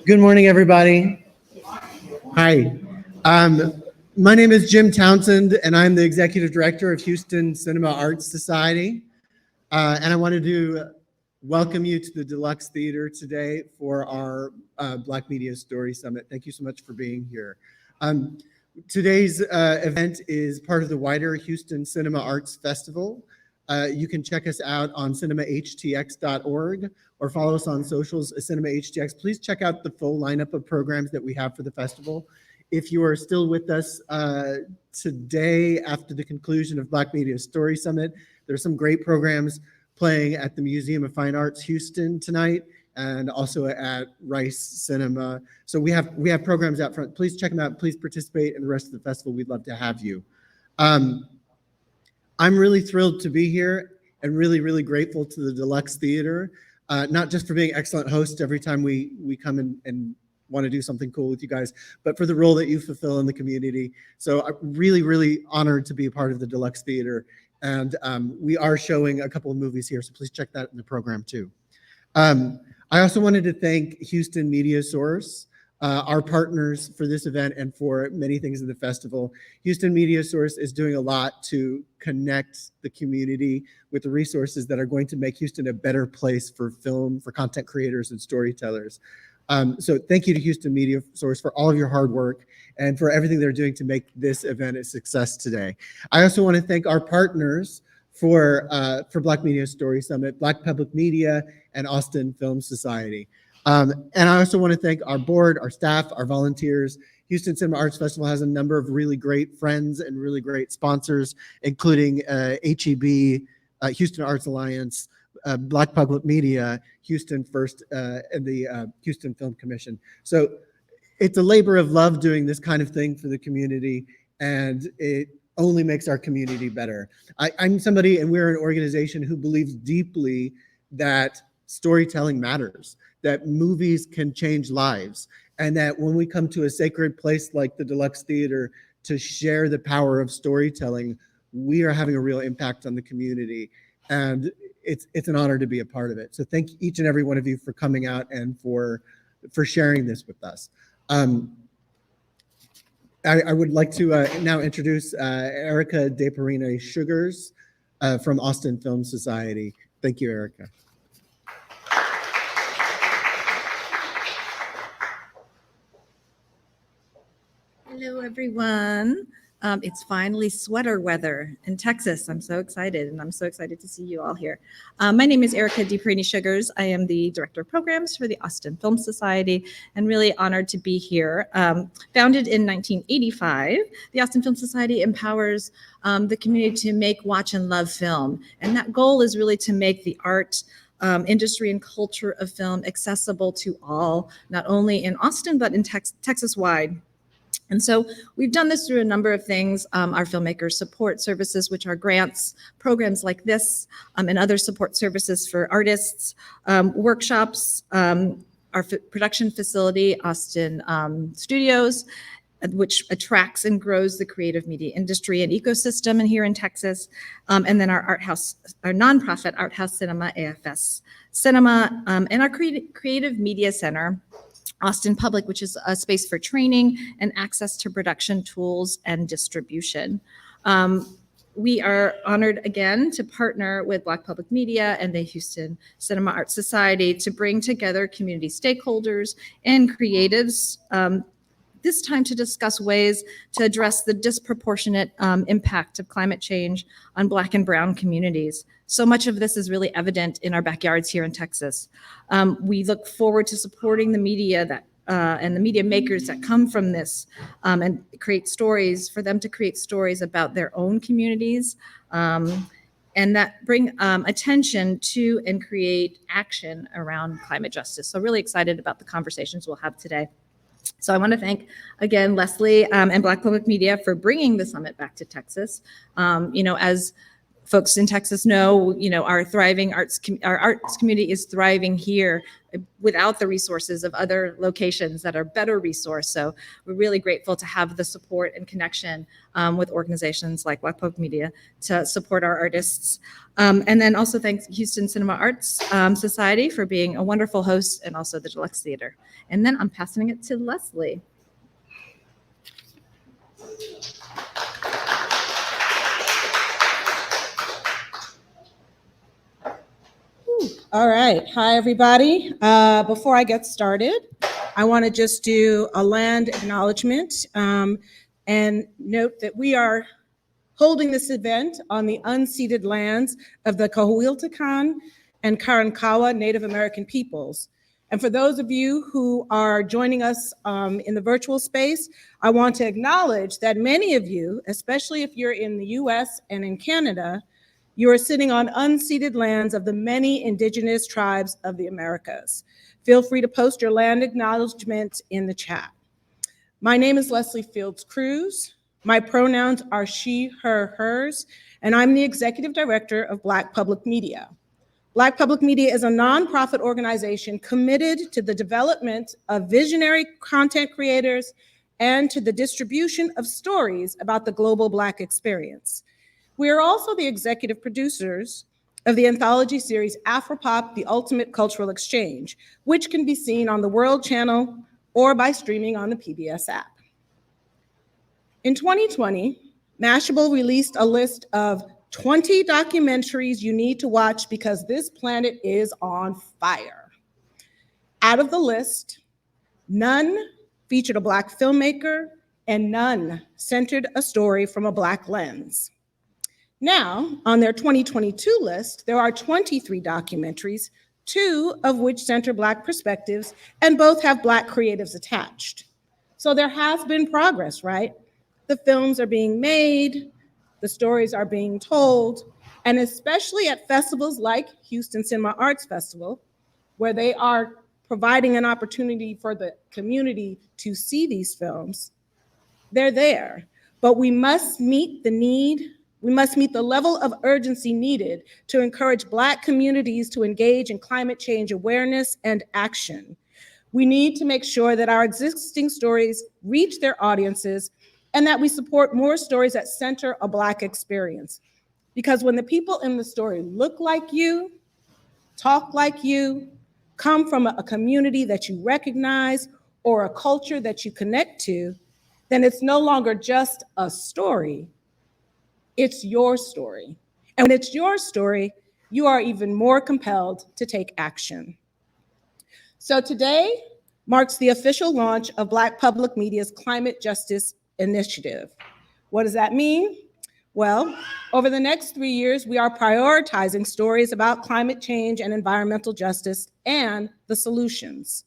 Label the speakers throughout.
Speaker 1: Good morning, everybody. Hi. My name is Jim Townsend, and I'm the Executive Director of Houston Cinema Arts Society. And I wanted to welcome you to the Deluxe Theater today for our Black Media Story Summit. Thank you so much for being here. Today's event is part of the wider Houston Cinema Arts Festival. You can check us out on cinemahtx.org or follow us on socials at cinemahtx. Please check out the full lineup of programs that we have for the festival. If you are still with us today after the conclusion of Black Media Story Summit, there's some great programs playing at the Museum of Fine Arts Houston tonight and also at Rice Cinema. So we have programs out front. Please check them out. Please participate in the rest of the festival. We'd love to have you. I'm really thrilled to be here and really, really grateful to the Deluxe Theater, not just for being excellent hosts every time we come and want to do something cool with you guys, but for the role that you fulfill in the community. So I'm really, really honored to be a part of the Deluxe Theater. And we are showing a couple of movies here, so please check that in the program too. I also wanted to thank Houston Media Source, our partners for this event and for many things in the festival. Houston Media Source is doing a lot to connect the community with the resources that are going to make Houston a better place for film, for content creators and storytellers. So thank you to Houston Media Source for all of your hard work and for everything they're doing to make this event a success today. I also want to thank our partners for Black Media Story Summit, Black Public Media, and Austin Film Society. And I also want to thank our board, our staff, our volunteers. Houston Cinema Arts Festival has a number of really great friends and really great sponsors, including HEB, Houston Arts Alliance, Black Public Media, Houston First, and the Houston Film Commission. So it's a labor of love doing this kind of thing for the community, and it only makes our community better. I'm somebody, and we're an organization who believes deeply that storytelling matters, that movies can change lives, and that when we come to a sacred place like the Deluxe Theater to share the power of storytelling, we are having a real impact on the community, and it's an honor to be a part of it. So thank each and every one of you for coming out and for sharing this with us. I would like to now introduce Erica DeParina Sugars from Austin Film Society. Thank you, Erica.
Speaker 2: Hello, everyone. It's finally sweater weather in Texas. I'm so excited, and I'm so excited to see you all here. My name is Erica DeParina Sugars. I am the Director of Programs for the Austin Film Society, and really honored to be here. Founded in 1985, the Austin Film Society empowers the community to make, watch, and love film. And that goal is really to make the art, industry, and culture of film accessible to all, not only in Austin, but in Texas-wide. And so we've done this through a number of things. Our filmmaker support services, which are grants, programs like this, and other support services for artists, workshops, our production facility, Austin Studios, which attracts and grows the creative media industry and ecosystem here in Texas, and then our art house, our nonprofit art house cinema, AFS Cinema, and our creative media center, Austin Public, which is a space for training and access to production tools and distribution. We are honored again to partner with Black Public Media and the Houston Cinema Arts Society to bring together community stakeholders and creatives, this time to discuss ways to address the disproportionate impact of climate change on Black and Brown communities. So much of this is really evident in our backyards here in Texas. We look forward to supporting the media that and the media makers that come from this and create stories, for them to create stories about their own communities and that bring attention to and create action around climate justice. So really excited about the conversations we'll have today. So I want to thank, again, Leslie and Black Public Media for bringing the summit back to Texas. As folks in Texas know, our thriving our arts community is thriving here without the resources of other locations that are better resourced. So we're really grateful to have the support and connection with organizations like Black Public Media to support our artists. And then also thanks Houston Cinema Arts Society for being a wonderful host, and also the Deluxe Theater. And then I'm passing it to Leslie.
Speaker 3: All right. Hi, everybody. Before I get started, I want to just do a land acknowledgement and note that we are holding this event on the unceded lands of the Coahuiltecan and Karankawa Native American peoples. And for those of you who are joining us in the virtual space, I want to acknowledge that many of you, especially if you're in the US and in Canada, you are sitting on unceded lands of the many indigenous tribes of the Americas. Feel free to post your land acknowledgement in the chat. My name is Leslie Fields Cruz. My pronouns are she, her, hers, and I'm the executive director of Black Public Media. Black Public Media is a nonprofit organization committed to the development of visionary content creators and to the distribution of stories about the global Black experience. We are also the executive producers of the anthology series Afropop, The Ultimate Cultural Exchange, which can be seen on the World Channel or by streaming on the PBS app. In 2020, Mashable released a list of 20 documentaries you need to watch because this planet is on fire. Out of the list, none featured a Black filmmaker and none centered a story from a Black lens. Now, on their 2022 list, there are 23 documentaries, 2 of which center Black perspectives, and both have Black creatives attached. So there has been progress, right? The films are being made, the stories are being told, and especially at festivals like Houston Cinema Arts Festival, where they are providing an opportunity for the community to see these films, they're there. But we must meet the need. We must meet the level of urgency needed to encourage Black communities to engage in climate change awareness and action. We need to make sure that our existing stories reach their audiences and that we support more stories that center a Black experience. Because when the people in the story look like you, talk like you, come from a community that you recognize or a culture that you connect to, then it's no longer just a story. It's your story. And when it's your story, you are even more compelled to take action. So today marks the official launch of Black Public Media's Climate Justice Initiative. What does that mean? Well, over the next 3 years, we are prioritizing stories about climate change and environmental justice and the solutions.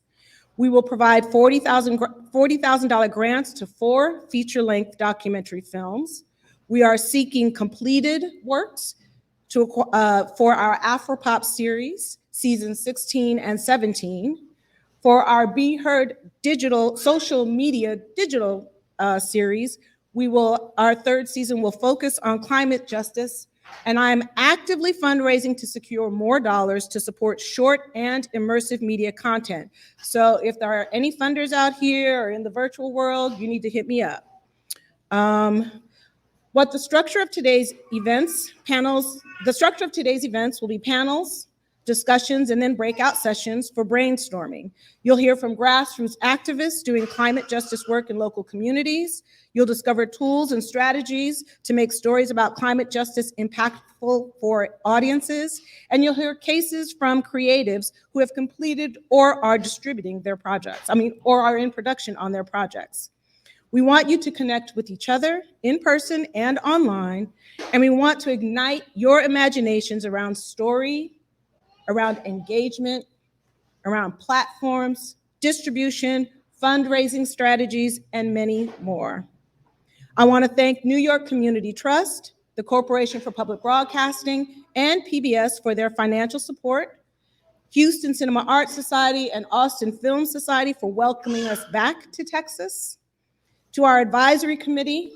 Speaker 3: We will provide $40,000 grants to 4 feature-length documentary films. We are seeking completed works for our Afropop series, seasons 16 and 17. For our Be Heard digital social media series, our 3rd season will focus on climate justice, and I'm actively fundraising to secure more dollars to support short and immersive media content. So if there are any funders out here or in the virtual world, you need to hit me up. The structure of today's events will be panels, discussions, and then breakout sessions for brainstorming. You'll hear from grassroots activists doing climate justice work in local communities. You'll discover tools and strategies to make stories about climate justice impactful for audiences. And you'll hear cases from creatives who have completed or are distributing their projects, or are in production on their projects. We want you to connect with each other in person and online, and we want to ignite your imaginations around story, around engagement, around platforms, distribution, fundraising strategies, and many more. I want to thank New York Community Trust, the Corporation for Public Broadcasting, and PBS for their financial support, Houston Cinema Arts Society and Austin Film Society for welcoming us back to Texas. To our advisory committee,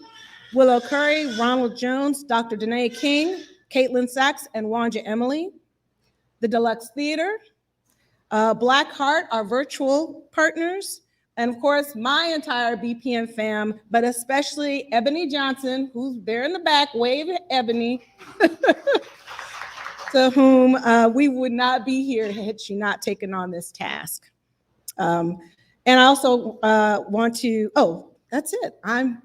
Speaker 3: Willow Curry, Ronald Jones, Dr. Danae King, Caitlin Sachs and Wanja Emily, the Deluxe Theater, Black Heart, our virtual partners, and of course, my entire BPM fam, but especially Ebony Johnson, who's there in the back, wave at Ebony, to whom we would not be here had she not taken on this task. And I also want to, that's it.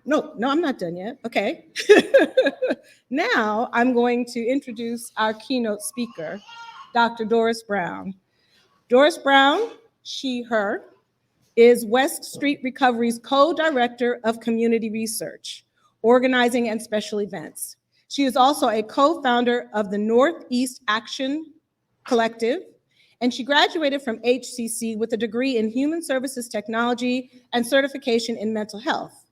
Speaker 3: No, I'm not done yet. Okay. Now I'm going to introduce our keynote speaker, Dr. Doris Brown. Doris Brown, she, her, is West Street Recovery's co-director of community research, organizing and special events. She is also a co-founder of the Northeast Action Collective, and she graduated from HCC with a degree in Human Services Technology and certification in mental health.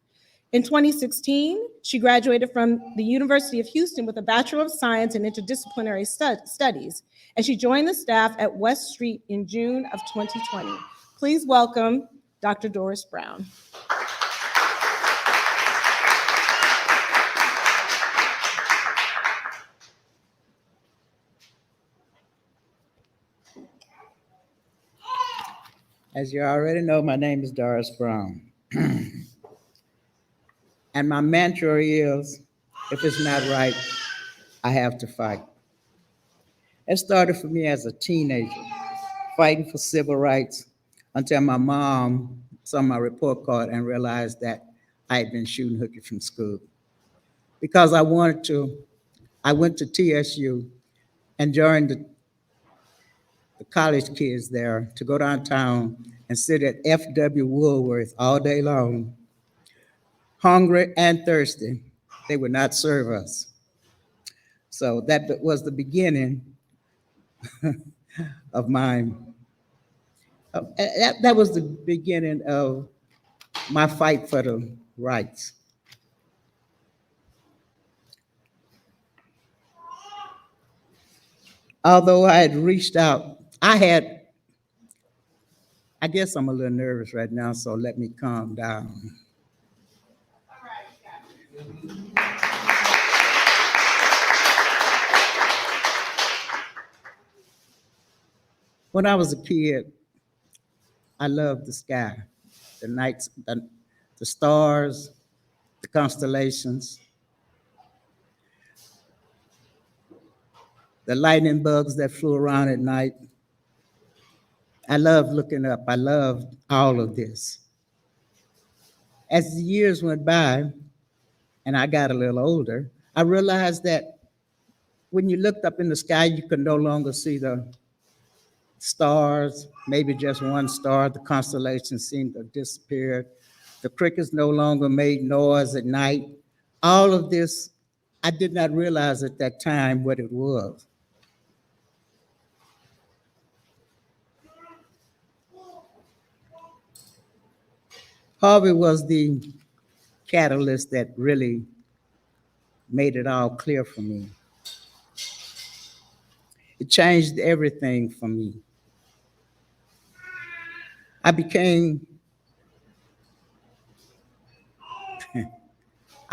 Speaker 3: In 2016, she graduated from the University of Houston with a Bachelor of Science in Interdisciplinary Studies, and she joined the staff at West Street in June of 2020. Please welcome Dr. Doris Brown.
Speaker 4: As you already know, my name is Doris Brown. And my mantra is, if it's not right, I have to fight. It started for me as a teenager, fighting for civil rights until my mom saw my report card and realized that I had been shooting hooky from school. Because I went to TSU and joined the college kids there to go downtown and sit at F.W. Woolworth all day long, hungry and thirsty. They would not serve us. So that was the beginning of mine. That was the beginning of my fight for the rights. Although I had reached out, I guess I'm a little nervous right now, so let me calm down. When I was a kid, I loved the sky, the nights, the stars, the constellations, the lightning bugs that flew around at night. I loved looking up. I loved all of this. As the years went by and I got a little older, I realized that when you looked up in the sky, you could no longer see the stars, maybe just one star. The constellations seemed to have disappeared. The crickets no longer made noise at night. All of this, I did not realize at that time what it was. Harvey was the catalyst that really made it all clear for me. It changed everything for me. I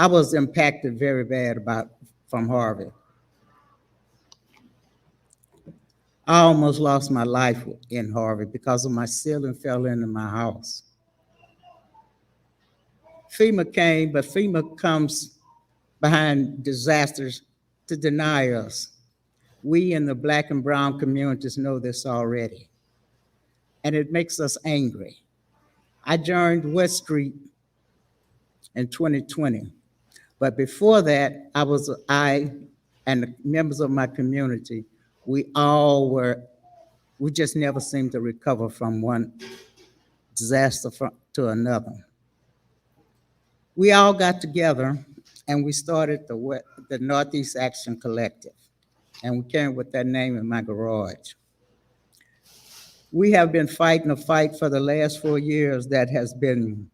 Speaker 4: was impacted very bad from Harvey. I almost lost my life in Harvey because of my ceiling fell into my house. FEMA came, but FEMA comes behind disasters to deny us. We in the Black and brown communities know this already, and it makes us angry. I joined West Street in 2020, but before that, I and the members of my community, we just never seemed to recover from one disaster to another. We all got together and we started the Northeast Action Collective, and we came with that name in my garage. We have been fighting a fight for the last 4 years that has been,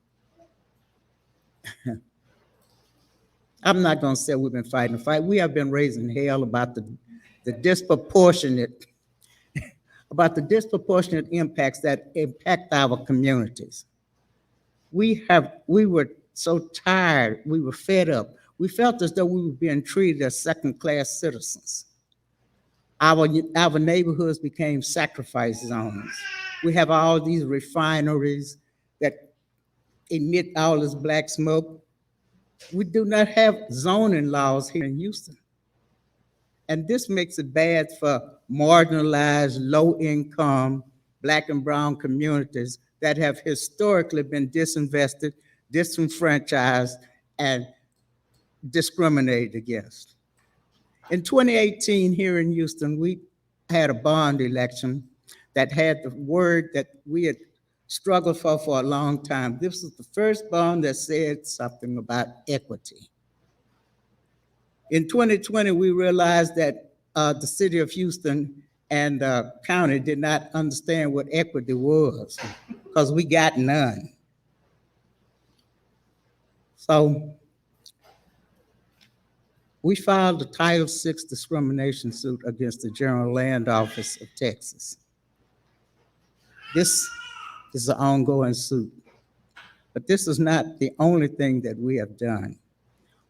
Speaker 4: I'm not gonna say we've been fighting a fight. We have been raising hell about the disproportionate impacts that impact our communities. We were so tired, we were fed up. We felt as though we were being treated as second-class citizens. Our neighborhoods became sacrifice zones. We have all these refineries that emit all this black smoke. We do not have zoning laws here in Houston. And this makes it bad for marginalized, low-income, Black and brown communities that have historically been disinvested, disenfranchised, and discriminated against. In 2018, here in Houston, we had a bond election that had the word that we had struggled for a long time. This was the first bond that said something about equity. In 2020, we realized that the city of Houston and the county did not understand what equity was because we got none. So we filed a Title VI discrimination suit against the General Land Office of Texas. This is an ongoing suit, but this is not the only thing that we have done.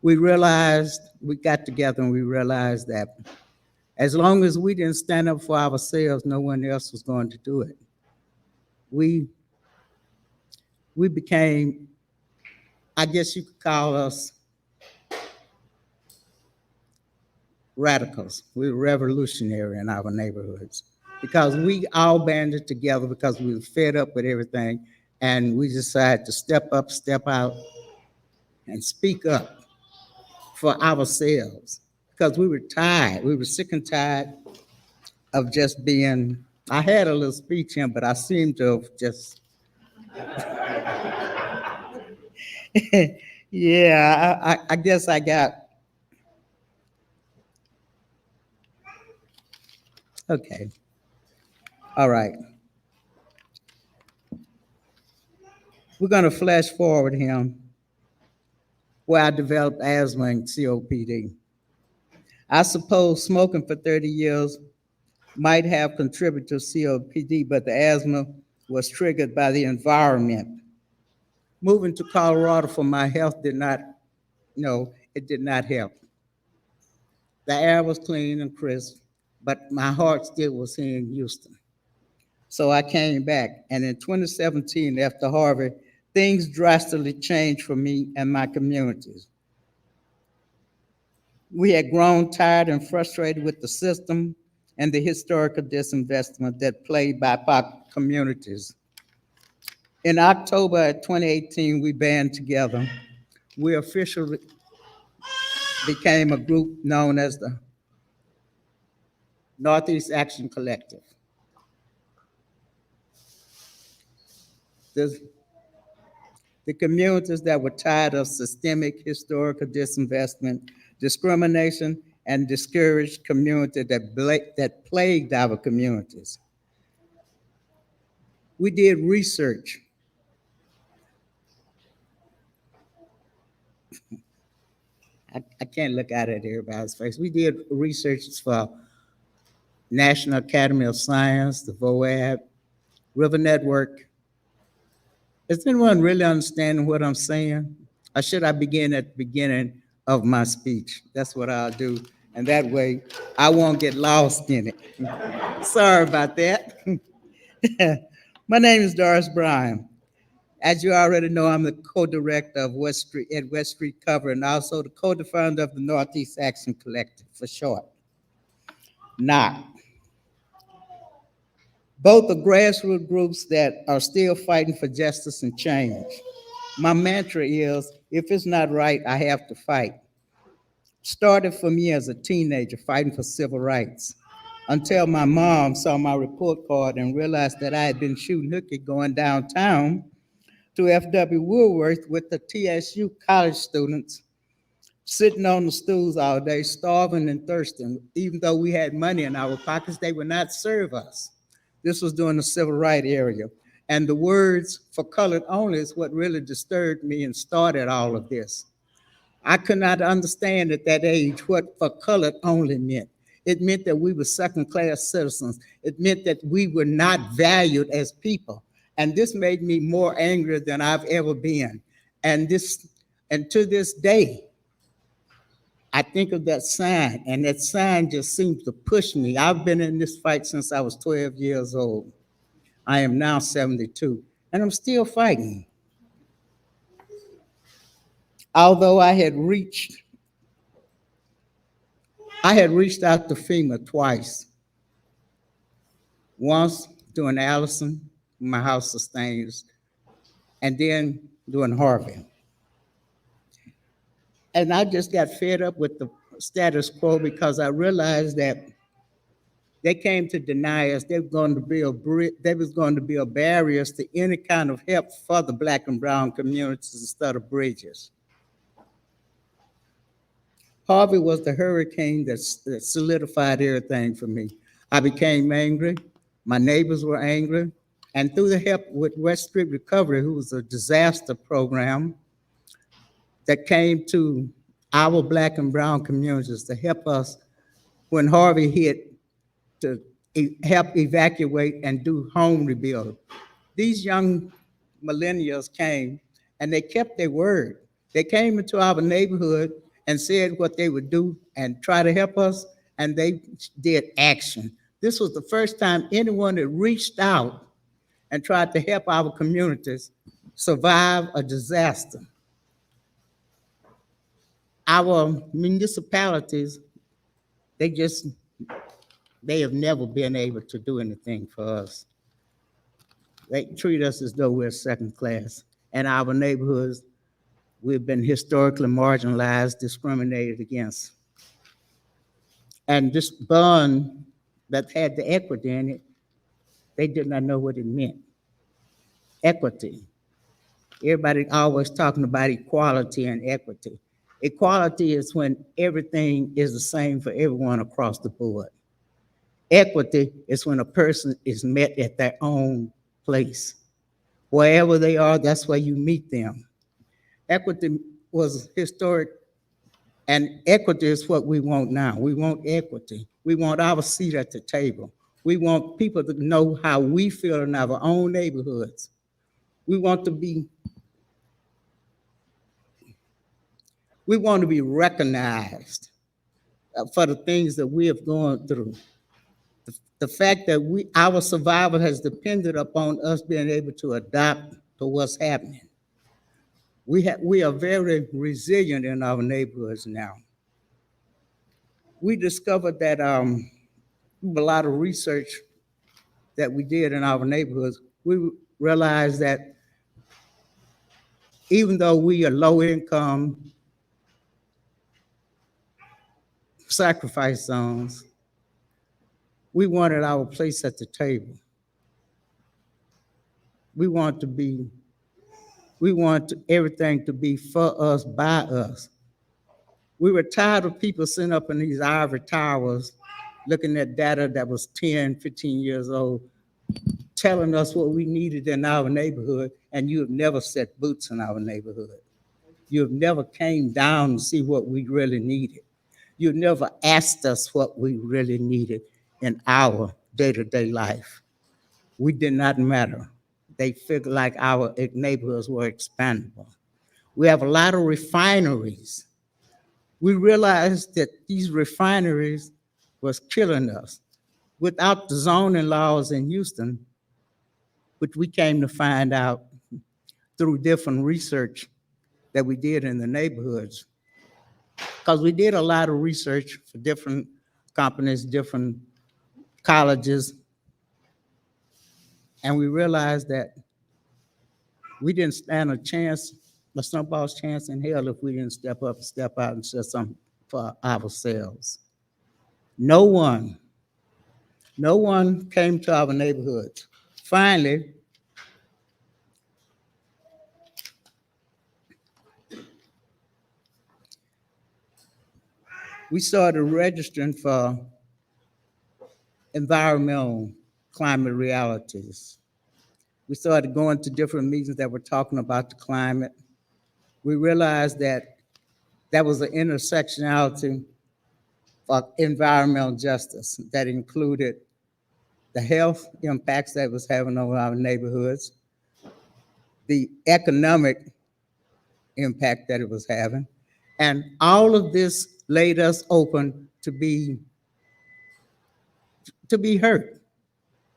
Speaker 4: We got together and we realized that as long as we didn't stand up for ourselves, no one else was going to do it. We became, I guess you could call us radicals. We were revolutionary in our neighborhoods because we all banded together because we were fed up with everything, and we decided to step up, step out, and speak up for ourselves because we were tired. We were sick and tired of just being, I had a little speech here, but I seemed to have just, yeah, I guess I got, okay. All right. We're going to flash forward here where I developed asthma and COPD. I suppose smoking for 30 years might have contributed to COPD, but the asthma was triggered by the environment. Moving to Colorado for my health did not help. The air was clean and crisp, but my heart still was here in Houston. So I came back, and in 2017, after Harvey, things drastically changed for me and my communities. We had grown tired and frustrated with the system and the historical disinvestment that plagued BIPOC communities. In October 2018, we band together. We officially became a group known as the Northeast Action Collective. The communities that were tired of systemic historical disinvestment, discrimination, and discouraged community that plagued our communities. We did research. I can't look out at everybody's face. We did research for National Academy of Science, the VOAB, River Network. Is anyone really understanding what I'm saying? Or should I begin at the beginning of my speech? That's what I'll do. And that way, I won't get lost in it. Sorry about that. My name is Doris Bryan. As you already know, I'm the co-director of West Street Cover and also the co-founder of the Northeast Action Collective, for short. Now, both are grassroots groups that are still fighting for justice and change. My mantra is, if it's not right, I have to fight. Started for me as a teenager fighting for civil rights until my mom saw my report card and realized that I had been shooting hooky going downtown to F.W. Woolworth with the TSU college students sitting on the stools all day, starving and thirsting. Even though we had money in our pockets, they would not serve us. This was during the civil rights era. And the words "for colored only" is what really disturbed me and started all of this. I could not understand at that age what "for colored only" meant. It meant that we were second-class citizens. It meant that we were not valued as people. And this made me more angry than I've ever been. And to this day, I think of that sign, and that sign just seems to push me. I've been in this fight since I was 12 years old. I am now 72, and I'm still fighting. Although I had reached out to FEMA twice. Once during Allison, my house sustains, and then during Harvey. And I just got fed up with the status quo because I realized that they came to deny us. They were going to build barriers to any kind of help for the Black and brown communities instead of bridges. Harvey was the hurricane that solidified everything for me. I became angry. My neighbors were angry. And through the help with West Street Recovery, who was a disaster program that came to our Black and brown communities to help us when Harvey hit, to help evacuate and do home rebuild. These young millennials came and they kept their word. They came into our neighborhood and said what they would do and try to help us, and they did action. This was the first time anyone had reached out and tried to help our communities survive a disaster. Our municipalities, they have never been able to do anything for us. They treat us as though we're second class. And our neighborhoods, we've been historically marginalized, discriminated against. And this bond that had the equity in it, they did not know what it meant. Equity. Everybody always talking about equality and equity. Equality is when everything is the same for everyone across the board. Equity is when a person is met at their own place. Wherever they are, that's where you meet them. Equity was historic, and equity is what we want now. We want equity. We want our seat at the table. We want people to know how we feel in our own neighborhoods. We want to be recognized for the things that we have gone through. The fact that our survival has depended upon us being able to adapt to what's happening. We are very resilient in our neighborhoods now. We discovered that a lot of research that we did in our neighborhoods, we realized that even though we are low income, sacrifice zones, we wanted our place at the table. We want everything to be for us, by us. We were tired of people sitting up in these ivory towers looking at data that was 10, 15 years old, telling us what we needed in our neighborhood, and you have never set boots in our neighborhood. You have never came down to see what we really needed. You never asked us what we really needed in our day-to-day life. We did not matter. They figured like our neighborhoods were expandable. We have a lot of refineries. We realized that these refineries was killing us. Without the zoning laws in Houston, which we came to find out through different research that we did in the neighborhoods, because we did a lot of research for different companies, different colleges, and we realized that we didn't stand a snowball's chance in hell if we didn't step up, step out, and say something for ourselves. No one came to our neighborhoods. Finally, we started registering for environmental climate realities. We started going to different meetings that were talking about the climate. We realized that there was an intersectionality for environmental justice that included the health impacts that it was having on our neighborhoods, the economic impact that it was having, and all of this laid us open to be hurt.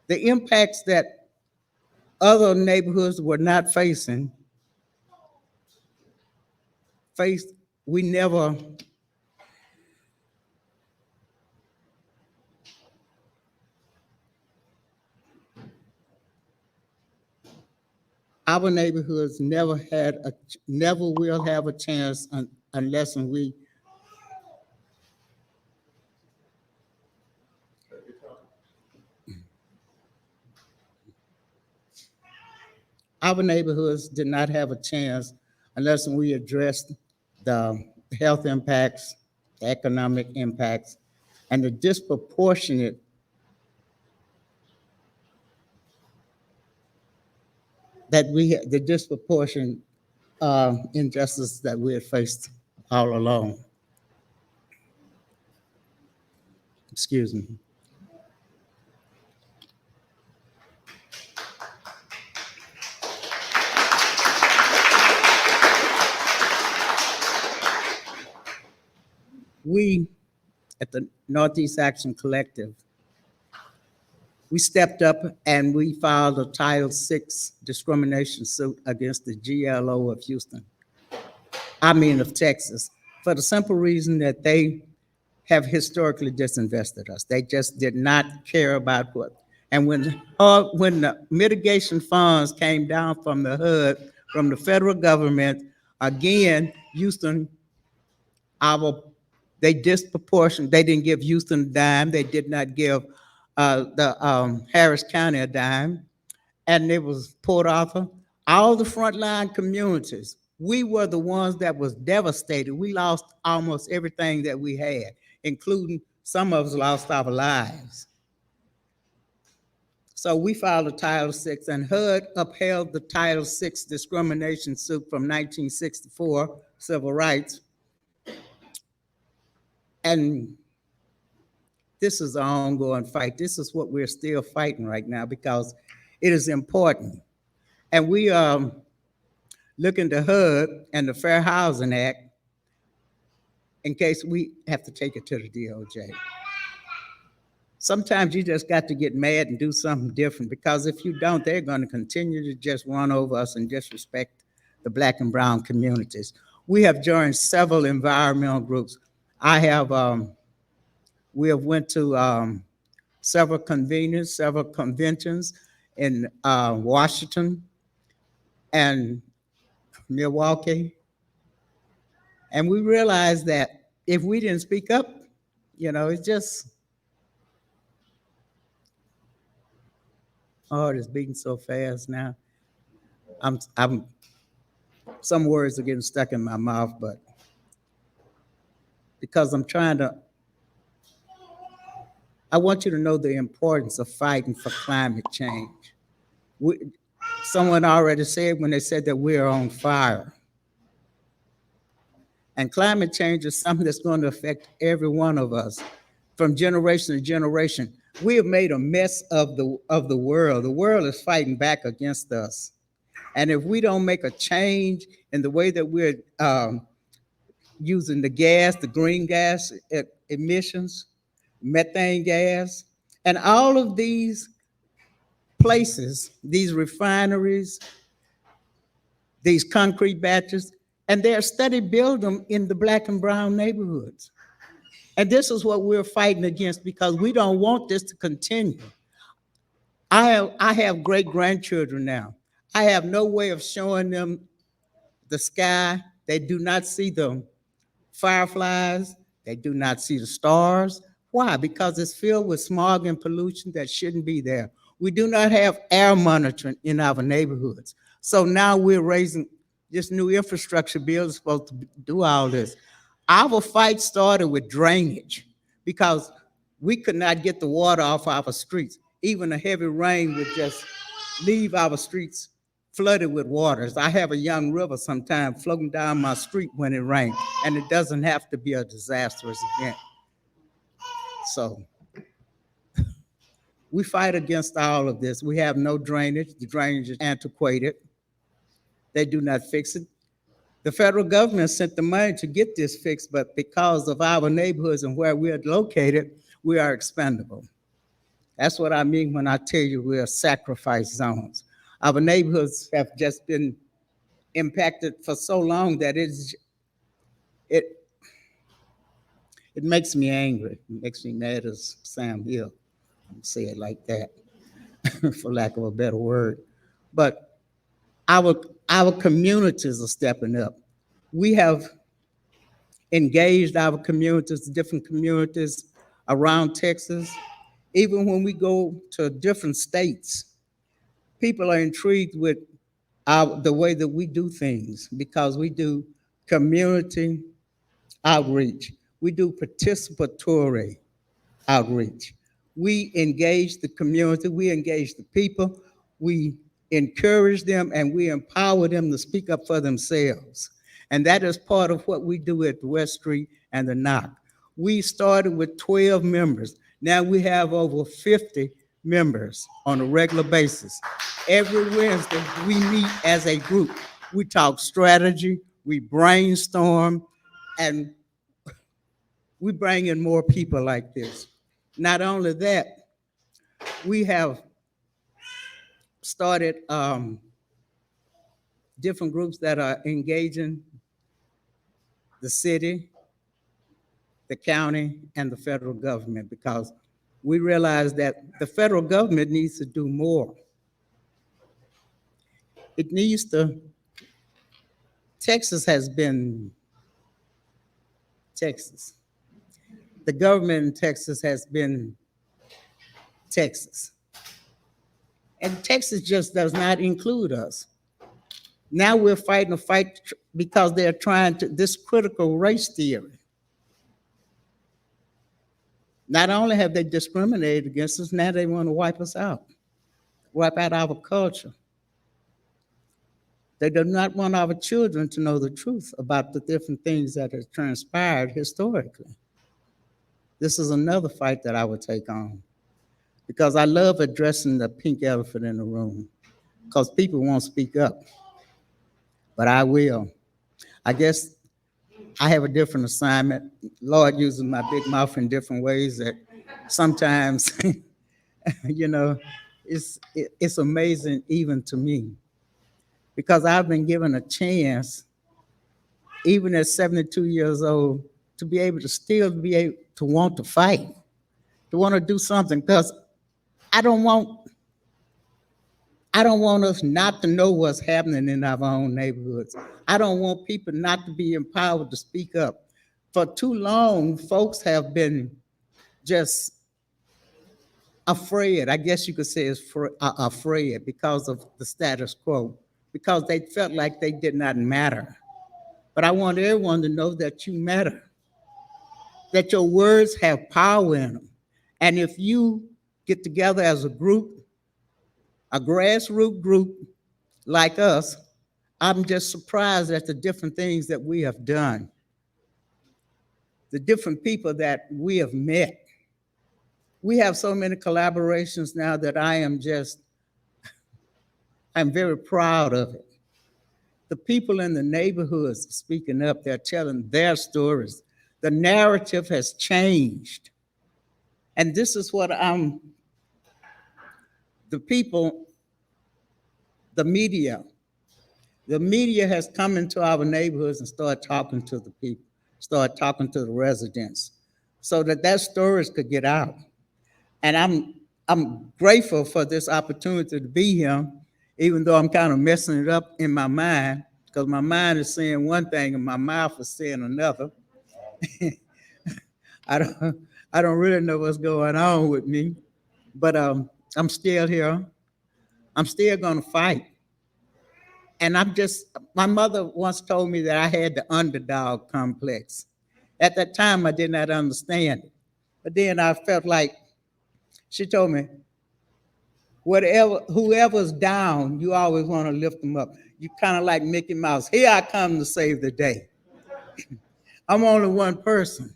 Speaker 4: The impacts that other neighborhoods were not facing, we never, our neighborhoods never will have a chance unless we, our neighborhoods did not have a chance unless we addressed the health impacts, the economic impacts, and the disproportionate injustice that we have faced all along. Excuse me. We at the Northeast Action Collective, we stepped up and we filed a Title VI discrimination suit against the GLO of Texas, for the simple reason that they have historically disinvested us. They just did not care about what. And when the mitigation funds came down from the HUD, from the federal government, again, Houston, they didn't give Houston a dime. They did not give the Harris County a dime. And it was Port Arthur, all the frontline communities. We were the ones that was devastated. We lost almost everything that we had, including some of us lost our lives. So we filed a Title VI, and HUD upheld the Title VI discrimination suit from 1964, civil rights. And this is an ongoing fight. This is what we're still fighting right now because it is important. And we are looking to HUD and the Fair Housing Act in case we have to take it to the DOJ. Sometimes you just got to get mad and do something different, because if you don't, they're going to continue to just run over us and disrespect the Black and brown communities. We have joined several environmental groups. We have went to several conventions in Washington and Milwaukee. And we realized that if we didn't speak up, it's just, my heart is beating so fast now. Some words are getting stuck in my mouth, but because I want you to know the importance of fighting for climate change. Someone already said when they said that we're on fire. And climate change is something that's going to affect every one of us from generation to generation. We have made a mess of the world. The world is fighting back against us. And if we don't make a change in the way that we're using the green gas emissions, methane gas, and all of these places, these refineries, these concrete batches, and they're steady building them in the Black and brown neighborhoods. And this is what we're fighting against, because we don't want this to continue. I have great-grandchildren now. I have no way of showing them the sky. They do not see the fireflies. They do not see the stars. Why? Because it's filled with smog and pollution that shouldn't be there. We do not have air monitoring in our neighborhoods. So now we're raising this new infrastructure bill is supposed to do all this. Our fight started with drainage, because we could not get the water off our streets. Even a heavy rain would just leave our streets flooded with waters. I have a young river sometimes floating down my street when it rains, and it doesn't have to be a disastrous event. So we fight against all of this. We have no drainage. The drainage is antiquated. They do not fix it. The federal government sent the money to get this fixed, but because of our neighborhoods and where we are located, we are expendable. That's what I mean when I tell you we are sacrifice zones. Our neighborhoods have just been impacted for so long that it makes me angry. It makes me mad as Sam Hill. Say it like that, for lack of a better word. But our communities are stepping up. We have engaged our communities, different communities around Texas. Even when we go to different states, people are intrigued with the way that we do things because we do community outreach. We do participatory outreach. We engage the community, we engage the people, we encourage them, and we empower them to speak up for themselves. And that is part of what we do at the West Street and the Knock. We started with 12 members. Now we have over 50 members on a regular basis. Every Wednesday, we meet as a group. We talk strategy, we brainstorm, and we bring in more people like this. Not only that, we have started different groups that are engaging the city, the county, and the federal government because we realize that the federal government needs to do more. It needs to, Texas has been Texas. The government in Texas has been Texas. And Texas just does not include us. Now we're fighting a fight because they're trying to, this critical race theory. Not only have they discriminated against us, now they want to wipe us out, wipe out our culture. They do not want our children to know the truth about the different things that have transpired historically. This is another fight that I would take on because I love addressing the pink elephant in the room because people won't speak up, but I will. I guess I have a different assignment. Lord uses my big mouth in different ways that sometimes, you know, it's amazing even to me because I've been given a chance, even at 72 years old, to be able to still be able to want to fight, to want to do something because I don't want us not to know what's happening in our own neighborhoods. I don't want people not to be empowered to speak up. For too long, folks have been just afraid. I guess you could say it's afraid because of the status quo, because they felt like they did not matter. But I want everyone to know that you matter, that your words have power in them. And if you get together as a group, a grassroots group like us, I'm just surprised at the different things that we have done, the different people that we have met. We have so many collaborations now that I'm very proud of it. The people in the neighborhoods are speaking up, they're telling their stories. The narrative has changed. And this is what the people, the media has come into our neighborhoods and started talking to the people, started talking to the residents so that their stories could get out. And I'm grateful for this opportunity to be here, even though I'm kind of messing it up in my mind because my mind is saying one thing and my mouth is saying another. I don't really know what's going on with me, but I'm still here. I'm still gonna fight. And my mother once told me that I had the underdog complex. At that time, I did not understand it. But then I felt like, she told me, whoever's down, you always wanna lift them up. You kind of like Mickey Mouse. Here I come to save the day. I'm only one person.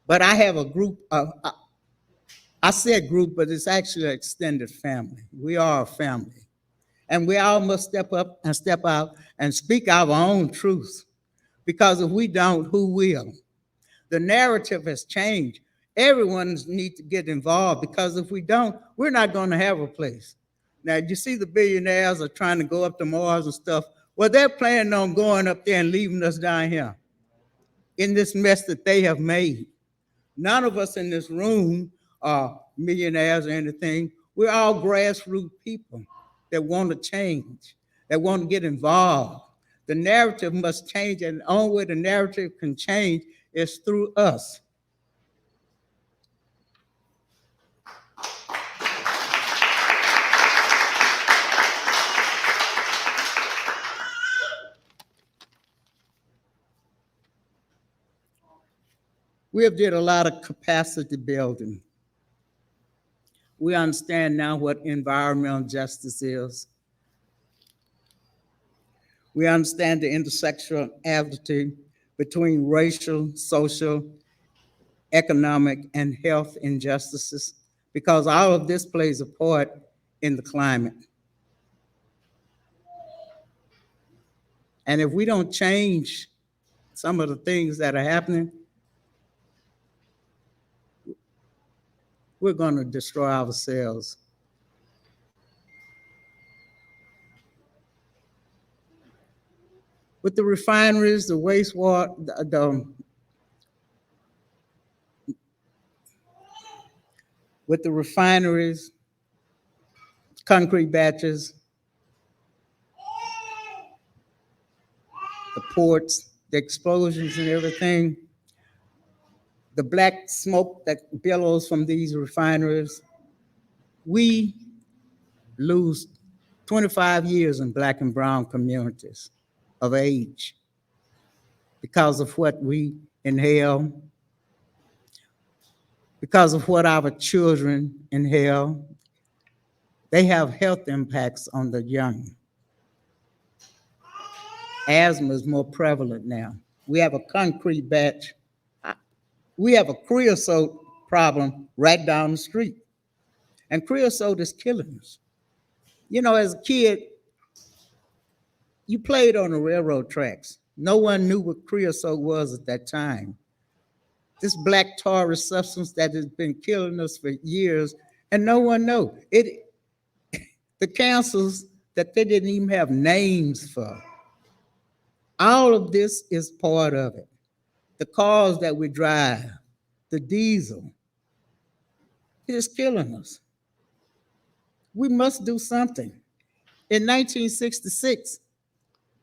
Speaker 4: But I have a group, I said group, but it's actually an extended family. We are a family. And we all must step up and step out and speak our own truth. Because if we don't, who will? The narrative has changed. Everyone needs to get involved, because if we don't, we're not going to have a place. Now, you see the billionaires are trying to go up to Mars and stuff. Well, they're planning on going up there and leaving us down here in this mess that they have made. None of us in this room are millionaires or anything. We're all grassroots people that want to change, that want to get involved. The narrative must change, and the only way the narrative can change is through us. We have did a lot of capacity building. We understand now what environmental justice is. We understand the intersectionality between racial, social, economic, and health injustices, because all of this plays a part in the climate. And if we don't change some of the things that are happening, we're going to destroy ourselves. With the refineries, the wastewater, with the refineries, concrete batches, the ports, the explosions and everything, the black smoke that billows from these refineries, we lose 25 years in Black and brown communities of age because of what we inhale, because of what our children inhale. They have health impacts on the young. Asthma is more prevalent now. We have a concrete batch. We have a creosote problem right down the street. And creosote is killing us. You know, as a kid, you played on the railroad tracks. No one knew what creosote was at that time. This black tarry substance that has been killing us for years, and no one knows. The cancers that they didn't even have names for. All of this is part of it. The cars that we drive, the diesel, it is killing us. We must do something. In 1966,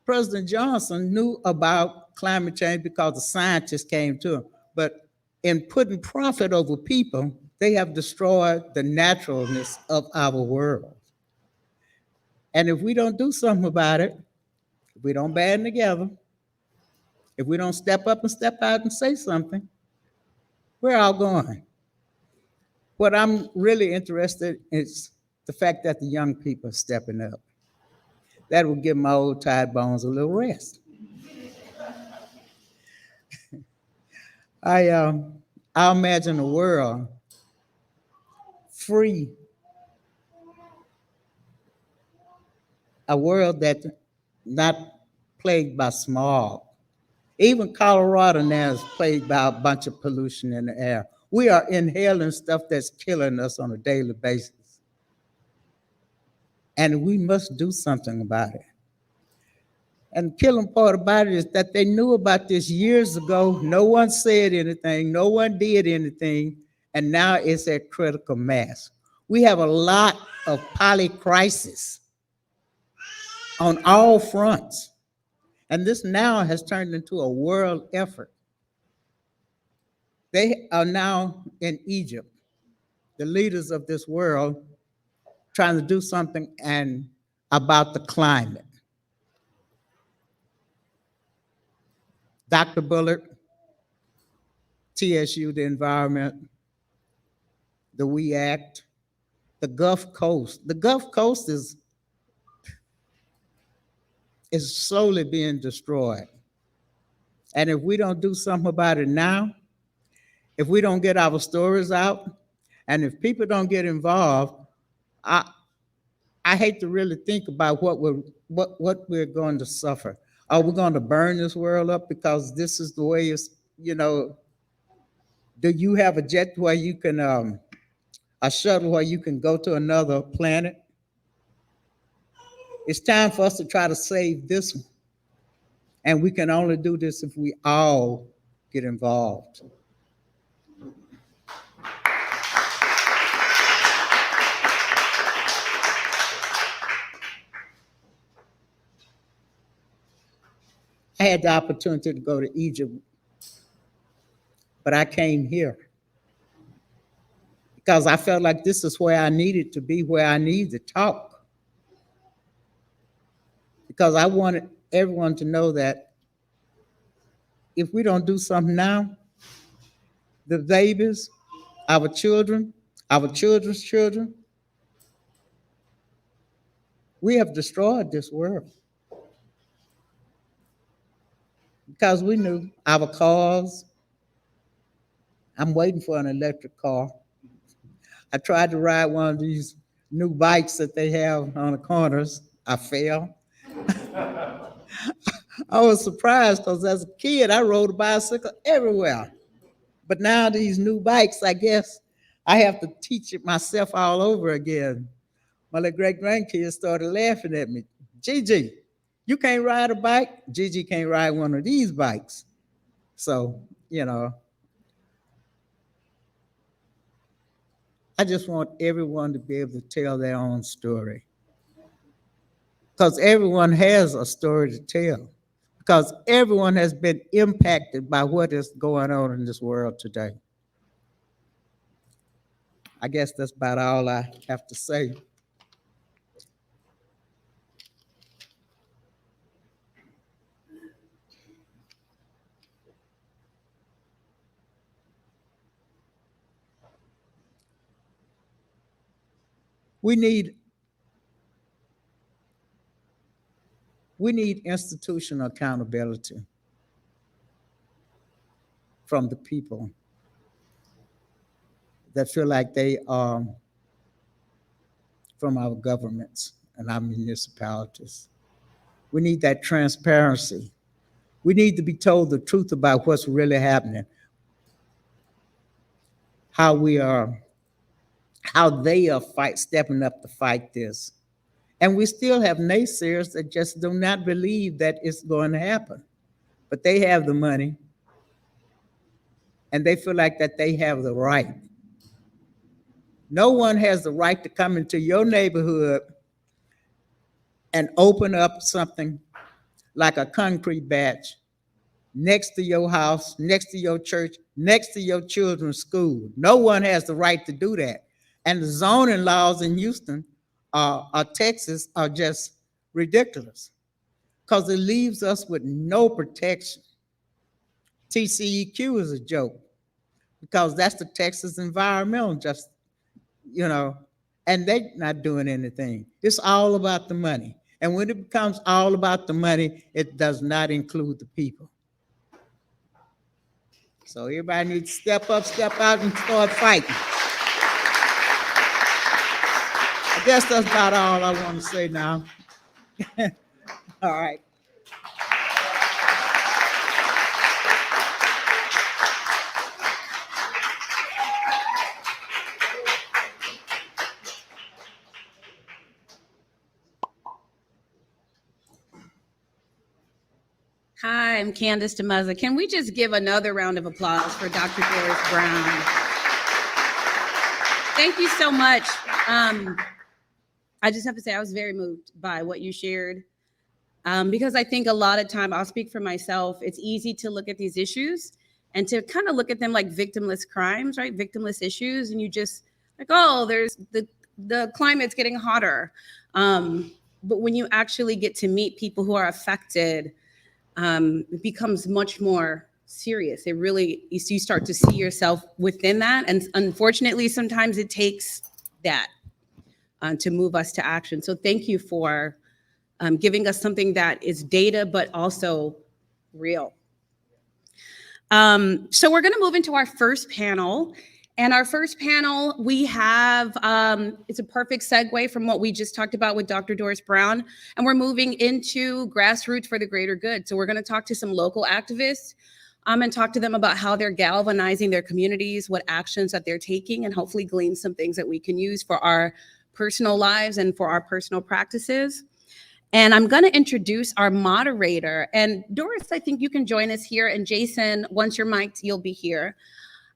Speaker 4: President Johnson knew about climate change because the scientists came to him. But in putting profit over people, they have destroyed the naturalness of our world. And if we don't do something about it, if we don't band together, if we don't step up and step out and say something, we're all going. What I'm really interested in is the fact that the young people are stepping up. That will give my old tired bones a little rest. I imagine a world free, a world that's not plagued by smog. Even Colorado now is plagued by a bunch of pollution in the air. We are inhaling stuff that's killing us on a daily basis. And we must do something about it. And the killing part about it is that they knew about this years ago. No one said anything, no one did anything, and now it's at critical mass. We have a lot of polycrisis on all fronts. And this now has turned into a world effort. They are now in Egypt, the leaders of this world, trying to do something about the climate. Dr. Bullard, TSU, the environment, the We Act, the Gulf Coast. The Gulf Coast is slowly being destroyed. And if we don't do something about it now, if we don't get our stories out, and if people don't get involved, I hate to really think about what we're going to suffer. Are we going to burn this world up because this is the way it's, do you have a jet where you can, a shuttle where you can go to another planet? It's time for us to try to save this one. And we can only do this if we all get involved. I had the opportunity to go to Egypt, but I came here because I felt like this is where I needed to be, where I need to talk. Because I wanted everyone to know that if we don't do something now, the babies, our children, our children's children, we have destroyed this world. Because we knew our cars. I'm waiting for an electric car. I tried to ride one of these new bikes that they have on the corners. I fell. I was surprised because as a kid, I rode a bicycle everywhere. But now these new bikes, I guess I have to teach it myself all over again. My little great-grandkids started laughing at me. Gigi, you can't ride a bike? Gigi can't ride one of these bikes. So, I just want everyone to be able to tell their own story. Because everyone has a story to tell. Because everyone has been impacted by what is going on in this world today. I guess that's about all I have to say. We need institutional accountability from the people that feel like they are from our governments and our municipalities. We need that transparency. We need to be told the truth about what's really happening, how they are stepping up to fight this. And we still have naysayers that just do not believe that it's going to happen. But they have the money, and they feel like that they have the right. No one has the right to come into your neighborhood and open up something like a concrete batch next to your house, next to your church, next to your children's school. No one has the right to do that. And the zoning laws in Houston or Texas are just ridiculous because it leaves us with no protection. TCEQ is a joke because that's the Texas Environmental Justice, and they're not doing anything. It's all about the money. And when it becomes all about the money, it does not include the people. So everybody needs to step up, step out, and start fighting. I guess that's about all I want to say now. All right.
Speaker 5: Hi, I'm Candace DeMuzza. Can we just give another round of applause for Dr. Doris Brown? Thank you so much. I just have to say I was very moved by what you shared because I think a lot of time, I'll speak for myself, it's easy to look at these issues and to kind of look at them like victimless crimes, right? Victimless issues. And you just like, oh, there's the climate's getting hotter. But when you actually get to meet people who are affected, it becomes much more serious. It really, you start to see yourself within that. And unfortunately, sometimes it takes that to move us to action. So thank you for giving us something that is data, but also real. So we're going to move into our first panel. And our first panel, we have, it's a perfect segue from what we just talked about with Dr. Doris Brown, and we're moving into grassroots for the greater good. So we're gonna talk to some local activists and talk to them about how they're galvanizing their communities, what actions that they're taking, and hopefully glean some things that we can use for our personal lives and for our personal practices. And I'm gonna introduce our moderator. And Doris, I think you can join us here, and Jason, once you're mic'd, you'll be here.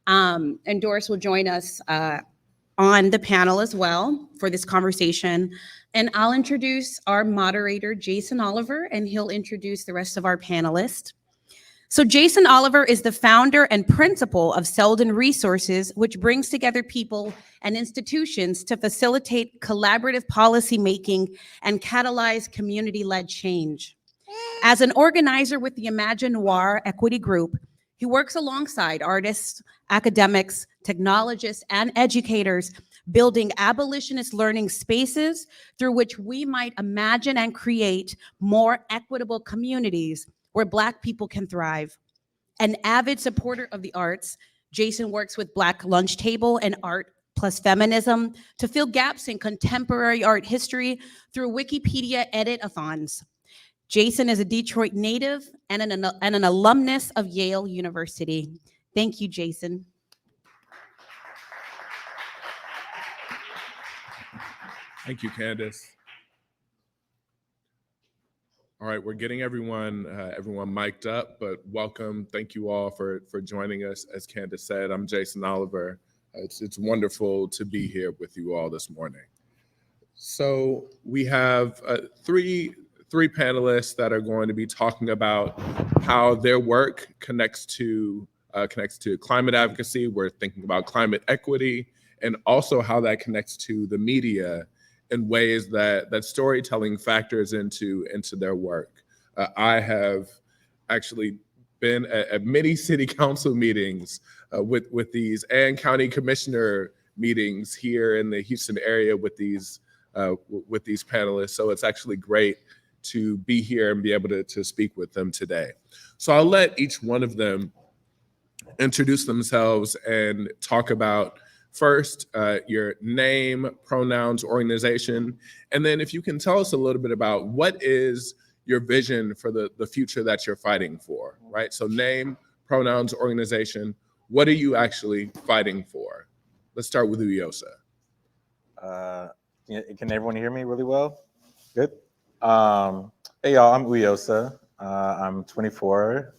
Speaker 5: And Doris will join us on the panel as well for this conversation. And I'll introduce our moderator, Jason Oliver, and he'll introduce the rest of our panelists. So Jason Oliver is the founder and principal of Selden Resources, which brings together people and institutions to facilitate collaborative policymaking and catalyze community-led change. As an organizer with the Imagine Noir Equity Group, he works alongside artists, academics, technologists, and educators, building abolitionist learning spaces through which we might imagine and create more equitable communities where Black people can thrive. An avid supporter of the arts, Jason works with Black Lunch Table and Art Plus Feminism to fill gaps in contemporary art history through Wikipedia edit-a-thons. Jason is a Detroit native and an alumnus of Yale University. Thank you, Jason.
Speaker 6: Thank you, Candace. All right, we're getting everyone mic'd up, but welcome. Thank you all for joining us. As Candace said, I'm Jason Oliver. It's wonderful to be here with you all this morning. So we have three panelists that are going to be talking about how their work connects to climate advocacy. We're thinking about climate equity, and also how that connects to the media in ways that storytelling factors into their work. I have actually been at many city council meetings with these, and county commissioner meetings here in the Houston area with these panelists. So it's actually great to be here and be able to speak with them today. So I'll let each one of them introduce themselves and talk about first your name, pronouns, organization, and then if you can tell us a little bit about what is your vision for the future that you're fighting for, right? So name, pronouns, organization, what are you actually fighting for? Let's start with Uyosa.
Speaker 7: Can everyone hear me really well? Good. Hey y'all, I'm Uyosa. I'm 24.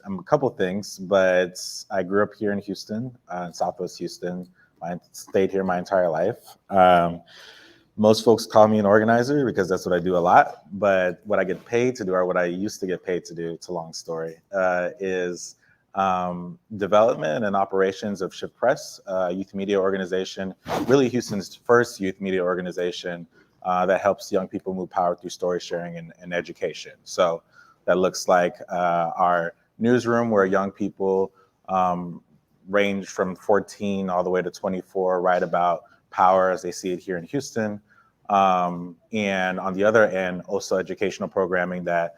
Speaker 7: I'm a couple things, but I grew up here in Houston, in Southwest Houston. I stayed here my entire life. Most folks call me an organizer because that's what I do a lot, but what I get paid to do, or what I used to get paid to do, it's a long story, is development and operations of Shift Press, youth media organization, really Houston's first youth media organization that helps young people move power through story sharing and education. So that looks like our newsroom, where young people range from 14 all the way to 24 write about power as they see it here in Houston. And on the other end, also educational programming that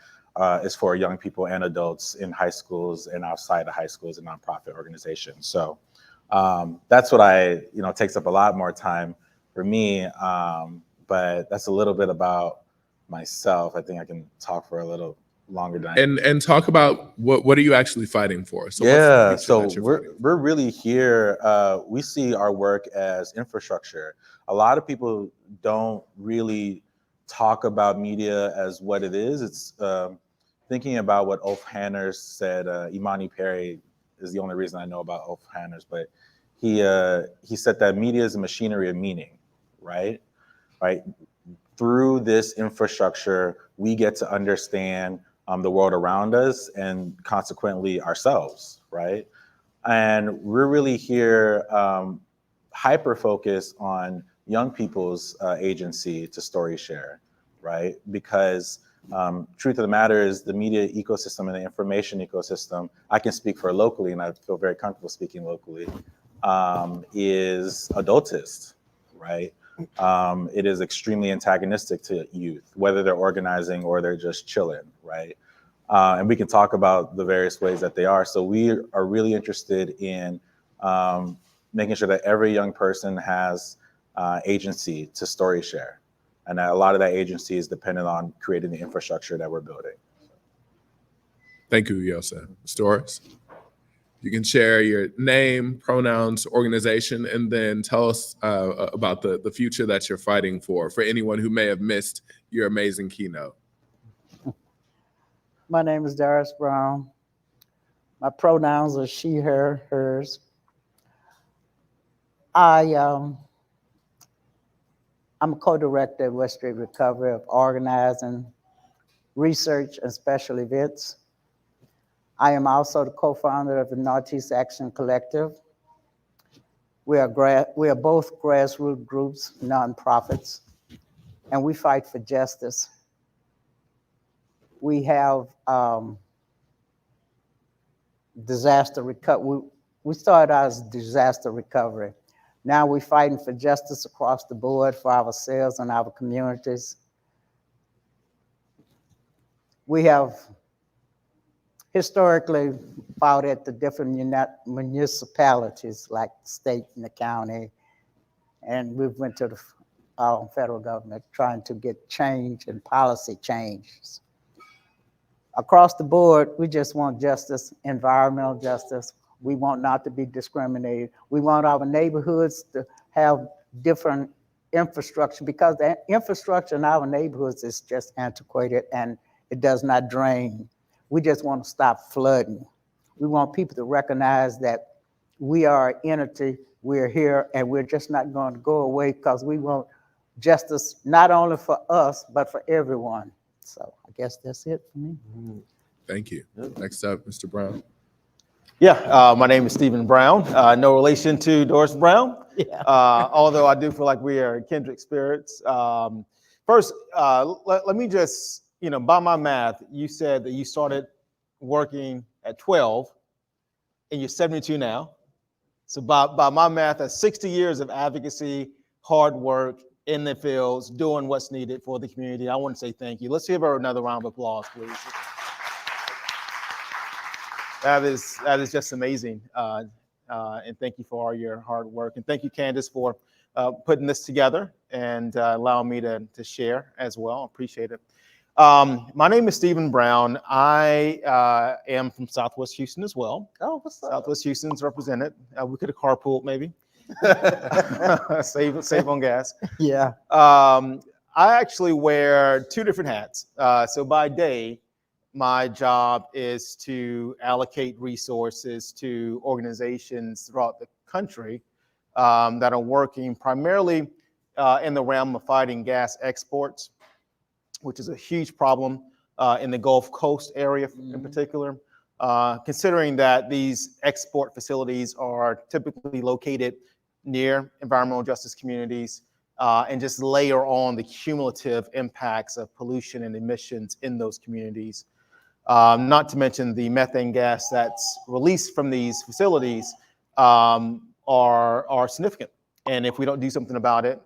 Speaker 7: is for young people and adults in high schools and outside of high schools and nonprofit organizations. So that's what takes up a lot more time for me. But that's a little bit about myself. I think I can talk for a little longer than
Speaker 6: and talk about what are you actually fighting for? So
Speaker 7: yeah, so we're really here. We see our work as infrastructure. A lot of people don't really talk about media as what it is. It's thinking about what Ulf Hanners said. Imani Perry is the only reason I know about Ulf Hanners, but he said that media is a machinery of meaning, right? Through this infrastructure, we get to understand the world around us and consequently ourselves, right? And we're really here hyper-focused on young people's agency to story share, right? Because truth of the matter is the media ecosystem and the information ecosystem, I can speak for locally, and I feel very comfortable speaking locally, is adultist, right? It is extremely antagonistic to youth, whether they're organizing or they're just chilling, right? And we can talk about the various ways that they are. So we are really interested in making sure that every young person has agency to story share. And that a lot of that agency is dependent on creating the infrastructure that we're building.
Speaker 6: Thank you, Yosa. Doris, you can share your name, pronouns, organization, and then tell us about the future that you're fighting for anyone who may have missed your amazing keynote.
Speaker 4: My name is Doris Brown. My pronouns are she, her, hers. I'm a co-director at West Street Recovery of organizing, research, and special events. I am also the co-founder of the Northeast Action Collective. We are both grassroots groups, nonprofits, and we fight for justice. We have disaster recovery. We started out as disaster recovery. Now we're fighting for justice across the board for ourselves and our communities. We have historically fought at the different municipalities like the state and the county, and we went to the federal government trying to get change and policy changes. Across the board, we just want justice, environmental justice. We want not to be discriminated. We want our neighborhoods to have different infrastructure, because the infrastructure in our neighborhoods is just antiquated and it does not drain. We just want to stop flooding. We want people to recognize that we are an entity, we're here, and we're just not going to go away, because we want justice not only for us, but for everyone. So I guess that's it for me.
Speaker 6: Thank you. Next up, Mr. Brown.
Speaker 8: Yeah, my name is Stephen Brown. No relation to Doris Brown,
Speaker 4: Yeah.
Speaker 8: although I do feel like we are kindred spirits. First, let me just, by my math, you said that you started working at 12 and you're 72 now. So by my math, that's 60 years of advocacy, hard work in the fields, doing what's needed for the community. I want to say thank you. Let's give her another round of applause, please. That is just amazing. And thank you for all your hard work. And thank you, Candace, for putting this together and allowing me to share as well. Appreciate it. My name is Stephen Brown. I am from Southwest Houston as well.
Speaker 4: Oh, what's up?
Speaker 8: Southwest Houston's represented. We could have carpooled maybe. save on gas.
Speaker 4: Yeah.
Speaker 8: I actually wear two different hats. So by day, my job is to allocate resources to organizations throughout the country that are working primarily in the realm of fighting gas exports, which is a huge problem in the Gulf Coast area in particular, considering that these export facilities are typically located near environmental justice communities, and just layer on the cumulative impacts of pollution and emissions in those communities. Not to mention the methane gas that's released from these facilities are significant. And if we don't do something about it,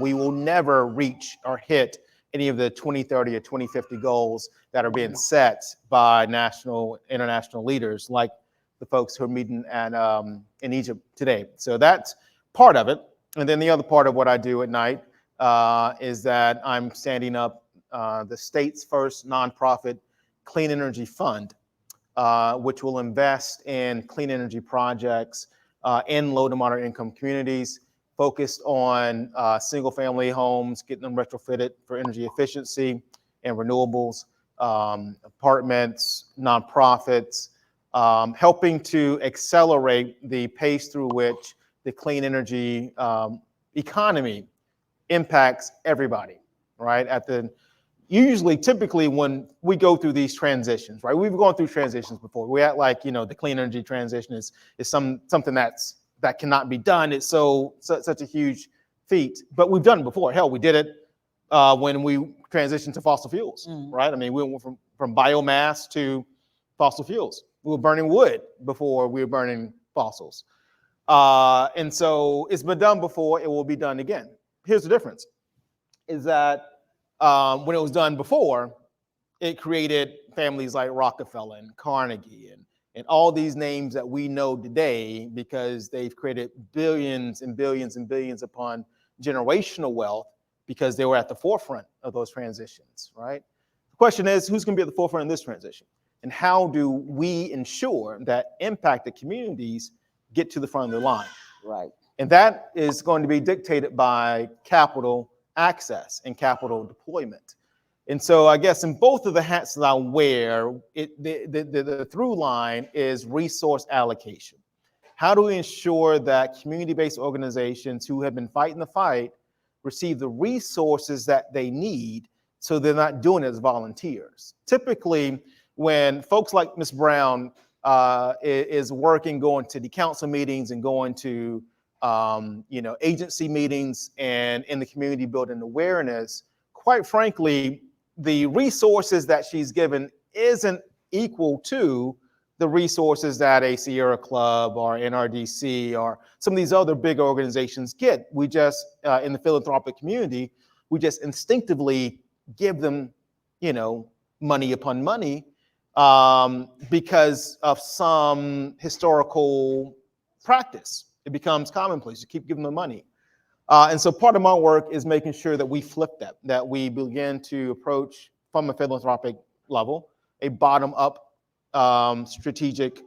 Speaker 8: we will never reach or hit any of the 2030 or 2050 goals that are being set by national, international leaders, like the folks who are meeting at, in Egypt today. So that's part of it. And then the other part of what I do at night is that I'm standing up the state's first nonprofit Clean Energy Fund, which will invest in clean energy projects in low to moderate income communities, focused on single family homes, getting them retrofitted for energy efficiency and renewables, apartments, nonprofits, helping to accelerate the pace through which the clean energy economy impacts everybody, right? Typically when we go through these transitions, right? We've gone through transitions before. We act like, the clean energy transition is something that cannot be done. It's such a huge feat, but we've done it before. Hell, we did it when we transitioned to fossil fuels, right? I mean, we went from biomass to fossil fuels. We were burning wood before we were burning fossils. And so it's been done before, it will be done again. Here's the difference, is that when it was done before, it created families like Rockefeller and Carnegie and all these names that we know today because they've created billions and billions and billions upon generational wealth because they were at the forefront of those transitions, right? The question is, who's going to be at the forefront of this transition? And how do we ensure that impacted communities get to the front of the line?
Speaker 4: Right.
Speaker 8: And that is going to be dictated by capital access and capital deployment. And so I guess in both of the hats that I wear, the through line is resource allocation. How do we ensure that community-based organizations who have been fighting the fight receive the resources that they need so they're not doing it as volunteers? Typically, when folks like Ms. Brown is working, going to the council meetings and going to agency meetings and in the community building awareness, quite frankly, the resources that she's given isn't equal to the resources that a Sierra Club or NRDC or some of these other big organizations get. We just, in the philanthropic community, we just instinctively give them, money upon money because of some historical practice. It becomes commonplace. You keep giving them money. And so part of my work is making sure that we flip that we begin to approach from a philanthropic level, a bottom-up strategic,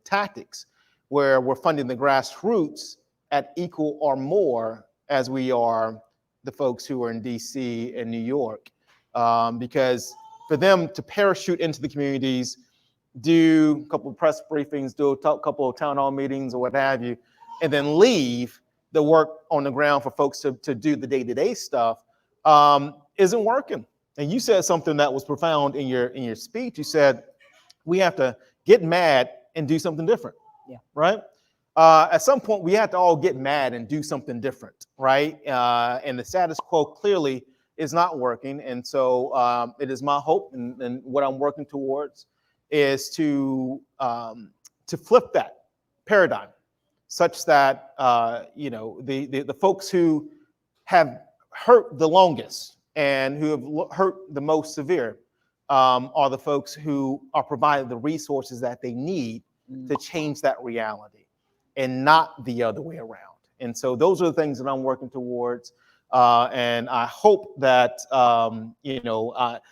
Speaker 8: tactics, where we're funding the grassroots at equal or more as we are the folks who are in DC and New York. Because for them to parachute into the communities, do a couple of press briefings, do a couple of town hall meetings or what have you, and then leave the work on the ground for folks to do the day-to-day stuff isn't working. And you said something that was profound in your speech. You said, we have to get mad and do something different.
Speaker 4: Yeah.
Speaker 8: Right? At some point, we have to all get mad and do something different, right? And the status quo clearly is not working. And so it is my hope and what I'm working towards is to flip that paradigm such that, the folks who have hurt the longest and who have hurt the most severe are the folks who are provided the resources that they need to change that reality and not the other way around. And so those are the things that I'm working towards. And I hope that,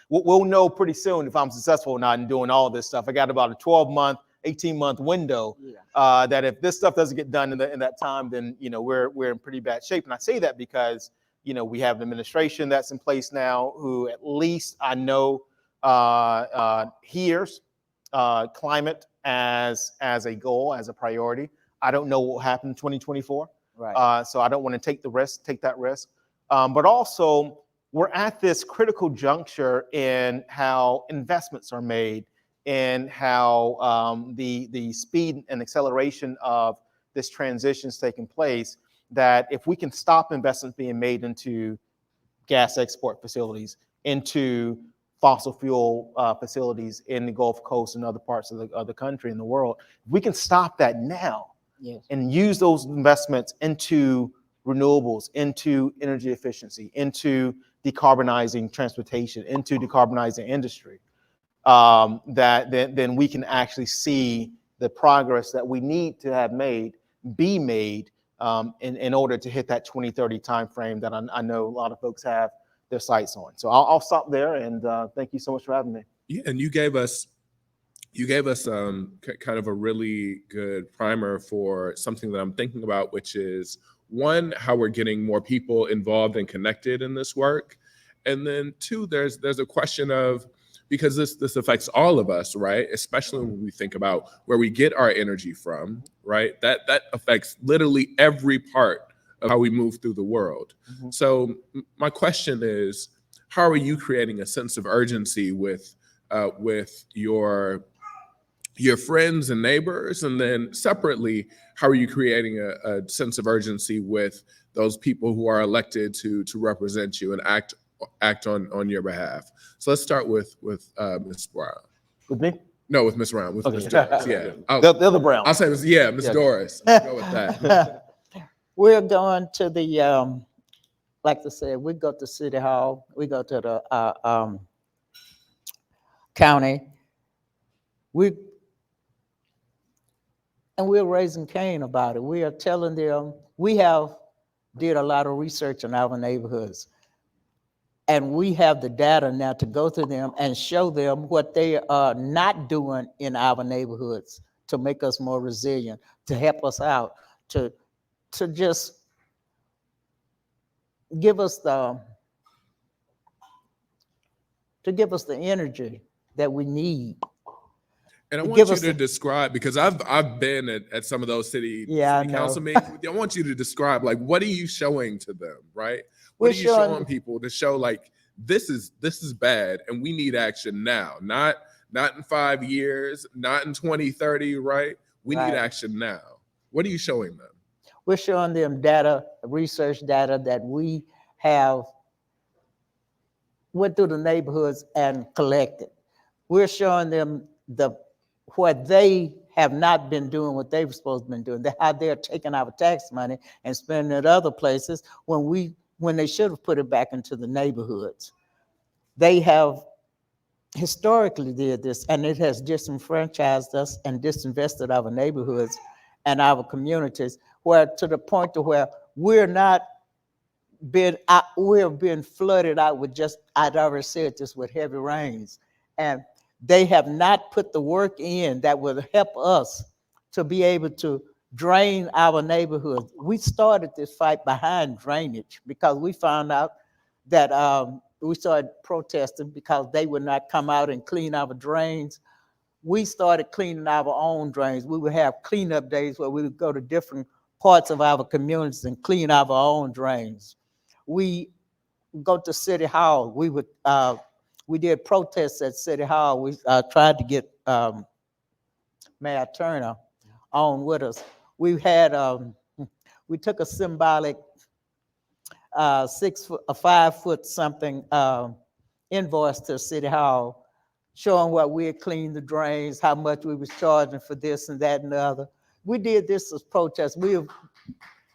Speaker 8: we'll know pretty soon if I'm successful or not in doing all this stuff. I got about a 12-month, 18-month window that if this stuff doesn't get done in that time, then, we're in pretty bad shape. And I say that because, we have an administration that's in place now who at least I know hears climate as a goal, as a priority. I don't know what will happen in 2024.
Speaker 4: Right.
Speaker 8: So I don't want to take that risk. But also, we're at this critical juncture in how investments are made and how the speed and acceleration of this transition is taking place, that if we can stop investments being made into gas export facilities, into fossil fuel facilities in the Gulf Coast and other parts of the country and the world, if we can stop that now,
Speaker 4: Yes.
Speaker 8: and use those investments into renewables, into energy efficiency, into decarbonizing transportation, into decarbonizing industry, then we can actually see the progress that we need to have be made in order to hit that 2030 timeframe that I know a lot of folks have their sights on. So I'll stop there, and thank you so much for having me.
Speaker 6: Yeah, and you gave us kind of a really good primer for something that I'm thinking about, which is one, how we're getting more people involved and connected in this work, and then two, there's a question of, because this affects all of us, right? Especially when we think about where we get our energy from, right? That affects literally every part of how we move through the world. Mm-hmm. So my question is, how are you creating a sense of urgency with your friends and neighbors, and then separately, how are you creating a sense of urgency with those people who are elected to represent you and act on your behalf? So let's start with Ms. Brown.
Speaker 8: With me?
Speaker 6: No, with Ms. Brown. With
Speaker 8: Okay.
Speaker 6: Ms. Doris. Yeah.
Speaker 8: The other Brown.
Speaker 6: I'll say Ms. Doris. I'll go with that.
Speaker 4: We're going to the, like I said, we go to City Hall. We go to the county, we're raising Cain about it. We are telling them, we have did a lot of research in our neighborhoods. And we have the data now to go to them and show them what they are not doing in our neighborhoods to make us more resilient, to help us out, to just give us the energy that we need.
Speaker 6: And I
Speaker 4: to
Speaker 6: want
Speaker 4: give
Speaker 6: you
Speaker 4: us
Speaker 6: to
Speaker 4: the-
Speaker 6: describe, because I've been at some of those city
Speaker 4: Yeah, I
Speaker 6: council
Speaker 4: know.
Speaker 6: meetings. I want you to describe, like, what are you showing to them, right?
Speaker 4: We're
Speaker 6: What are you
Speaker 4: showing-
Speaker 6: showing people to show, like, this is bad and we need action now, not in 5 years, not in 2030, right? We
Speaker 4: Right.
Speaker 6: need action now. What are you showing them?
Speaker 4: We're showing them data, research data that we have went through the neighborhoods and collected. We're showing them what they have not been doing, what they were supposed to be doing, how they're taking our tax money and spending it other places when they should have put it back into the neighborhoods. They have historically did this, and it has disenfranchised us and disinvested our neighborhoods and our communities, where to the point to where we're being flooded out with I'd already said this, with heavy rains. And they have not put the work in that would help us to be able to drain our neighborhoods. We started this fight behind drainage because we found out that we started protesting because they would not come out and clean our drains. We started cleaning our own drains. We would have cleanup days where we would go to different parts of our communities and clean our own drains. We go to City Hall. We did protests at City Hall. We tried to get Mayor Turner on with us. We took a symbolic 5 foot something invoice to City Hall, showing what we had cleaned the drains, how much we was charging for this and that and the other. We did this as protest.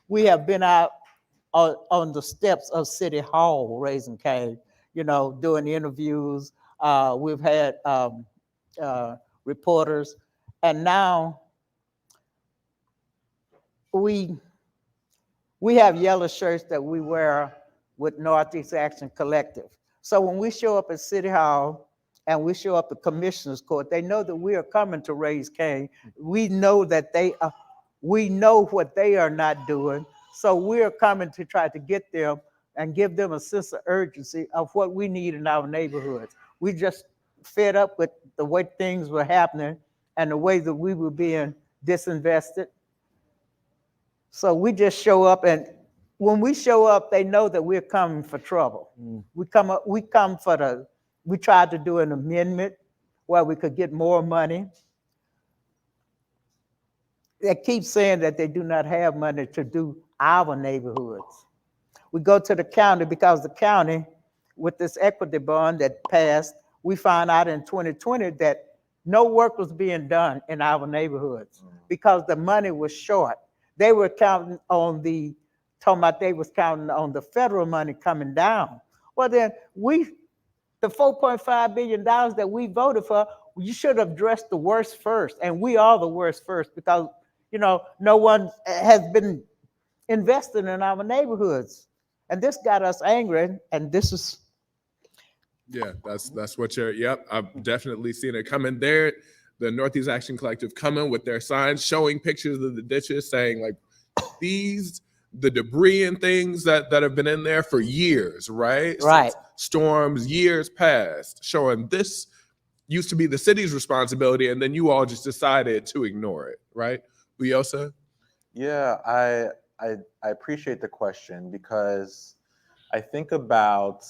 Speaker 4: We have been out on the steps of City Hall raising Cain, doing interviews. We've had reporters, and now we have yellow shirts that we wear with Northeast Action Collective. So when we show up at City Hall and we show up at Commissioner's Court, they know that we are coming to raise Cain. We know that we know what they are not doing. So we're coming to try to get them and give them a sense of urgency of what we need in our neighborhoods. We just fed up with the way things were happening and the way that we were being disinvested. So we just show up, and when we show up, they know that we're coming for trouble. We tried to do an amendment where we could get more money. They keep saying that they do not have money to do our neighborhoods. We go to the county because the county, with this equity bond that passed, we found out in 2020 that no work was being done in our neighborhoods because the money was short. They were counting on the federal money coming down. Well, then the $4.5 billion that we voted for, you should have addressed the worst first. And we are the worst first because, no one has been investing in our neighborhoods. And this got us angry, and this is.
Speaker 6: Yeah, that's what yep, I've definitely seen it coming there. The Northeast Action Collective coming with their signs, showing pictures of the ditches, saying, like, the debris and things that have been in there for years, right?
Speaker 4: Right.
Speaker 6: Since storms, years past, showing this used to be the city's responsibility, and then you all just decided to ignore it, right? Buyosa?
Speaker 7: Yeah, I appreciate the question because I think about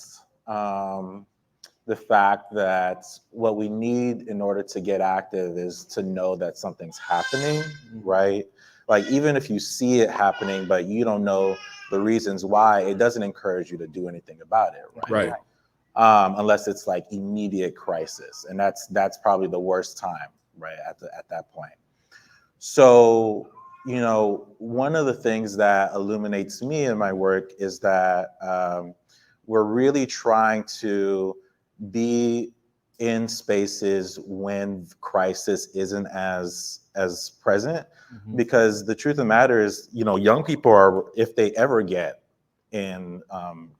Speaker 7: the fact that what we need in order to get active is to know that something's happening, right? Like, even if you see it happening, but you don't know the reasons why, it doesn't encourage you to do anything about it, right? Unless it's like immediate crisis, and that's probably the worst time, right? At that point. So, one of the things that illuminates me in my work is that we're really trying to be in spaces when crisis isn't as present, because the truth of the matter is, young people are, if they ever get in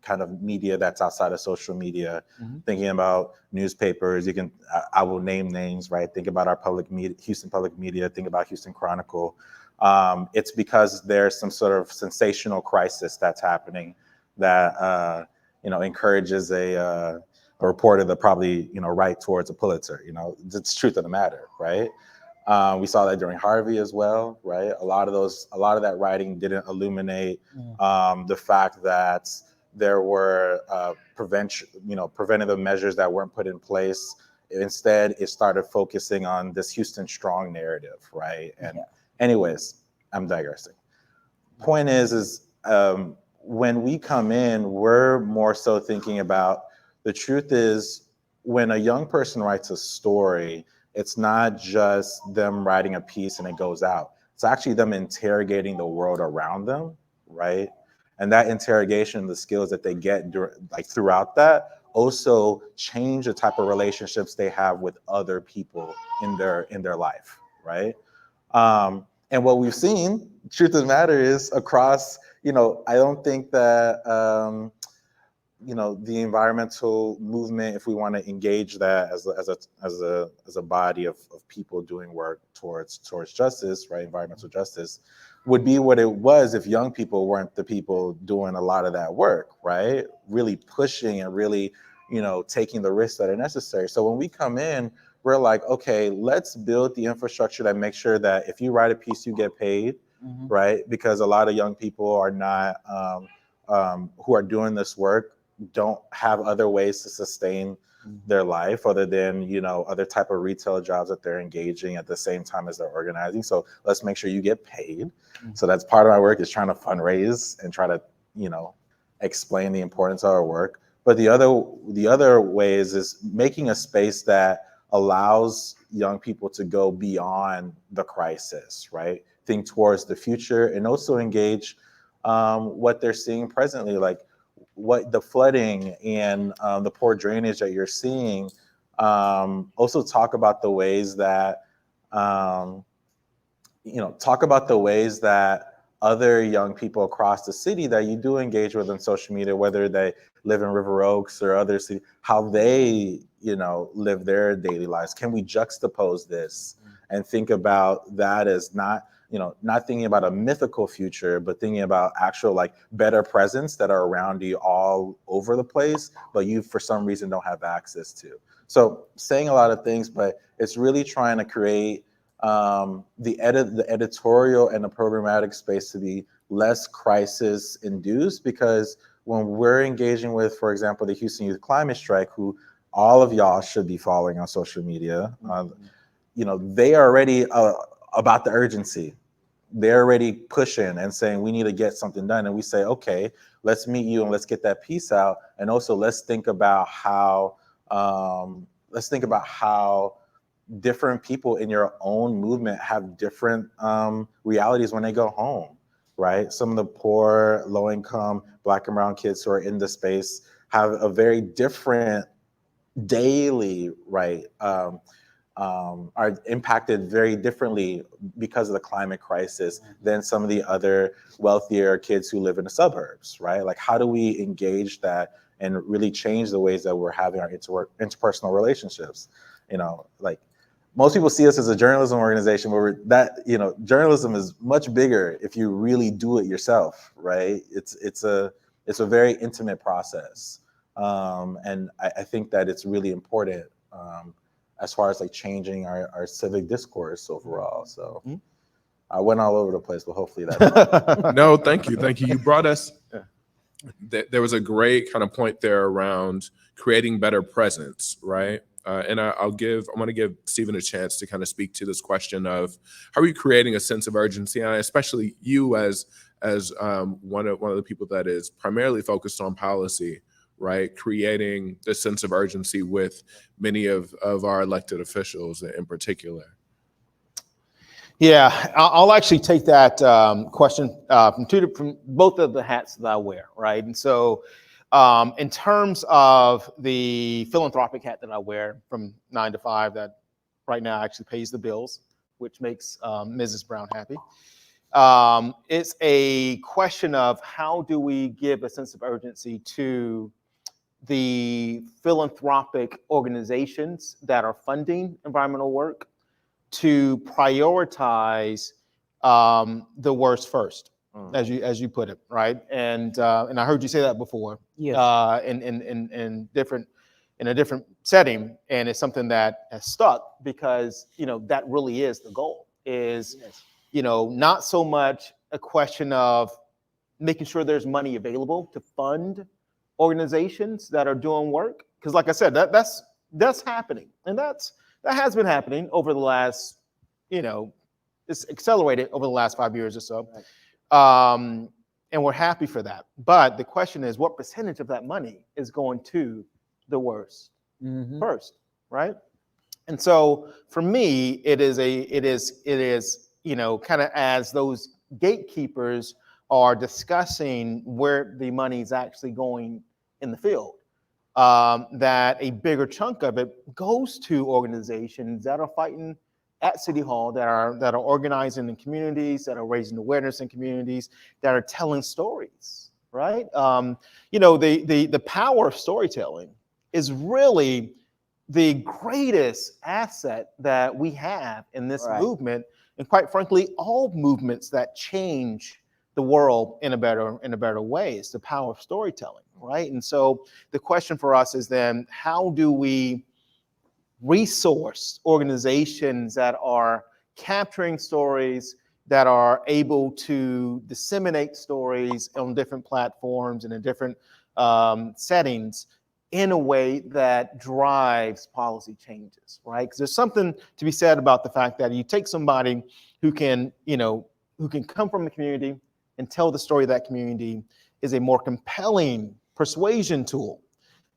Speaker 7: kind of media that's outside of social media, thinking about newspapers, I will name names, right? Think about our public media, Houston Public Media, think about Houston Chronicle. It's because there's some sort of sensational crisis that's happening that, encourages a reporter to probably, write towards a Pulitzer. It's the truth of the matter, right? We saw that during Harvey as well, right? A lot of that writing didn't illuminate the fact that there were preventative measures that weren't put in place. Instead, it started focusing on this Houston strong narrative, right? And anyways, I'm digressing. Point is when we come in, we're more so thinking about, the truth is, when a young person writes a story, it's not just them writing a piece and it goes out. It's actually them interrogating the world around them, right? And that interrogation, the skills that they get throughout that, also change the type of relationships they have with other people in their life, right? And what we've seen, truth of the matter is, across, I don't think that the environmental movement, if we want to engage that as a body of people doing work towards justice, right, environmental justice, would be what it was if young people weren't the people doing a lot of that work, right? Really pushing and really, taking the risks that are necessary. So when we come in, we're like, okay, let's build the infrastructure that makes sure that if you write a piece, you get paid, right? Because a lot of young people are not, who are doing this work, don't have other ways to sustain their life other than, other type of retail jobs that they're engaging at the same time as they're organizing. So let's make sure you get paid. So that's part of my work, is trying to fundraise and try to, explain the importance of our work. But the other ways is making a space that allows young people to go beyond the crisis, right? Think towards the future, and also engage what they're seeing presently, like what the flooding and the poor drainage that you're seeing. Also talk about the ways that, other young people across the city that you do engage with on social media, whether they live in River Oaks or other cities, how they, live their daily lives. Can we juxtapose this and think about that as not thinking about a mythical future, but thinking about actual better presents that are around you all over the place, but you for some reason don't have access to. So saying a lot of things, but it's really trying to create the editorial and the programmatic space to be less crisis induced, because when we're engaging with, for example, the Houston Youth Climate Strike, who all of y'all should be following on social media, they are already about the urgency. They're already pushing and saying we need to get something done. And we say, okay, let's meet you and let's get that piece out. And also let's think about how different people in your own movement have different realities when they go home, right? Some of the poor, low-income, Black and brown kids who are in the space have a very different daily, right, are impacted very differently because of the climate crisis than some of the other wealthier kids who live in the suburbs, right? Like, how do we engage that and really change the ways that we're having our interpersonal relationships? Most people see us as a journalism organization where journalism is much bigger if you really do it yourself, right? It's a very intimate process. And I think that it's really important as far as changing our civic discourse overall. So I went all over the place, but hopefully that.
Speaker 6: No, thank you. You brought us. There was a great kind of point there around creating better presence, right? And I want to give Stephen a chance to kind of speak to this question of how are you creating a sense of urgency, and especially you as one of the people that is primarily focused on policy, right? Creating this sense of urgency with many of our elected officials in particular.
Speaker 8: Yeah, I'll actually take that question from both of the hats that I wear, right? And so In terms of the philanthropic hat that I wear from 9 to 5, that right now actually pays the bills, which makes Mrs. Brown happy. It's a question of how do we give a sense of urgency to the philanthropic organizations that are funding environmental work to prioritize the worst first, as you put it, right? And I heard you say that before,
Speaker 4: Yes.
Speaker 8: in a different setting, and it's something that has stuck because that really is the goal. Is not so much a question of making sure there's money available to fund organizations that are doing work, because like I said, that's happening, and that has been happening over the last, it's accelerated over the last 5 years or so. Right. And we're happy for that. But the question is, what percentage of that money is going to the worst first, right? And so for me, it is kind of as those gatekeepers are discussing where the money is actually going in the field, that a bigger chunk of it goes to organizations that are fighting at City Hall, that are organizing in communities, that are raising awareness in communities, that are telling stories, right? The power of storytelling is really the greatest asset that we have in this movement, and quite frankly, all movements that change the world in a better way. It's the power of storytelling, right? And so the question for us is then, how do we resource organizations that are capturing stories, that are able to disseminate stories on different platforms and in different settings in a way that drives policy changes, right? Because there's something to be said about the fact that you take somebody who can come from the community and tell the story of that community is a more compelling persuasion tool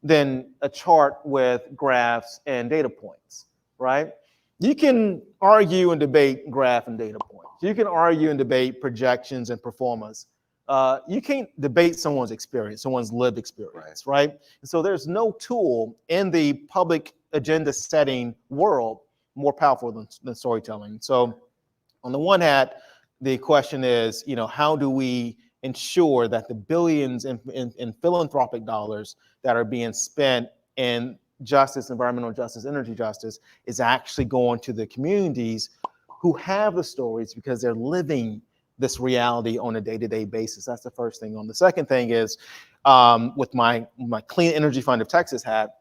Speaker 8: than a chart with graphs and data points, right? You can argue and debate graph and data points. You can argue and debate projections and performance. You can't debate someone's experience, someone's lived experience, right? And so there's no tool in the public agenda setting world more powerful than storytelling. So on the one hand, the question is, how do we ensure that the billions in philanthropic dollars that are being spent in justice, environmental justice, energy justice, is actually going to the communities who have the stories because they're living this reality on a day-to-day basis? That's the first thing. On the second thing is, with my Clean Energy Fund of Texas hat,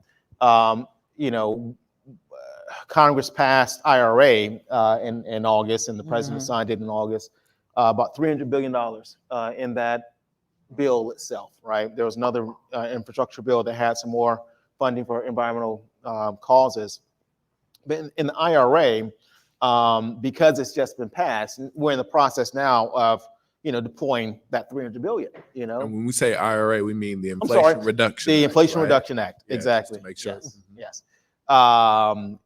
Speaker 8: Congress passed IRA in August, and the president signed it in August, about $300 billion in that bill itself, right? There was another infrastructure bill that had some more funding for environmental causes. But in the IRA, because it's just been passed, we're in the process now of deploying that $300 billion. And
Speaker 6: when we say IRA, we mean the Inflation Reduction Act.
Speaker 8: The Inflation
Speaker 6: right?
Speaker 8: Reduction Act,
Speaker 6: Yeah,
Speaker 8: exactly.
Speaker 6: just to make sure.
Speaker 8: Yes.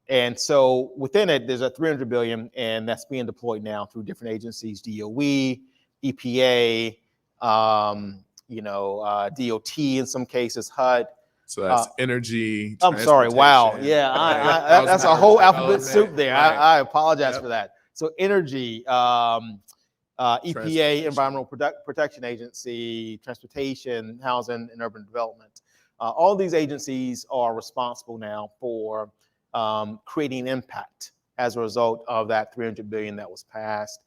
Speaker 8: And so within it, there's a $300 billion, and that's being deployed now through different agencies: DOE, EPA, DOT in some cases, HUD.
Speaker 6: So that's energy.
Speaker 8: I'm sorry. Wow.
Speaker 6: transportation,
Speaker 8: Yeah,
Speaker 6: right?
Speaker 8: that's a whole alphabet
Speaker 6: Development,
Speaker 8: soup there.
Speaker 6: right.
Speaker 8: I apologize
Speaker 6: Yep.
Speaker 8: for that. So energy, EPA, Environmental Protection Agency, Transportation, Housing, and Urban Development. All these agencies are responsible now for creating impact as a result of that $300 billion that was passed.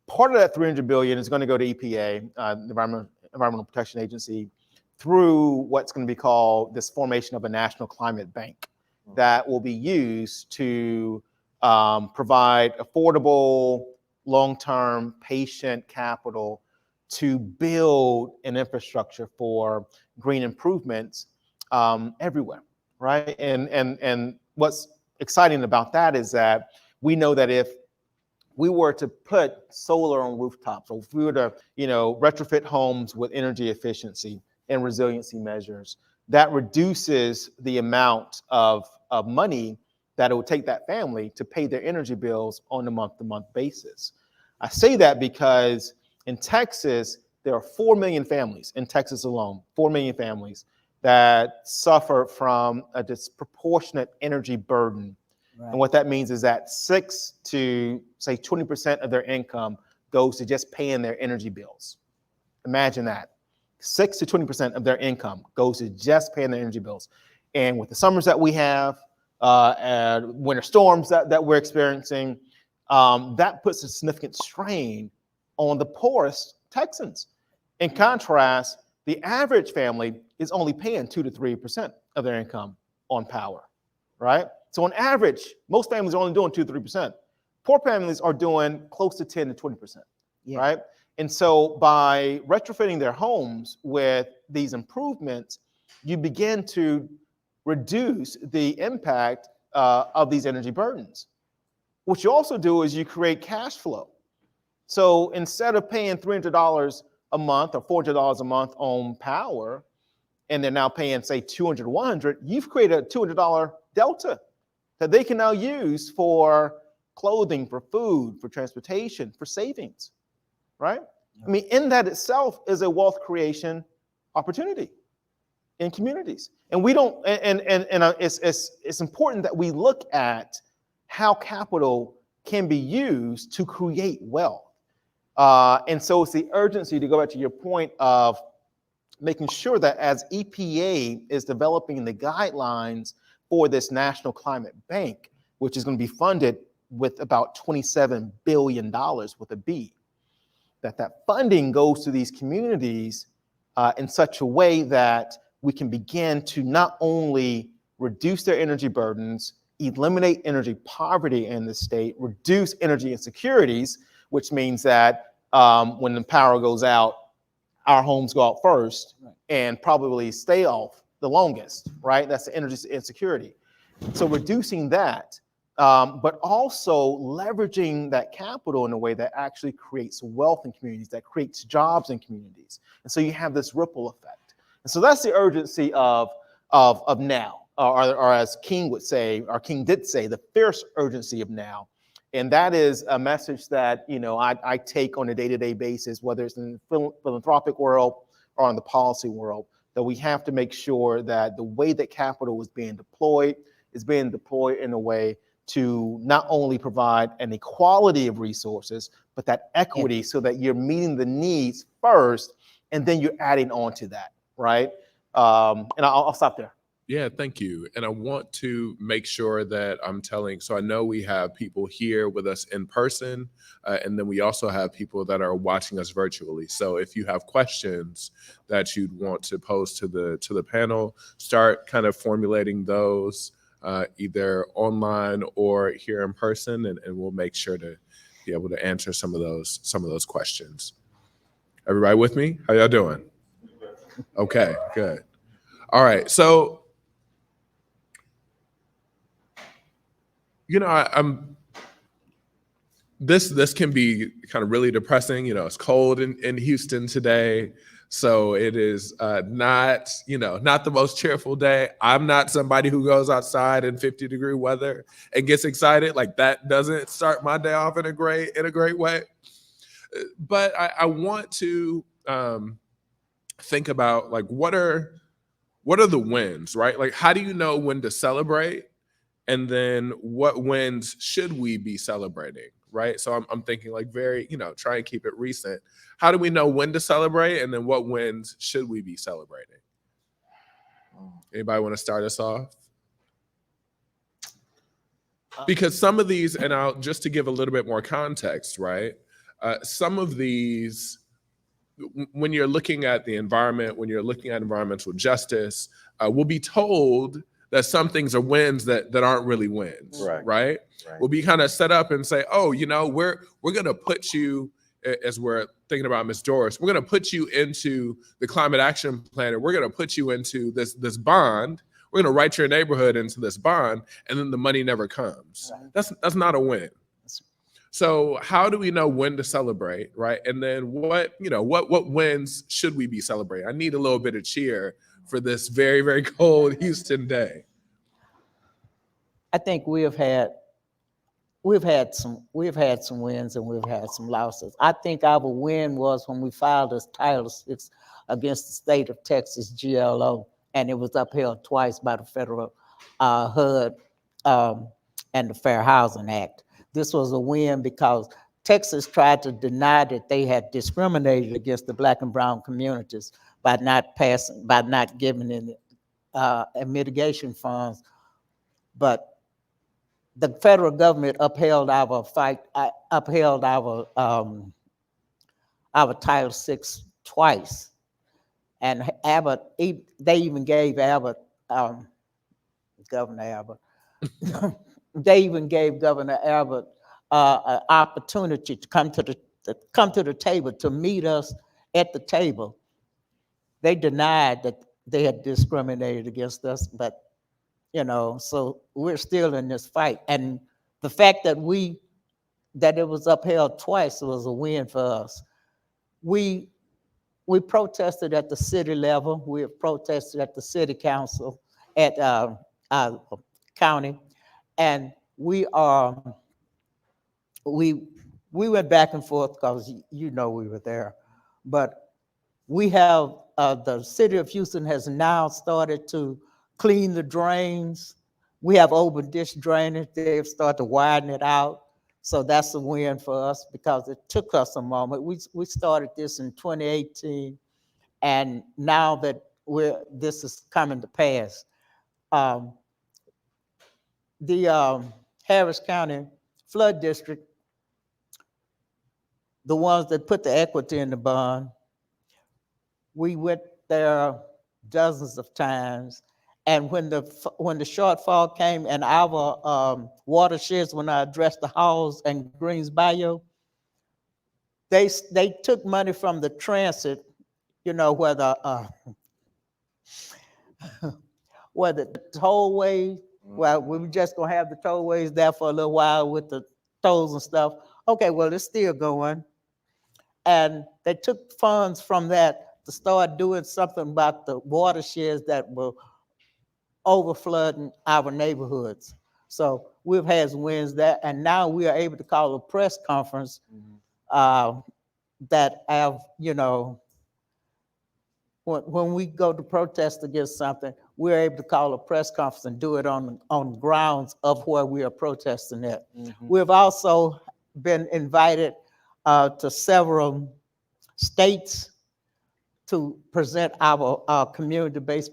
Speaker 8: Part of that $300 billion is going to go to EPA, Environmental Protection Agency, through what's going to be called this formation of a national climate bank that will be used to provide affordable, long-term, patient capital to build an infrastructure for green improvements everywhere, right? And what's exciting about that is that we know that if we were to put solar on rooftops, or if we were to, retrofit homes with energy efficiency and resiliency measures, that reduces the amount of money that it would take that family to pay their energy bills on a month-to-month basis. I say that because in Texas, there are 4 million families in Texas alone, 4 million families that suffer from a disproportionate energy burden. And what that means is that 6 to say 20% of their income goes to just paying their energy bills. Imagine that. 6 to 20% of their income goes to just paying their energy bills. And with the summers that we have, and winter storms that we're experiencing, that puts a significant strain on the poorest Texans. In contrast, the average family is only paying 2 to 3% of their income on power, right? So on average, most families are only doing 2 to 3%. Poor families are doing close to 10 to 20%, right? And so by retrofitting their homes with these improvements, you begin to reduce the impact of these energy burdens. What you also do is you create cash flow. So instead of paying $300 a month or $400 a month on power, and they're now paying, say, $200 or $100, you've created a $200 delta that they can now use for clothing, for food, for transportation, for savings, right? I mean, in that itself is a wealth creation opportunity in communities. And we don't, it's important that we look at how capital can be used to create wealth. And so it's the urgency, to go back to your point, of making sure that as EPA is developing the guidelines for this National Climate Bank, which is going to be funded with about $27 billion with a B, that funding goes to these communities in such a way that we can begin to not only reduce their energy burdens, eliminate energy poverty in the state, reduce energy insecurities, which means that when the power goes out, our homes go out first and probably stay off the longest, right? That's the energy insecurity. So reducing that, but also leveraging that capital in a way that actually creates wealth in communities, that creates jobs in communities. And so you have this ripple effect. And so that's the urgency of now, or as King would say, or King did say, the fierce urgency of now. And that is a message that, you know, I take on a day-to-day basis, whether it's in the philanthropic world or in the policy world, that we have to make sure that the way that capital is being deployed in a way to not only provide an equality of resources, but that equity, so that you're meeting the needs first, and then you're adding on to that, right? And I'll stop there.
Speaker 6: Yeah, thank you. And I want to make sure that I'm telling, so I know we have people here with us in person, and then we also have people that are watching us virtually. So if you have questions that you'd want to pose to the panel, start kind of formulating those either online or here in person, and we'll make sure to be able to answer some of those questions. Everybody with me? How y'all doing? Okay, good. All right, so you know, I'm this can be kind of really depressing. You know, it's cold in Houston today, so it is not the most cheerful day. I'm not somebody who goes outside in 50-degree weather and gets excited. Like, that doesn't start my day off in a great way. But I want to think about, like, what are the wins, right? Like, how do you know when to celebrate? And then what wins should we be celebrating, right? So I'm thinking, like, very, try and keep it recent. How do we know when to celebrate? And then what wins should we be celebrating? Anybody want to start us off? Because some of these, and just to give a little bit more context, right? Some of these, when you're looking at the environment, when you're looking at environmental justice, we'll be told that some things are wins that aren't really wins, right? We'll be kind of set up and say, oh, we're going to put you, as we're thinking about Ms. Doris, we're going to put you into the climate action plan, and we're going to put you into this bond. We're going to write your neighborhood into this bond, and then the money never comes. That's not a win. So how do we know when to celebrate, right? And then what wins should we be celebrating? I need a little bit of cheer for this very, very cold Houston day.
Speaker 4: I think we've had some wins and we've had some losses. I think our win was when we filed this Title VI against the state of Texas GLO and it was upheld twice by the federal HUD and the Fair Housing Act. This was a win because Texas tried to deny that they had discriminated against the Black and brown communities by not giving in mitigation funds. But the federal government upheld our Title VI twice. And Abbott, they even gave Abbott, Governor Abbott, they even gave Governor Abbott an opportunity to come to the table, to meet us at the table. They denied that they had discriminated against us, but so we're still in this fight. And the fact that it was upheld twice was a win for us. We protested at the city level. We have protested at the city council, at county, and we went back and forth because we were there. But we have the city of Houston has now started to clean the drains. We have open ditch drainage. They've started to widen it out. So that's a win for us because it took us a moment. We started this in 2018, and now that this is coming to pass. The Harris County Flood District, the ones that put the equity in the bond, we went there dozens of times. And when the shortfall came and our watersheds, when I addressed the Halls and Greens Bayou, they took money from the transit, where the tollway, well, we were just gonna have the tollways there for a little while with the tolls and stuff. Okay, well, it's still going. And they took funds from that to start doing something about the watersheds that were overflooding our neighborhoods. So we've had wins there, and now we are able to call a press conference that have, when we go to protest against something, we're able to call a press conference and do it on grounds of where we are protesting at. We've also been invited to several states to present our community-based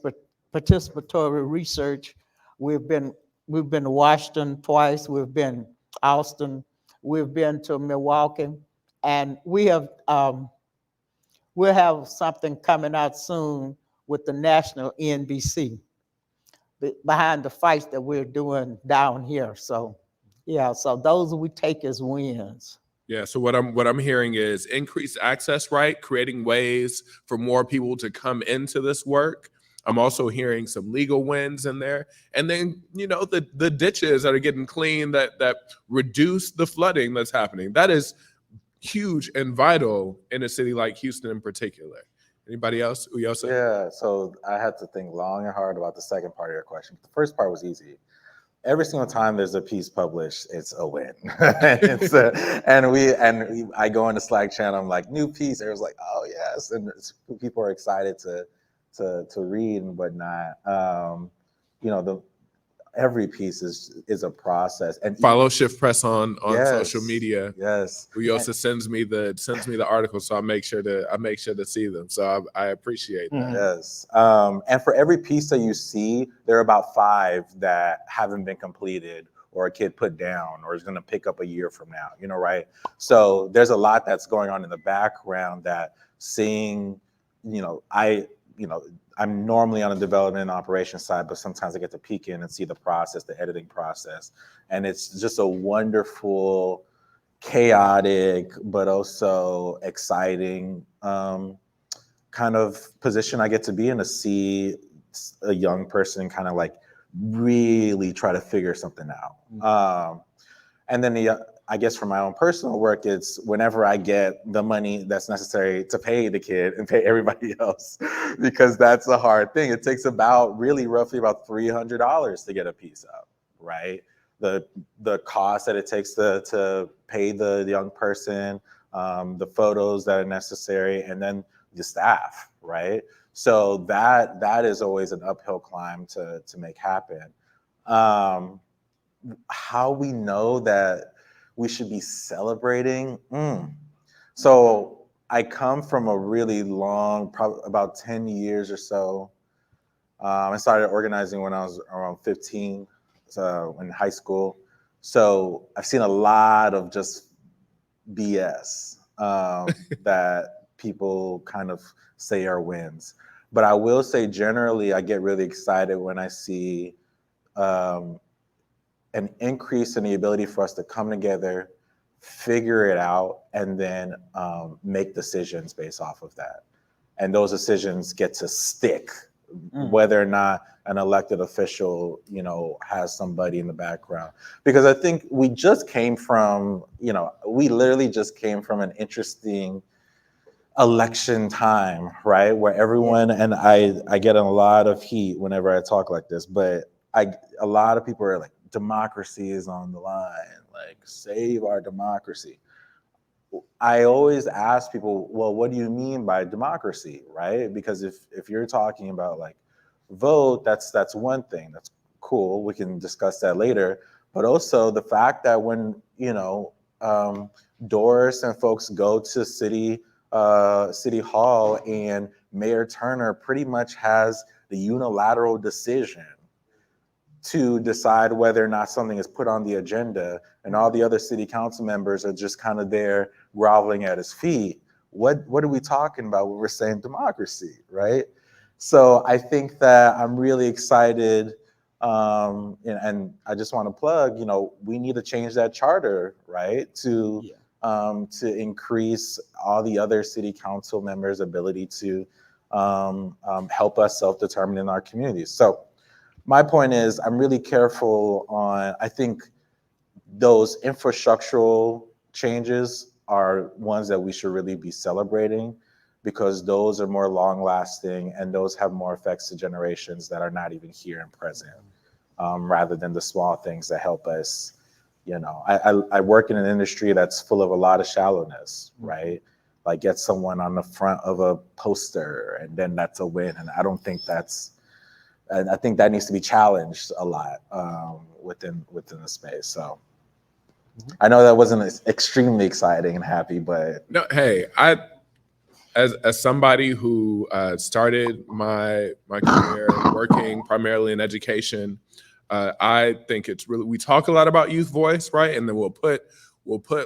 Speaker 4: participatory research. We've been to Washington twice. We've been Austin. We've been to Milwaukee, and we'll have something coming out soon with the national NBC behind the fights that we're doing down here. So, yeah. So those we take as wins.
Speaker 6: Yeah, so what I'm hearing is increased access, right? Creating ways for more people to come into this work. I'm also hearing some legal wins in there. And then, the ditches that are getting cleaned that reduce the flooding that's happening. That is huge and vital in a city like Houston in particular. Anybody else?
Speaker 7: Yeah, so I had to think long and hard about the second part of your question. The first part was easy. Every single time there's a piece published, it's a win. I go in the Slack channel, I'm like, new piece. Everyone's like, oh yes, and people are excited to read and whatnot. Every piece is a process. And
Speaker 6: follow Shift Press on
Speaker 7: yes,
Speaker 6: social media.
Speaker 7: Yes,
Speaker 6: Uyosa sends me the articles, so I make sure to see them. So I appreciate that.
Speaker 7: Yes, and for every piece that you see, there are about 5 that haven't been completed or a kid put down or is going to pick up a year from now. Right? So there's a lot that's going on in the background that seeing, I'm normally on the development and operations side, but sometimes I get to peek in and see the process, the editing process. And it's just a wonderful, chaotic, but also exciting kind of position I get to be in, to see a young person kind of like really try to figure something out. And then I guess for my own personal work, it's whenever I get the money that's necessary to pay the kid and pay everybody else, because that's a hard thing. It takes roughly about $300 to get a piece up, right? The cost that it takes to pay the young person, the photos that are necessary, and then the staff, right? So that is always an uphill climb to make happen. How we know that we should be celebrating? So I come from a really long, probably about 10 years or so. I started organizing when I was around 15, so in high school. So I've seen a lot of just BS that people kind of say are wins. But I will say generally, I get really excited when I see an increase in the ability for us to come together, figure it out, and then make decisions based off of that. And those decisions get to stick, whether or not an elected official, has somebody in the background. Because I think we just came from, we literally just came from an interesting election time, right? Where everyone, and I get a lot of heat whenever I talk like this, but a lot of people are like, democracy is on the line, like save our democracy. I always ask people, well, what do you mean by democracy, right? Because if you're talking about like vote, that's one thing. That's cool. We can discuss that later. But also the fact that when Doris and folks go to City Hall and Mayor Turner pretty much has the unilateral decision to decide whether or not something is put on the agenda, and all the other city council members are just kind of there groveling at his feet. What are we talking about when we're saying democracy, right? So I think that I'm really excited, and I just want to plug, we need to change that charter, right, to increase all the other city council members' ability to help us self-determine in our communities. So my point is, I'm really careful on, I think those infrastructural changes are ones that we should really be celebrating, because those are more long lasting and those have more effects to generations that are not even here and present, rather than the small things that help us. I work in an industry that's full of a lot of shallowness, right? Like get someone on the front of a poster and then that's a win. And I don't think and I think that needs to be challenged a lot within the space. So I know that wasn't extremely exciting and happy, but
Speaker 6: no, hey, as somebody who started my career working primarily in education, I think it's really, we talk a lot about youth voice, right? And then we'll put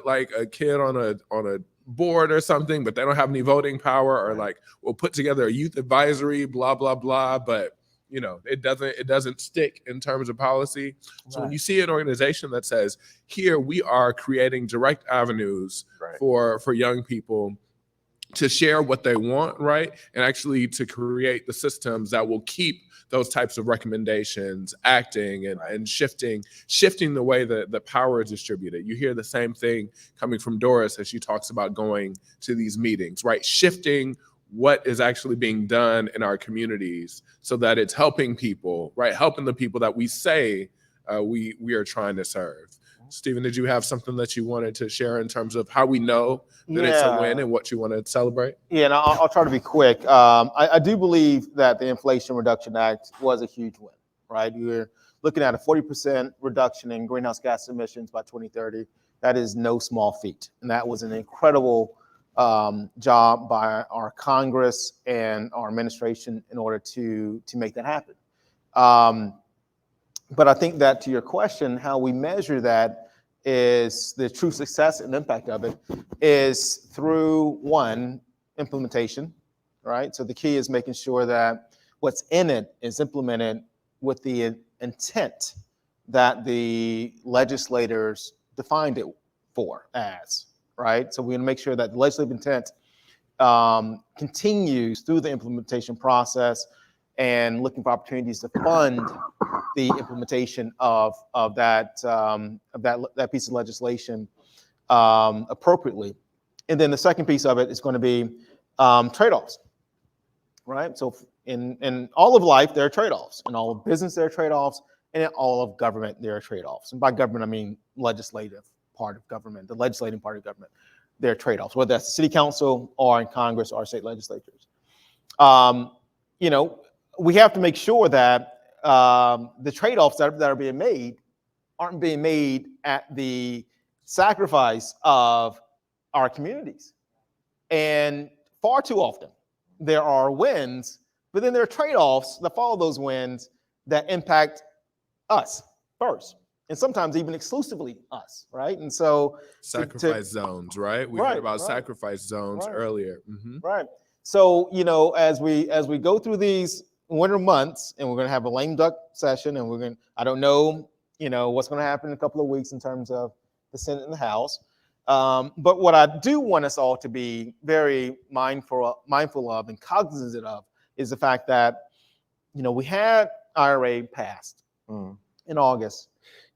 Speaker 6: like a kid on a board or something, but they don't have any voting power, or like we'll put together a youth advisory, blah blah blah, but it doesn't stick in terms of policy. So when you see an organization that says, here we are creating direct avenues for young people to share what they want, right? And actually to create the systems that will keep those types of recommendations acting and shifting the way that the power is distributed. You hear the same thing coming from Doris as she talks about going to these meetings, right? Shifting what is actually being done in our communities so that it's helping people, right? Helping the people that we say we are trying to serve. Stephen, did you have something that you wanted to share in terms of how we know that it's a win and what you want to celebrate?
Speaker 8: Yeah, and I'll try to be quick. I do believe that the Inflation Reduction Act was a huge win, right? We're looking at a 40% reduction in greenhouse gas emissions by 2030. That is no small feat. And that was an incredible job by our Congress and our administration in order to make that happen. But I think that to your question, how we measure that is the true success and impact of it is through one, implementation, right? So the key is making sure that what's in it is implemented with the intent that the legislators defined it for as, right? So we're going to make sure that the legislative intent continues through the implementation process, and looking for opportunities to fund the implementation of that piece of legislation appropriately. And then the second piece of it is going to be trade-offs, right? So in all of life, there are trade-offs. In all of business, there are trade-offs. And in all of government, there are trade-offs. And by government, I mean legislative part of government, the legislating part of government. There are trade-offs, whether that's the city council or in Congress or state legislatures. you know, we have to make sure that the trade-offs that are being made aren't being made at the sacrifice of our communities. And far too often, there are wins, but then there are trade-offs that follow those wins that impact us first, and sometimes even exclusively us, right? And so
Speaker 6: Sacrifice zones, right? We heard about sacrifice zones earlier.
Speaker 8: Right. So, you know, as we go through these winter months, and we're going to have a lame duck session, and I don't know, you know, what's going to happen in a couple of weeks in terms of the Senate and the House. But what I do want us all to be very mindful of and cognizant of is the fact that, you know, we had IRA passed in August,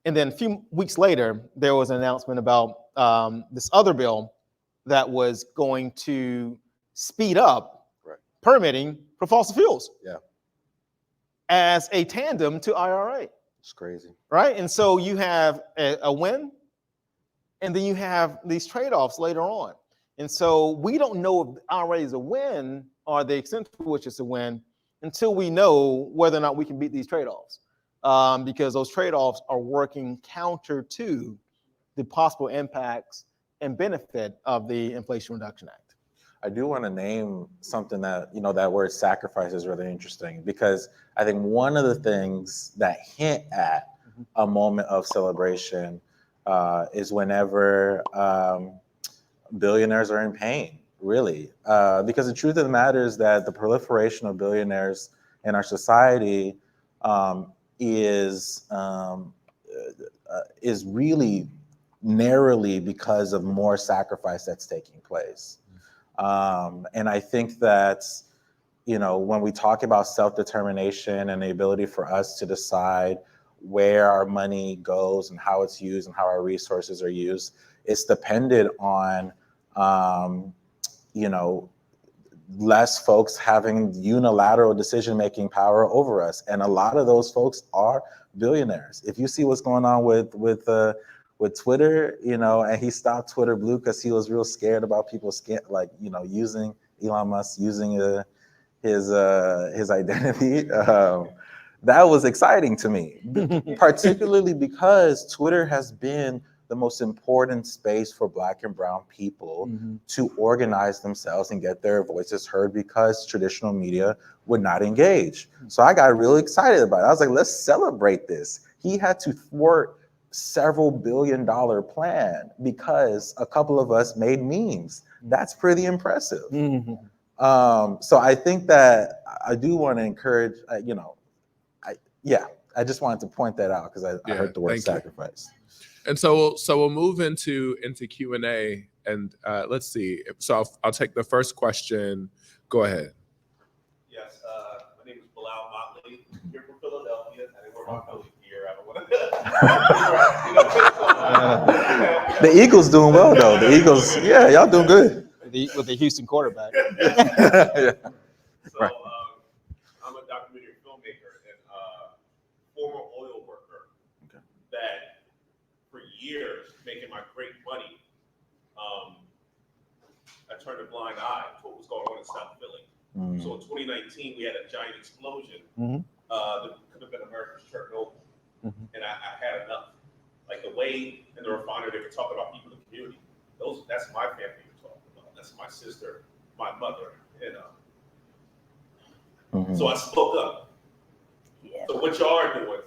Speaker 8: and then a few weeks later, there was an announcement about this other bill that was going to speed up permitting for fossil fuels.
Speaker 7: Yeah.
Speaker 8: As a tandem to IRA.
Speaker 7: It's crazy.
Speaker 8: Right? And so you have a win, and then you have these trade-offs later on. And so we don't know if IRA is a win or the extent to which it's a win until we know whether or not we can beat these trade-offs. Because those trade-offs are working counter to the possible impacts and benefit of the Inflation Reduction Act.
Speaker 7: I do want to name something that, you know, that word sacrifice is really interesting, because I think one of the things that hint at a moment of celebration is whenever billionaires are in pain, really. Because the truth of the matter is that the proliferation of billionaires in our society is really narrowly because of more sacrifice that's taking place. And I think that, you know, when we talk about self-determination and the ability for us to decide where our money goes and how it's used and how our resources are used, it's dependent on, you know, less folks having unilateral decision-making power over us. And a lot of those folks are billionaires. If you see what's going on with Twitter, you know, and he stopped Twitter Blue because he was real scared about people you know, using Elon Musk using his identity. That was exciting to me, particularly because Twitter has been the most important space for Black and brown people to organize themselves and get their voices heard, because traditional media would not engage. So I got really excited about it. I was like, let's celebrate this. He had to thwart several billion-dollar plan because a couple of us made memes. That's pretty impressive. So I think that I do want to encourage, you know, I just wanted to point that out because I heard the word sacrifice.
Speaker 6: And so we'll move into Q&A, and let's see. So I'll take the first question. Go ahead.
Speaker 9: Yes, my name is Bilal Motley. Here from Philadelphia. I didn't work on Philly here. I don't want to.
Speaker 7: The Eagles doing well though. The Eagles, yeah, y'all doing good.
Speaker 8: With the Houston quarterback.
Speaker 7: Yeah.
Speaker 9: So I'm a documentary filmmaker and former oil worker that for years making my great money, I turned a blind eye to what was going on in South Philly. So in 2019, we had a giant explosion that could have been America's Chernobyl. And I had enough. Like the way in the refinery they were talking about people in the community, that's my family we're talking about. That's my sister, my mother, you know. So I spoke up. So what y'all are doing,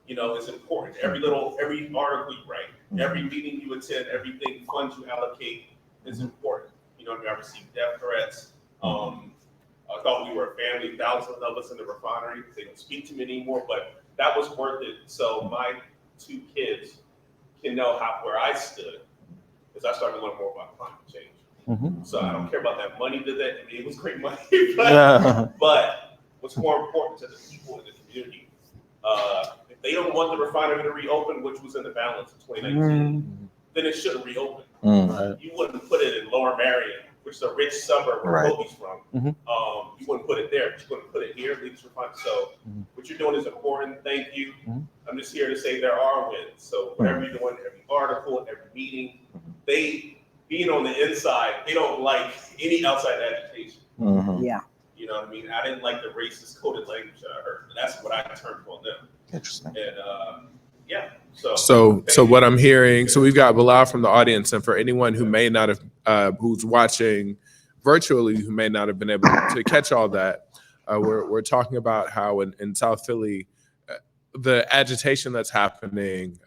Speaker 9: you know, is important. Every article you write, every meeting you attend, everything, funds you allocate is important. You know, I received death threats. I thought we were a family, thousands of us in the refinery. They don't speak to me anymore, but that was worth it. So my 2 kids can know where I stood, because I started to learn more about climate change. So I don't care about that money today. I mean, it was great money, but what's more important to the people in the community? If they don't want the refinery to reopen, which was in the balance in 2019, then it shouldn't reopen. You wouldn't put it in Lower Marion, which is a rich suburb where Kobe's from. You wouldn't put it there, but you wouldn't put it here. So what you're doing is important. Thank you. I'm just here to say there are wins. So whatever you're doing, every article, every meeting, being on the inside, they don't like any outside agitation.
Speaker 4: Yeah.
Speaker 9: You know what I mean? I didn't like the racist coded language that I heard. And that's what I turned on them.
Speaker 7: Interesting.
Speaker 9: And yeah, so.
Speaker 6: So what I'm hearing, so we've got Bilal from the audience, and for anyone who may not have, who's watching virtually, who may not have been able to catch all that, we're talking about how in South Philly, the agitation that's happening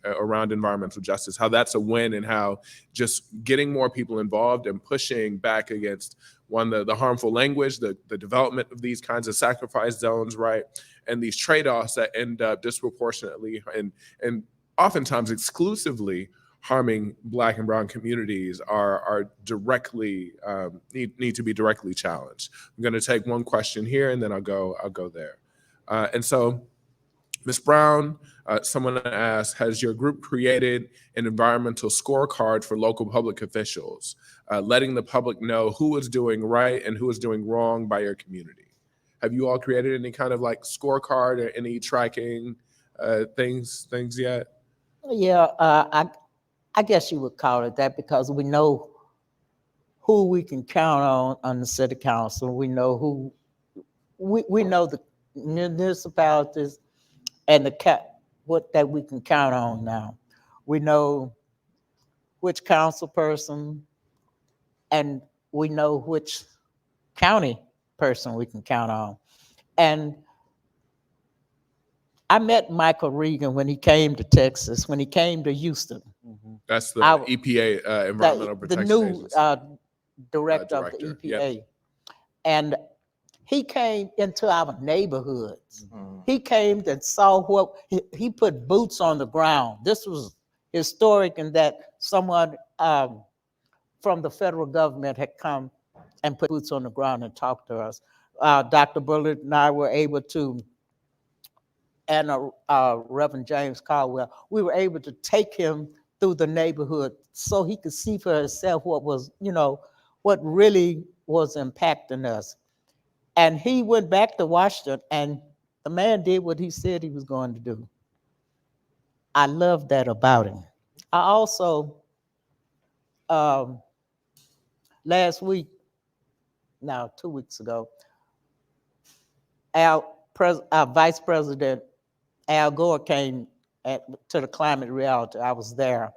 Speaker 6: around environmental justice, how that's a win, and how just getting more people involved and pushing back against the harmful language, the development of these kinds of sacrifice zones, right? And these trade-offs that end up disproportionately and oftentimes exclusively harming Black and Brown communities are directly need to be directly challenged. I'm going to take one question here, and then I'll go there. And so, Ms. Brown, someone asked, has your group created an environmental scorecard for local public officials, letting the public know who is doing right and who is doing wrong by your community? Have you all created any kind of like scorecard or any tracking things yet?
Speaker 4: Yeah, I guess you would call it that, because we know who we can count on the city council. We know who, we know the municipalities and what that we can count on now. We know which council person, and we know which county person we can count on. And I met Michael Regan when he came to Texas, when he came to Houston.
Speaker 6: That's the EPA, Environmental
Speaker 4: The
Speaker 6: Protection
Speaker 4: new
Speaker 6: Agency.
Speaker 4: director of the EPA.
Speaker 6: Yep.
Speaker 4: And he came into our neighborhoods.
Speaker 7: Mhm.
Speaker 4: He came and saw what, he put boots on the ground. This was historic in that someone from the federal government had come and put boots on the ground and talked to us. Dr. Bullard and I were able to, and Reverend James Caldwell, we were able to take him through the neighborhood so he could see for himself what was, what really was impacting us. And he went back to Washington, and the man did what he said he was going to do. I love that about him. I also, last week, now 2 weeks ago, our Vice President Al Gore came to the Climate Reality. I was there,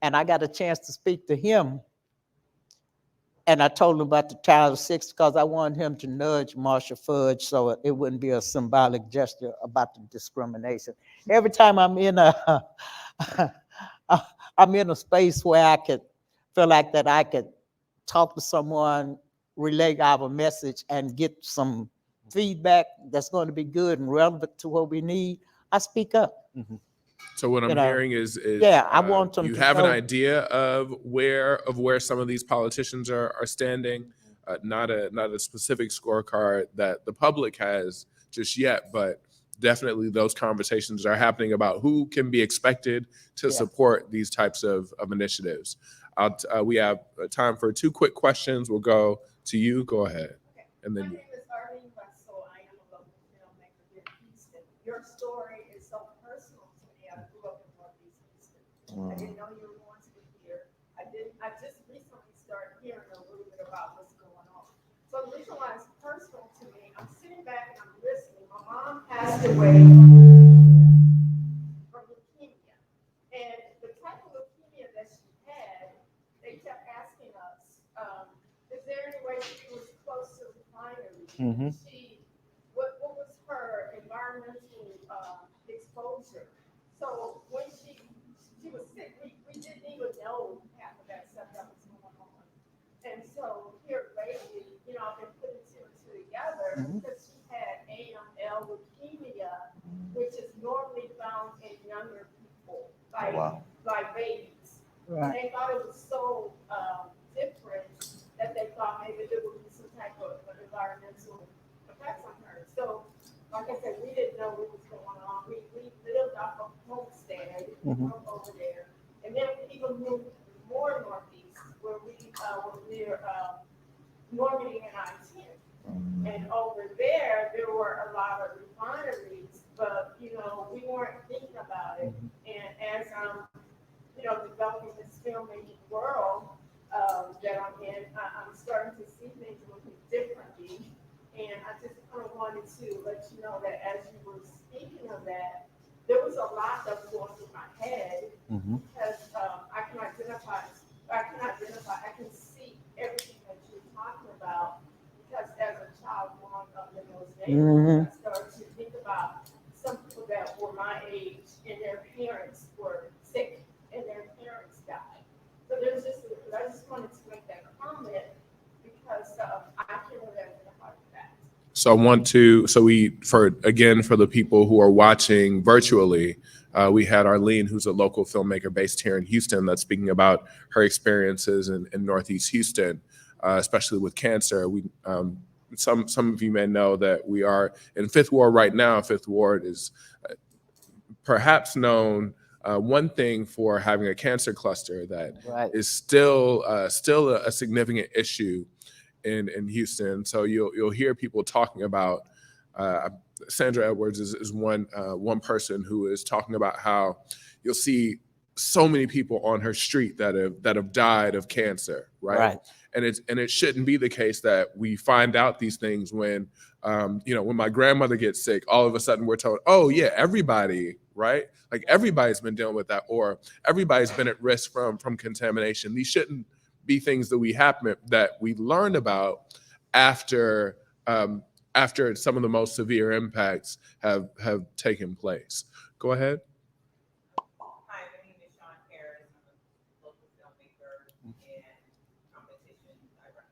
Speaker 4: and I got a chance to speak to him. And I told him about the Title VI because I wanted him to nudge Marcia Fudge so it wouldn't be a symbolic gesture about the discrimination. Every time I'm in I'm in a space where I could feel like that I could talk to someone, relay our message, and get some feedback that's going to be good and relevant to what we need, I speak up.
Speaker 6: So what I'm hearing is
Speaker 4: yeah, I want them
Speaker 6: you
Speaker 4: to
Speaker 6: have an
Speaker 4: know.
Speaker 6: idea of where some of these politicians are standing, not a specific scorecard that the public has just yet, but definitely those conversations are happening about who can be expected to support these types of initiatives. We have time for 2 quick questions. We'll go to you. Go ahead, and then you.
Speaker 10: Your story is so personal to me. I grew up in Northeast Houston. I didn't know you were going to be here. I just recently started hearing a little bit about what's going on. So the reason why it's personal to me, I'm sitting back and I'm listening. My mom passed away from leukemia. And the type of leukemia that she had, they kept asking us, is there any way she was close to refinery? What was her environmental exposure? So when she was sick, we didn't even know half of that stuff that was going on. And so here lately, I've been putting 2 and 2 together because she had AML leukemia, which is normally found in younger people, like babies.
Speaker 4: Right.
Speaker 10: And they thought it was so different that they thought maybe there would be some type of environmental effects on her. So, like I said, we didn't know what was going on. We lived off of Homestead, over there, and then we even moved more northeast, where we were near Normandy and I-10. And over there were a lot of refineries, but we weren't thinking about it. And as I'm, developing this filmmaking world that I'm in, I'm starting to see things a little bit differently. And I just kind of wanted to let you know that as you were speaking of that, there was a lot that was going through my head because I can see everything that you're talking about because as a child growing up in those neighborhoods, I started to think about some people that were my age and their parents were sick and their parents died. So I just wanted to make that comment because I can relate to the heart of that.
Speaker 6: So I want to, for the people who are watching virtually, we had Arlene, who's a local filmmaker based here in Houston, that's speaking about her experiences in Northeast Houston, especially with cancer. Some of you may know that we are in Fifth Ward right now. Fifth Ward is perhaps known one thing for having a cancer cluster that is still a significant issue in Houston. So you'll hear people talking about Sandra Edwards is one person who is talking about how you'll see so many people on her street that have died of cancer, right? And it shouldn't be the case that we find out these things when when my grandmother gets sick, all of a sudden we're told, oh yeah, everybody, right? Like everybody's been dealing with that, or everybody's been at risk from contamination. These shouldn't be things that we learned about after some of the most severe impacts have taken place. Go ahead.
Speaker 11: Hi, my name is Sean Harris. I'm a local filmmaker and film competition director.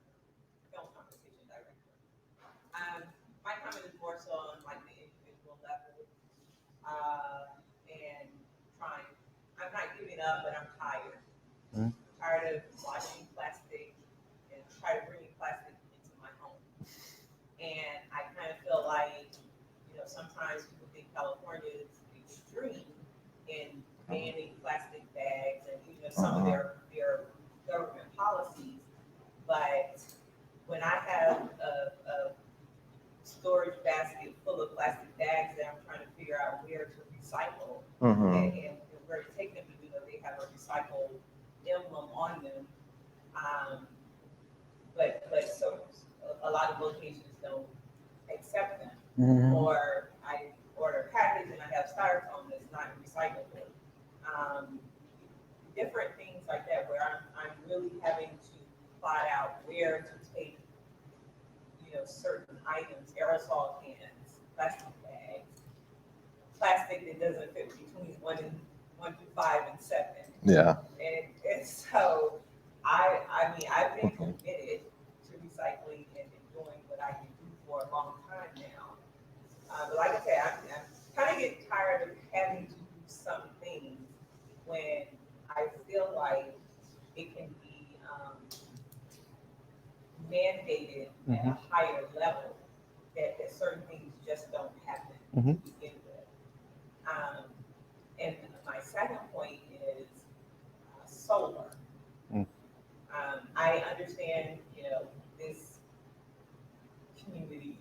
Speaker 11: My comment is more so on like the individual level, and I'm not giving up, but I'm tired. I'm tired of washing plastic and try to bring plastic into my home. And I kind of feel like, sometimes people think California is extreme in banning plastic bags and some of their government policies. But when I have a storage basket full of plastic bags that I'm trying to figure out where to recycle and where to take them, even though they have a recycle emblem on them, but so a lot of locations don't accept them, or I order a package and I have styrofoam that's not recyclable. Different things like that where I'm really having to plot out where to take certain items, aerosol cans, plastic bags, plastic that doesn't fit between 1 through 5 and 7.
Speaker 7: Yeah.
Speaker 11: And so I've been committed to recycling and doing what I can do for a long time now. But like I said, I'm kind of getting tired of having to do some things when I feel like it can be mandated at a higher level that certain things just don't happen to begin with. And my second point is solar. I understand, this community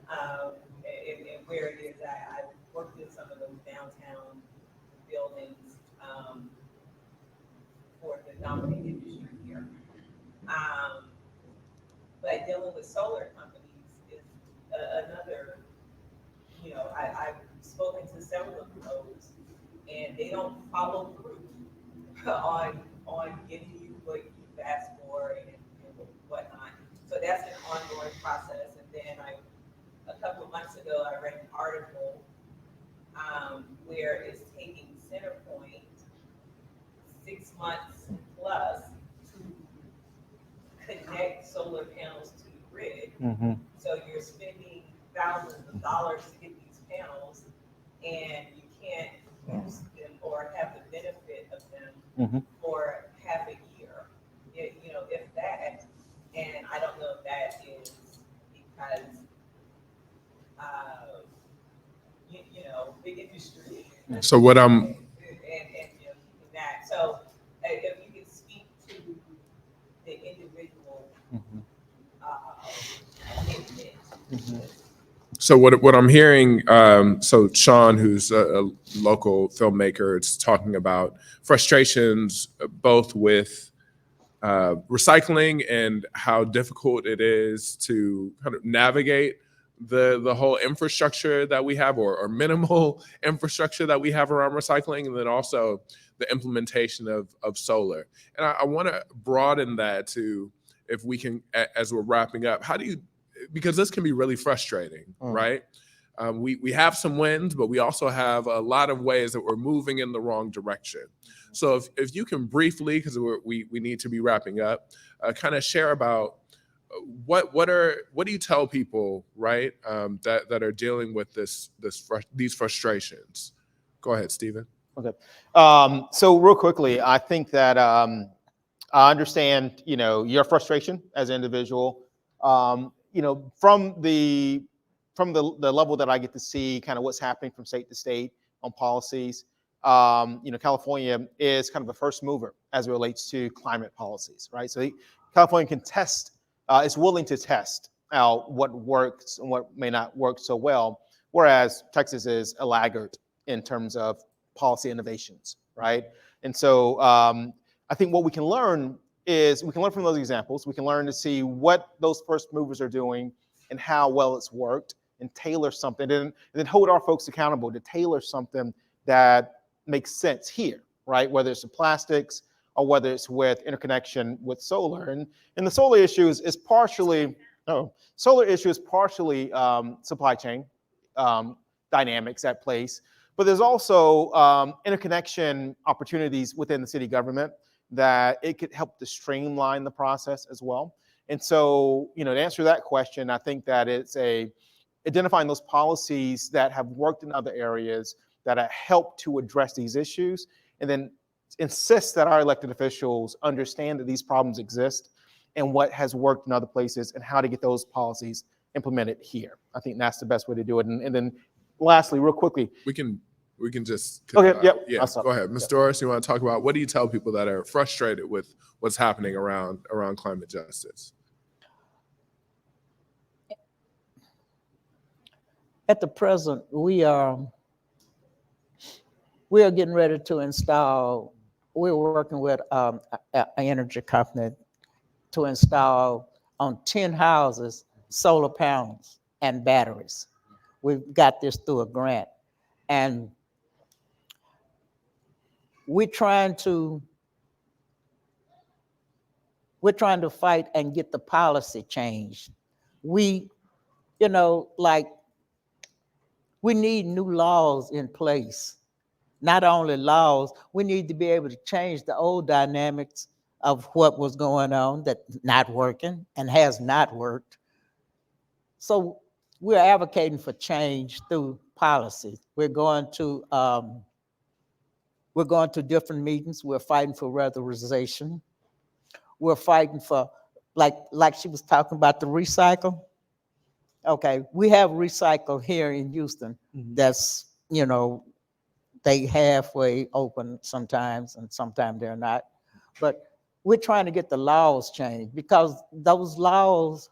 Speaker 11: and where it is. I've worked with some of those downtown buildings for the dominant industry here. But dealing with solar companies is another, I've spoken to several of those, and they don't follow through on getting you what you've asked for and whatnot. So that's an ongoing process. And then a couple of months ago, I read an article where it's taking CenterPoint 6 months plus to connect solar panels to the grid. So you're spending thousands of dollars to get these panels, and you can't use them or have the benefit of them for half a year, if that. And I don't know if that is because big industry.
Speaker 6: So what I'm
Speaker 11: and keeping that. So if you can speak to the individual intent.
Speaker 6: So what I'm hearing, so Sean, who's a local filmmaker, is talking about frustrations both with recycling and how difficult it is to kind of navigate the whole infrastructure that we have, or minimal infrastructure that we have around recycling, and then also the implementation of solar. And I want to broaden that to, if we can, as we're wrapping up, how do you, because this can be really frustrating, right? We have some wins, but we also have a lot of ways that we're moving in the wrong direction. So if you can briefly, because we need to be wrapping up, kind of share about what do you tell people, right, that are dealing with these frustrations? Go ahead, Stephen.
Speaker 8: Okay. So real quickly, I think that I understand, your frustration as an individual. From the level that I get to see kind of what's happening from state to state on policies. California is kind of a first mover as it relates to climate policies, right? So California can test, is willing to test out what works and what may not work so well, whereas Texas is a laggard in terms of policy innovations, right? And so I think what we can learn is we can learn from those examples. We can learn to see what those first movers are doing and how well it's worked, and tailor something, and then hold our folks accountable to tailor something that makes sense here, right? Whether it's the plastics or whether it's with interconnection with solar. And the solar issue is partially supply chain dynamics at place, but there's also interconnection opportunities within the city government that it could help to streamline the process as well. And so, to answer that question, I think that it's identifying those policies that have worked in other areas that have helped to address these issues, and then insist that our elected officials understand that these problems exist and what has worked in other places and how to get those policies implemented here. I think that's the best way to do it. And then lastly, real quickly,
Speaker 6: We can just
Speaker 8: Okay, yep,
Speaker 6: yeah.
Speaker 8: I'll stop.
Speaker 6: Go ahead, Ms. Doris. You want to talk about, what do you tell people that are frustrated with what's happening around climate justice?
Speaker 4: At the present, we are getting ready to install. We're working with an energy company to install on 10 houses solar panels and batteries. We've got this through a grant, and we're trying to fight and get the policy changed. We need new laws in place. Not only laws, we need to be able to change the old dynamics of what was going on that's not working and has not worked. So we're advocating for change through policy. We're going to different meetings. We're fighting for weatherization. We're fighting for, like she was talking about, the recycle. Okay, we have recycle here in Houston. That's, they halfway open sometimes, and sometimes they're not. But we're trying to get the laws changed, because those laws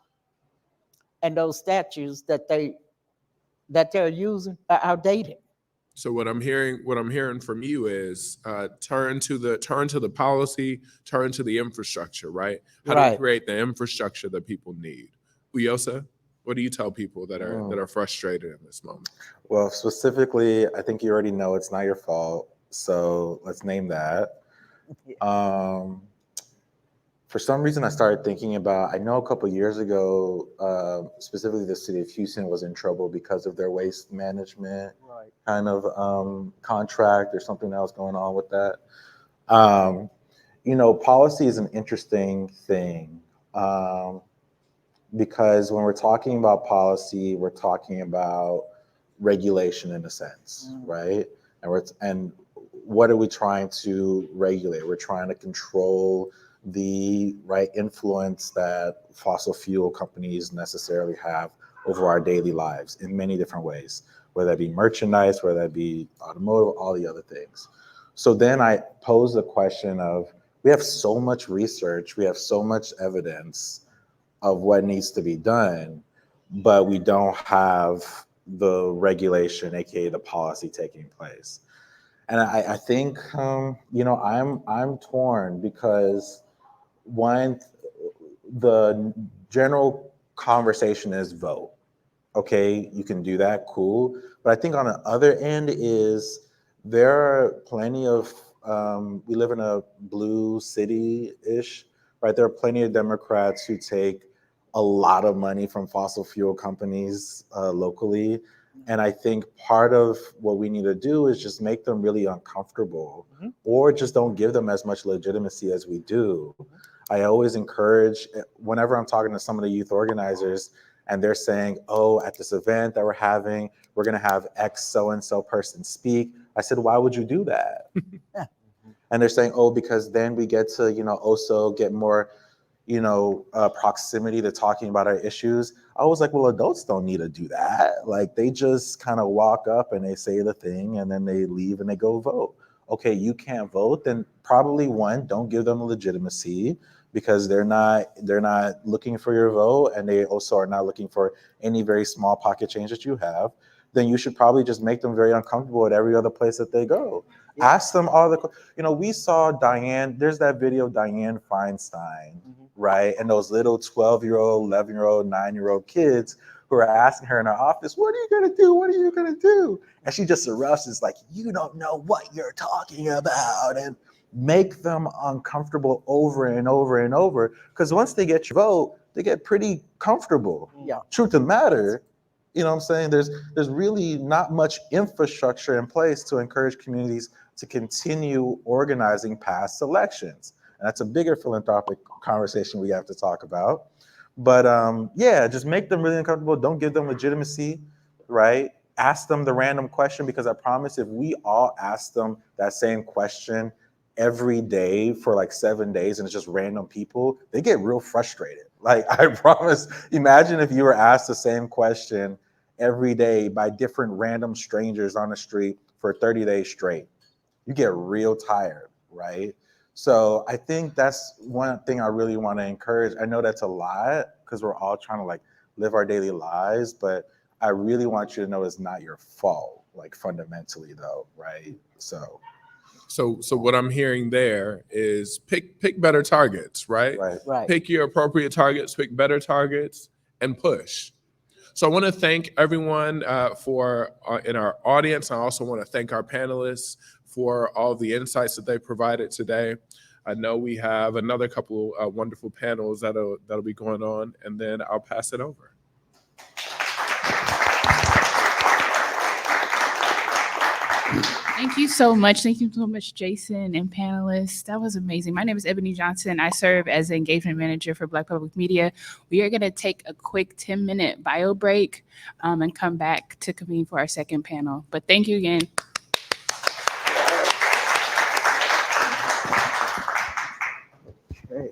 Speaker 4: and those statutes that they're using are outdated.
Speaker 6: So what I'm hearing from you is turn to the policy, turn to the infrastructure, right? How do we create the infrastructure that people need? Uyosa, what do you tell people that are frustrated in this moment?
Speaker 7: Well, specifically, I think you already know it's not your fault. So let's name that. For some reason, I started thinking about, I know a couple of years ago, specifically the city of Houston was in trouble because of their waste management kind of contract or something that was going on with that. Policy is an interesting thing, because when we're talking about policy, we're talking about regulation in a sense, right? And what are we trying to regulate? We're trying to control the right influence that fossil fuel companies necessarily have over our daily lives in many different ways, whether that be merchandise, whether that be automotive, all the other things. So then I pose the question of, we have so much research, we have so much evidence of what needs to be done, but we don't have the regulation, aka the policy, taking place. And I think I'm torn, because one, the general conversation is vote. Okay, you can do that, cool. But I think on the other end is there are plenty of, we live in a blue city-ish, right? There are plenty of Democrats who take a lot of money from fossil fuel companies locally. And I think part of what we need to do is just make them really uncomfortable, or just don't give them as much legitimacy as we do. I always encourage, whenever I'm talking to some of the youth organizers, and they're saying, oh, at this event that we're having, we're gonna have X so-and-so person speak. I said, why would you do that? And they're saying, oh, because then we get to, also get more, proximity to talking about our issues. I was like, well, adults don't need to do that. Like, they just kind of walk up and they say the thing and then they leave and they go vote. Okay, you can't vote, then probably one, don't give them legitimacy, because they're not looking for your vote, and they also are not looking for any very small pocket change that you have. Then you should probably just make them very uncomfortable at every other place that they go. Yeah. Ask them all we saw Diane, there's that video of Diane Feinstein, right? And those little 12-year-old, 11-year-old, 9-year-old kids who are asking her in her office, what are you gonna do? What are you gonna do? And she just erupts, is like, you don't know what you're talking about. And make them uncomfortable over and over and over, because once they get your vote, they get pretty comfortable. Yeah. Truth of the matter, you know what I'm saying? There's really not much infrastructure in place to encourage communities to continue organizing past elections. And that's a bigger philanthropic conversation we have to talk about. But yeah, just make them really uncomfortable. Don't give them legitimacy, right? Ask them the random question, because I promise if we all ask them that same question every day for like 7 days and it's just random people, they get real frustrated. Like, I promise, imagine if you were asked the same question every day by different random strangers on the street for 30 days straight. You get real tired, right? So I think that's one thing I really want to encourage. I know that's a lot because we're all trying to like live our daily lives, but I really want you to know it's not your fault, like fundamentally though, right?
Speaker 6: So what I'm hearing there is pick better targets, right?
Speaker 4: Right.
Speaker 6: Pick your appropriate targets, pick better targets, and push. So I want to thank everyone in our audience. I also want to thank our panelists for all the insights that they provided today. I know we have another couple wonderful panels that'll be going on, and then I'll pass it over.
Speaker 12: Thank you so much. Thank you so much, Jason and panelists. That was amazing. My name is Ebony Johnson. I serve as the engagement manager for Black Public Media. We are going to take a quick 10-minute bio break and come back to convene for our second panel. But thank you again.
Speaker 4: Okay.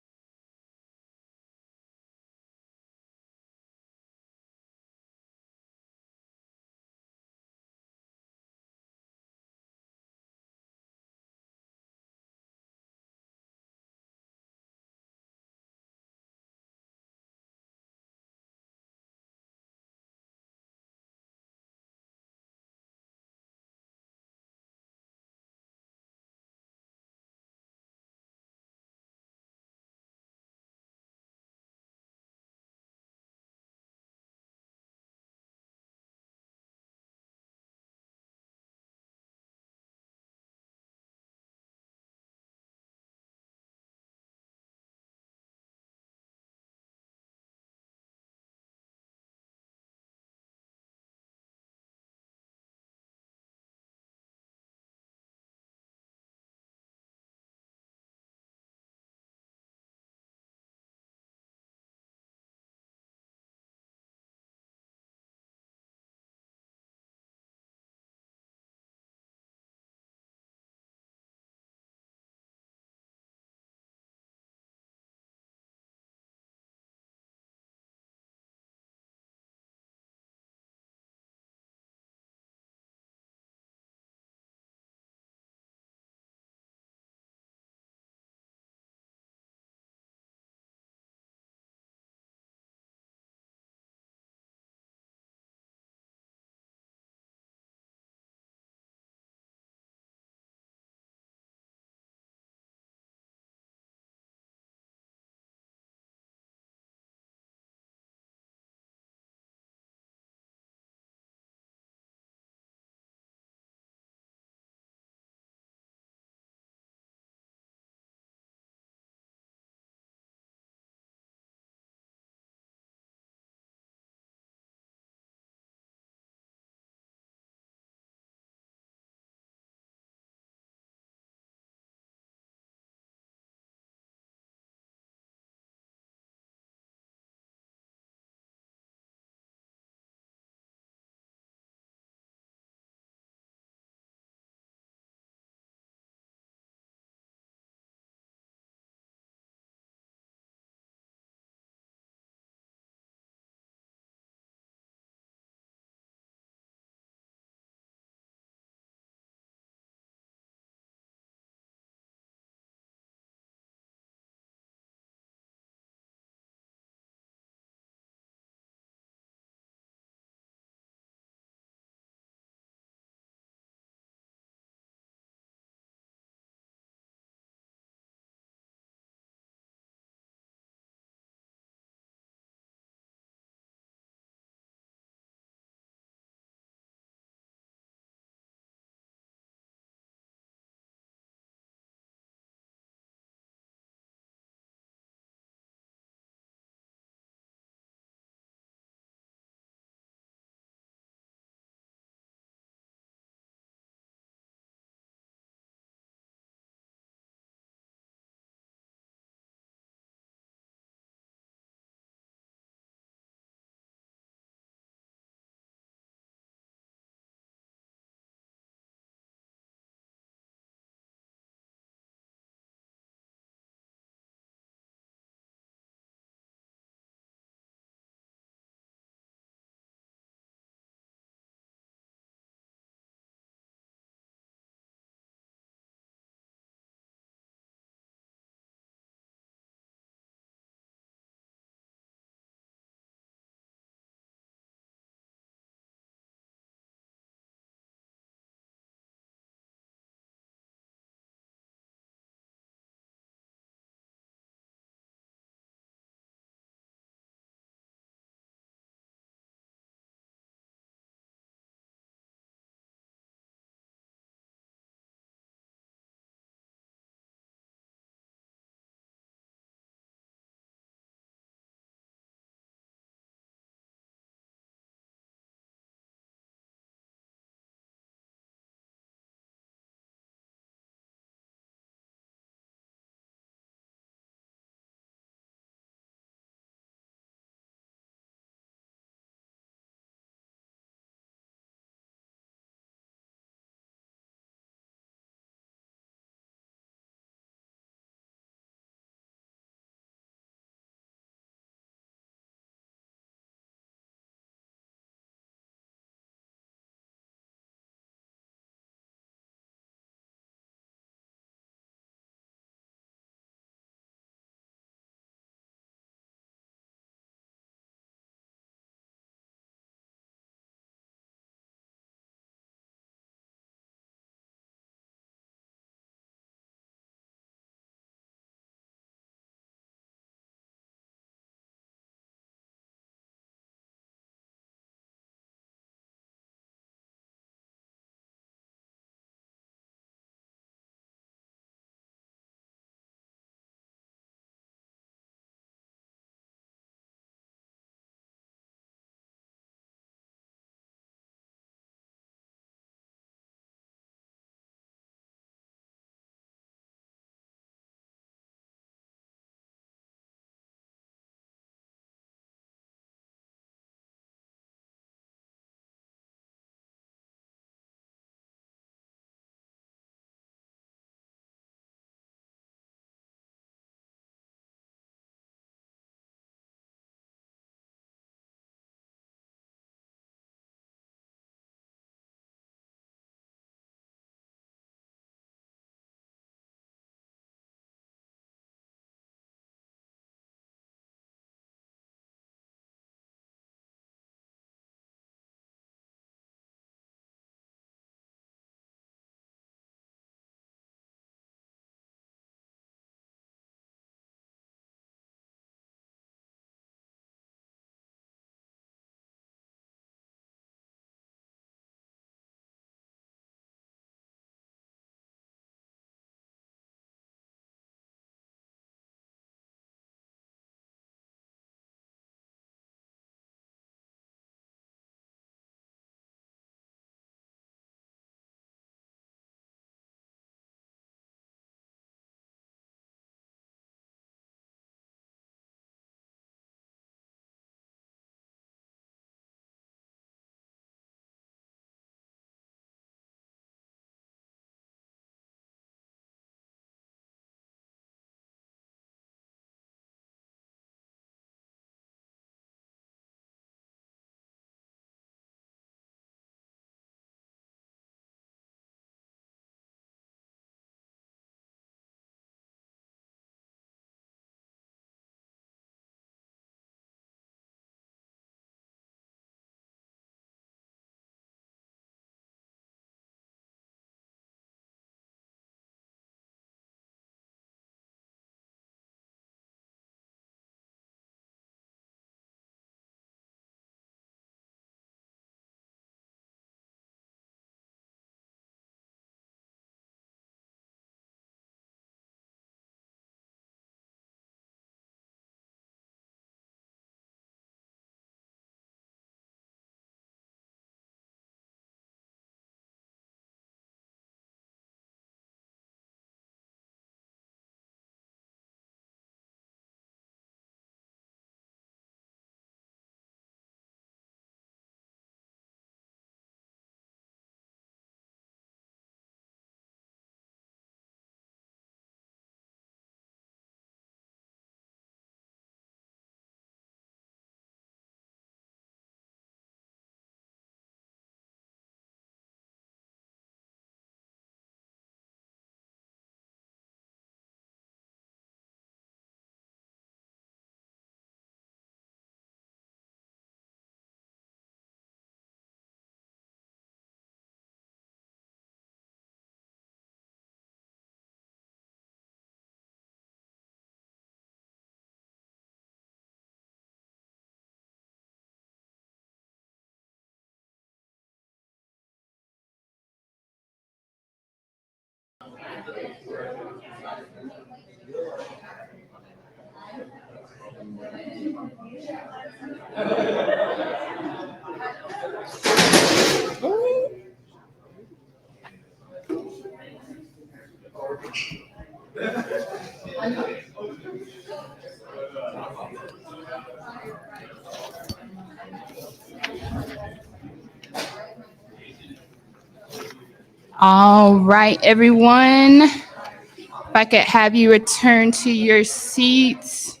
Speaker 12: All right, everyone. If I could have you return to your seats.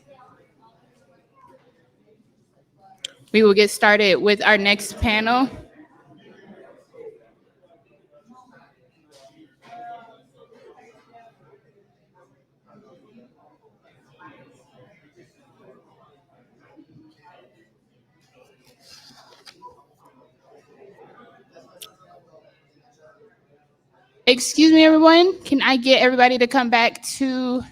Speaker 12: We will get started with our next panel. Excuse me, everyone. Can I get everybody to come back to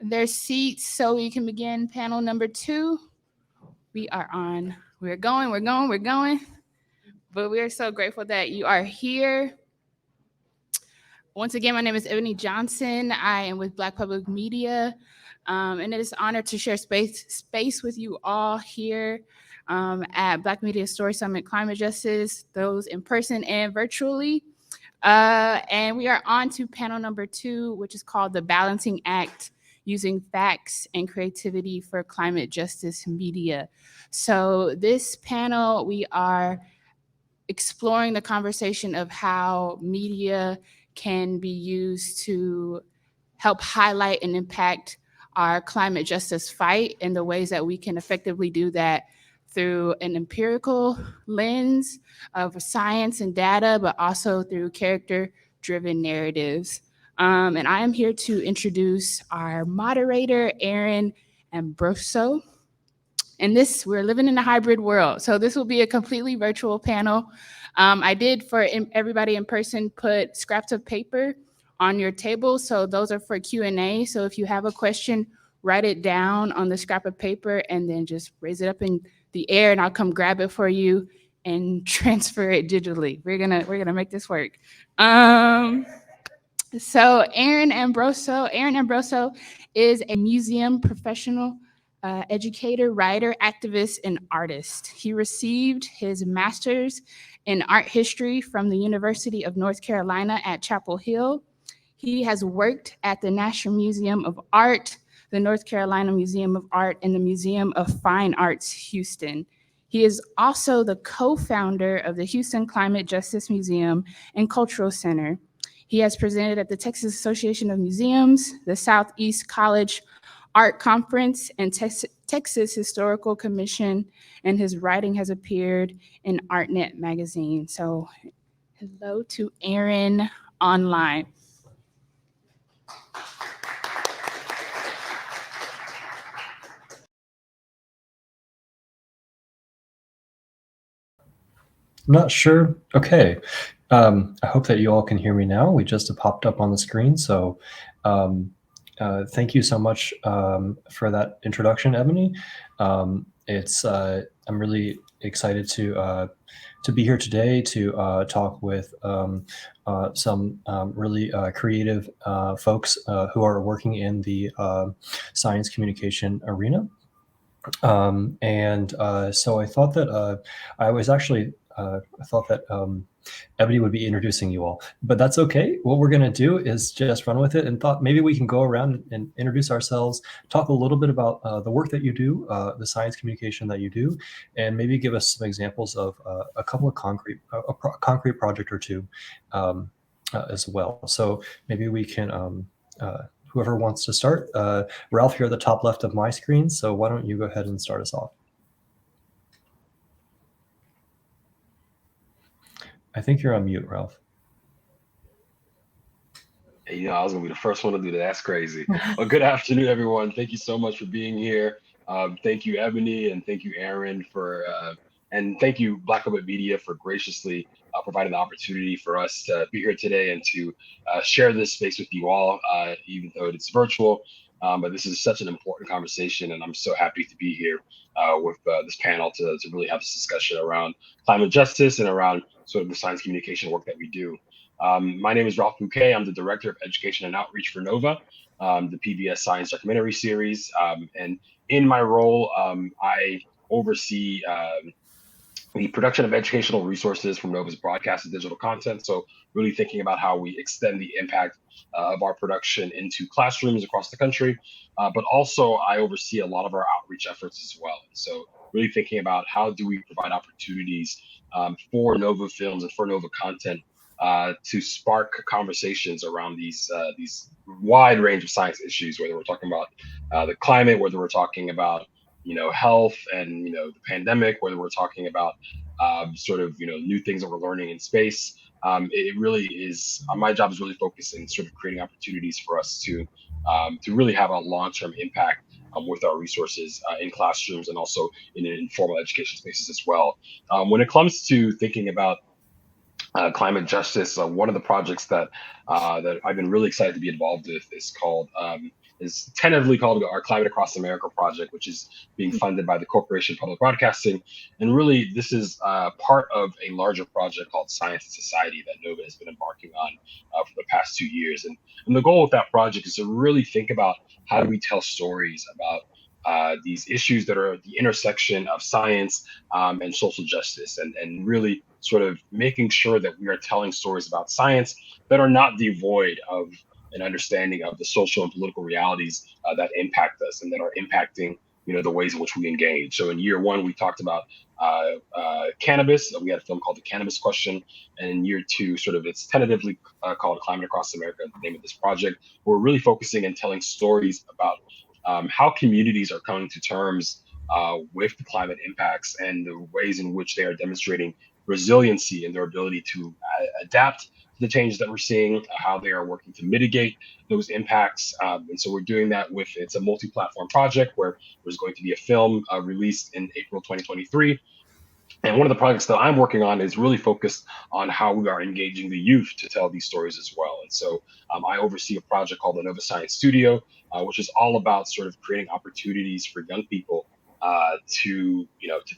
Speaker 12: their seats so we can begin panel number 2? We are on. We're going. But we are so grateful that you are here. Once again, my name is Ebony Johnson. I am with Black Public Media, and it is an honor to share space with you all here at Black Media Story Summit Climate Justice, those in person and virtually. And we are on to panel number 2, which is called The Balancing Act, Using Facts and Creativity for Climate Justice Media. So this panel, we are exploring the conversation of how media can be used to help highlight and impact our climate justice fight, and the ways that we can effectively do that through an empirical lens of science and data, but also through character-driven narratives. And I am here to introduce our moderator, Aaron Ambroso. And we're living in a hybrid world, so this will be a completely virtual panel. I did, for everybody in person, put scraps of paper on your table, so those are for Q&A. So if you have a question, write it down on the scrap of paper and then just raise it up in the air, and I'll come grab it for you and transfer it digitally. We're gonna make this work. So Aaron Ambroso is a museum professional, educator, writer, activist, and artist. He received his master's in art history from the University of North Carolina at Chapel Hill. He has worked at the National Museum of Art, the North Carolina Museum of Art, and the Museum of Fine Arts, Houston. He is also the co-founder of the Houston Climate Justice Museum and Cultural Center. He has presented at the Texas Association of Museums, the Southeast College Art Conference, and Texas Historical Commission, and his writing has appeared in ArtNet magazine. So hello to Aaron online.
Speaker 13: I'm not sure. Okay. I hope that you all can hear me now. We just popped up on the screen. So thank you so much for that introduction, Ebony. I'm really excited to be here today to talk with some really creative folks who are working in the science communication arena. So I thought that I thought that Ebony would be introducing you all, but that's okay. What we're going to do is just run with it, and thought maybe we can go around and introduce ourselves, talk a little bit about the work that you do, the science communication that you do, and maybe give us some examples of a couple of concrete project or two as well. So maybe we can, whoever wants to start. Ralph, you're at the top left of my screen, so why don't you go ahead and start us off? I think you're on mute, Ralph.
Speaker 14: Hey, I was gonna be the first one to do that. That's crazy. Well, good afternoon, everyone. Thank you so much for being here. Thank you, Ebony, and thank you, Aaron, and thank you, Black Public Media, for graciously providing the opportunity for us to be here today and to share this space with you all, even though it's virtual. But this is such an important conversation, and I'm so happy to be here with this panel to really have this discussion around climate justice and around sort of the science communication work that we do. My name is Ralph Bouquet. I'm the Director of Education and Outreach for NOVA, the PBS Science documentary series. And in my role, I oversee the production of educational resources from NOVA's broadcast and digital content. So really thinking about how we extend the impact of our production into classrooms across the country. But also I oversee a lot of our outreach efforts as well. So really thinking about how do we provide opportunities for NOVA films and for NOVA content to spark conversations around these wide range of science issues, whether we're talking about the climate, whether we're talking about health and the pandemic, whether we're talking about sort of new things that we're learning in space. It really is my job is really focused in sort of creating opportunities for us to really have a long-term impact with our resources in classrooms and also in informal education spaces as well. When it comes to thinking about climate justice, one of the projects that I've been really excited to be involved with is tentatively called our Climate Across America project, which is being funded by the Corporation for Public Broadcasting. And really, this is part of a larger project called Science and Society that NOVA has been embarking on for the past 2 years. And the goal with that project is to really think about how do we tell stories about these issues that are at the intersection of science and social justice, and really sort of making sure that we are telling stories about science that are not devoid of an understanding of the social and political realities that impact us and that are impacting the ways in which we engage. So in year one, we talked about cannabis. We had a film called The Cannabis Question. And in year two, sort of it's tentatively called Climate Across America, the name of this project. We're really focusing and telling stories about how communities are coming to terms with the climate impacts and the ways in which they are demonstrating resiliency and their ability to adapt to the changes that we're seeing, how they are working to mitigate those impacts. And so we're doing that it's a multi-platform project where there's going to be a film released in April 2023. And one of the projects that I'm working on is really focused on how we are engaging the youth to tell these stories as well. And so I oversee a project called the Nova Science Studio, which is all about sort of creating opportunities for young people to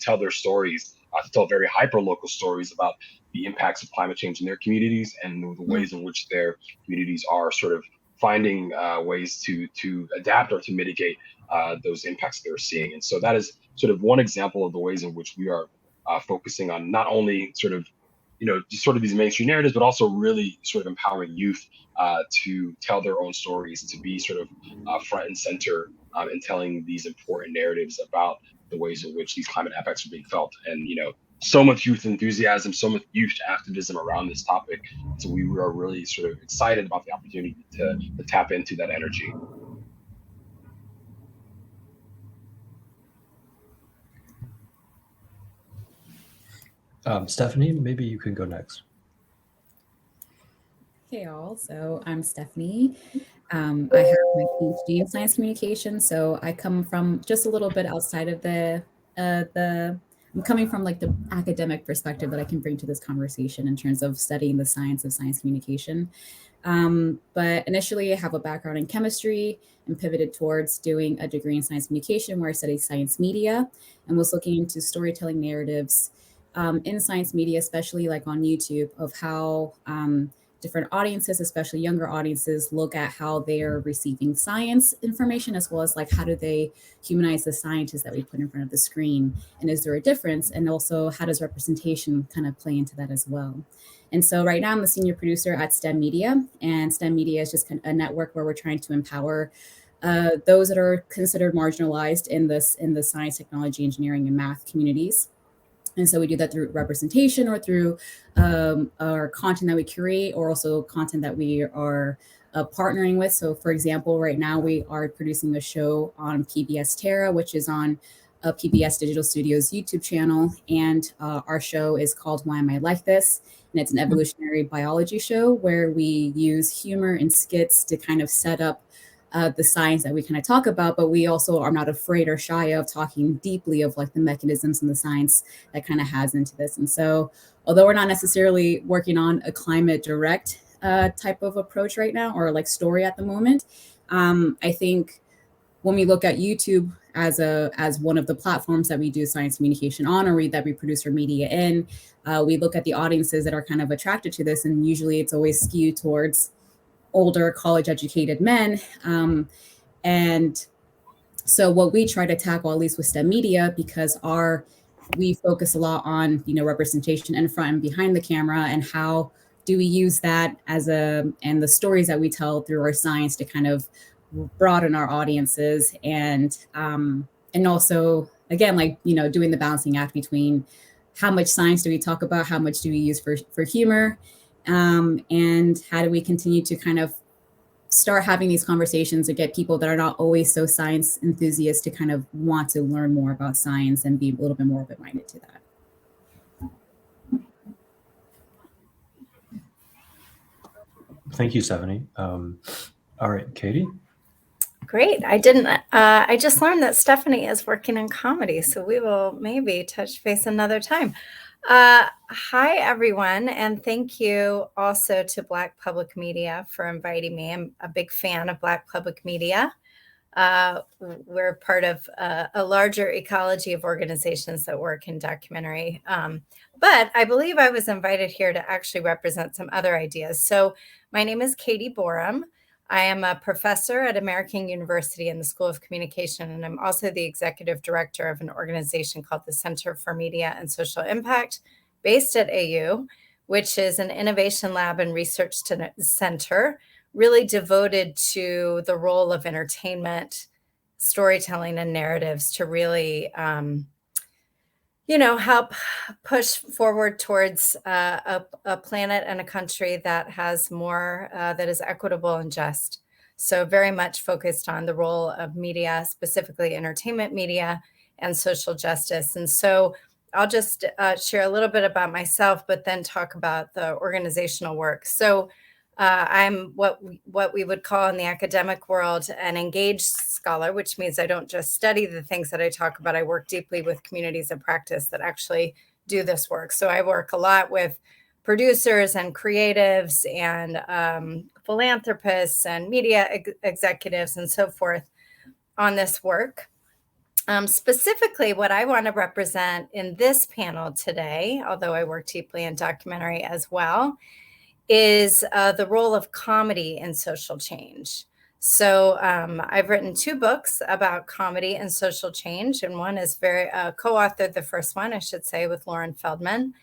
Speaker 14: tell their stories, to tell very hyper-local stories about the impacts of climate change in their communities and the ways in which their communities are sort of finding ways to adapt or to mitigate those impacts they're seeing. And so that is sort of one example of the ways in which we are focusing on not only sort of, just sort of these mainstream narratives, but also really sort of empowering youth to tell their own stories, to be sort of front and center in telling these important narratives about the ways in which these climate impacts are being felt. And, so much youth enthusiasm, so much youth activism around this topic. So we are really sort of excited about the opportunity to tap into that energy.
Speaker 13: Stephanie, maybe you can go next.
Speaker 15: Hey all, so I'm Stephanie. I have my PhD in science communication, so I come from just a little bit outside of I'm coming from like the academic perspective that I can bring to this conversation in terms of studying the science of science communication. But initially I have a background in chemistry and pivoted towards doing a degree in science communication where I studied science media and was looking into storytelling narratives in science media, especially like on YouTube, of how different audiences, especially younger audiences, look at how they are receiving science information, as well as like how do they humanize the scientists that we put in front of the screen, and is there a difference? And also how does representation kind of play into that as well? And so right now I'm the senior producer at STEM Media, and STEM Media is just a network where we're trying to empower those that are considered marginalized in the science, technology, engineering, and math communities. And so we do that through representation or through our content that we curate, or also content that we are partnering with. So for example, right now we are producing a show on PBS Terra, which is on PBS Digital Studios YouTube channel. And our show is called Why Am I Like This? And it's an evolutionary biology show where we use humor and skits to kind of set up the science that we kind of talk about, but we also are not afraid or shy of talking deeply of like the mechanisms and the science that kind of has into this. And so, although we're not necessarily working on a climate direct type of approach right now, or like story at the moment, I think when we look at YouTube as one of the platforms that we do science communication on, or that we produce our media in. We look at the audiences that are kind of attracted to this, and usually it's always skewed towards older college-educated men. And so what we try to tackle, at least with STEM media, because we focus a lot on, representation in front and behind the camera, and how do we use that and the stories that we tell through our science to kind of broaden our audiences, and also, again, doing the balancing act between how much science do we talk about, how much do we use for humor, and how do we continue to kind of start having these conversations to get people that are not always so science enthusiasts to kind of want to learn more about science and be a little bit more open-minded to that.
Speaker 13: Thank you, Stephanie. All right, Katie.
Speaker 16: Great. I just learned that Stephanie is working in comedy, so we will maybe touch base another time. Hi, everyone, and thank you also to Black Public Media for inviting me. I'm a big fan of Black Public Media. We're part of a larger ecology of organizations that work in documentary. But I believe I was invited here to actually represent some other ideas. So my name is Katie Borum. I am a professor at American University in the School of Communication, and I'm also the executive director of an organization called the Center for Media and Social Impact, based at AU, which is an innovation lab and research center really devoted to the role of entertainment, storytelling, and narratives to really help push forward towards a planet and a country that has more, that is equitable and just. So very much focused on the role of media, specifically entertainment media, and social justice. And so I'll just share a little bit about myself, but then talk about the organizational work. So I'm what we would call in the academic world an engaged scholar, which means I don't just study the things that I talk about. I work deeply with communities of practice that actually do this work. So I work a lot with producers and creatives and philanthropists and media executives and so forth on this work. Specifically, what I want to represent in this panel today, although I work deeply in documentary as well, is the role of comedy in social change. So I've written 2 books about comedy and social change, and one is co-authored, the first one, I should say, with Lauren Feldman.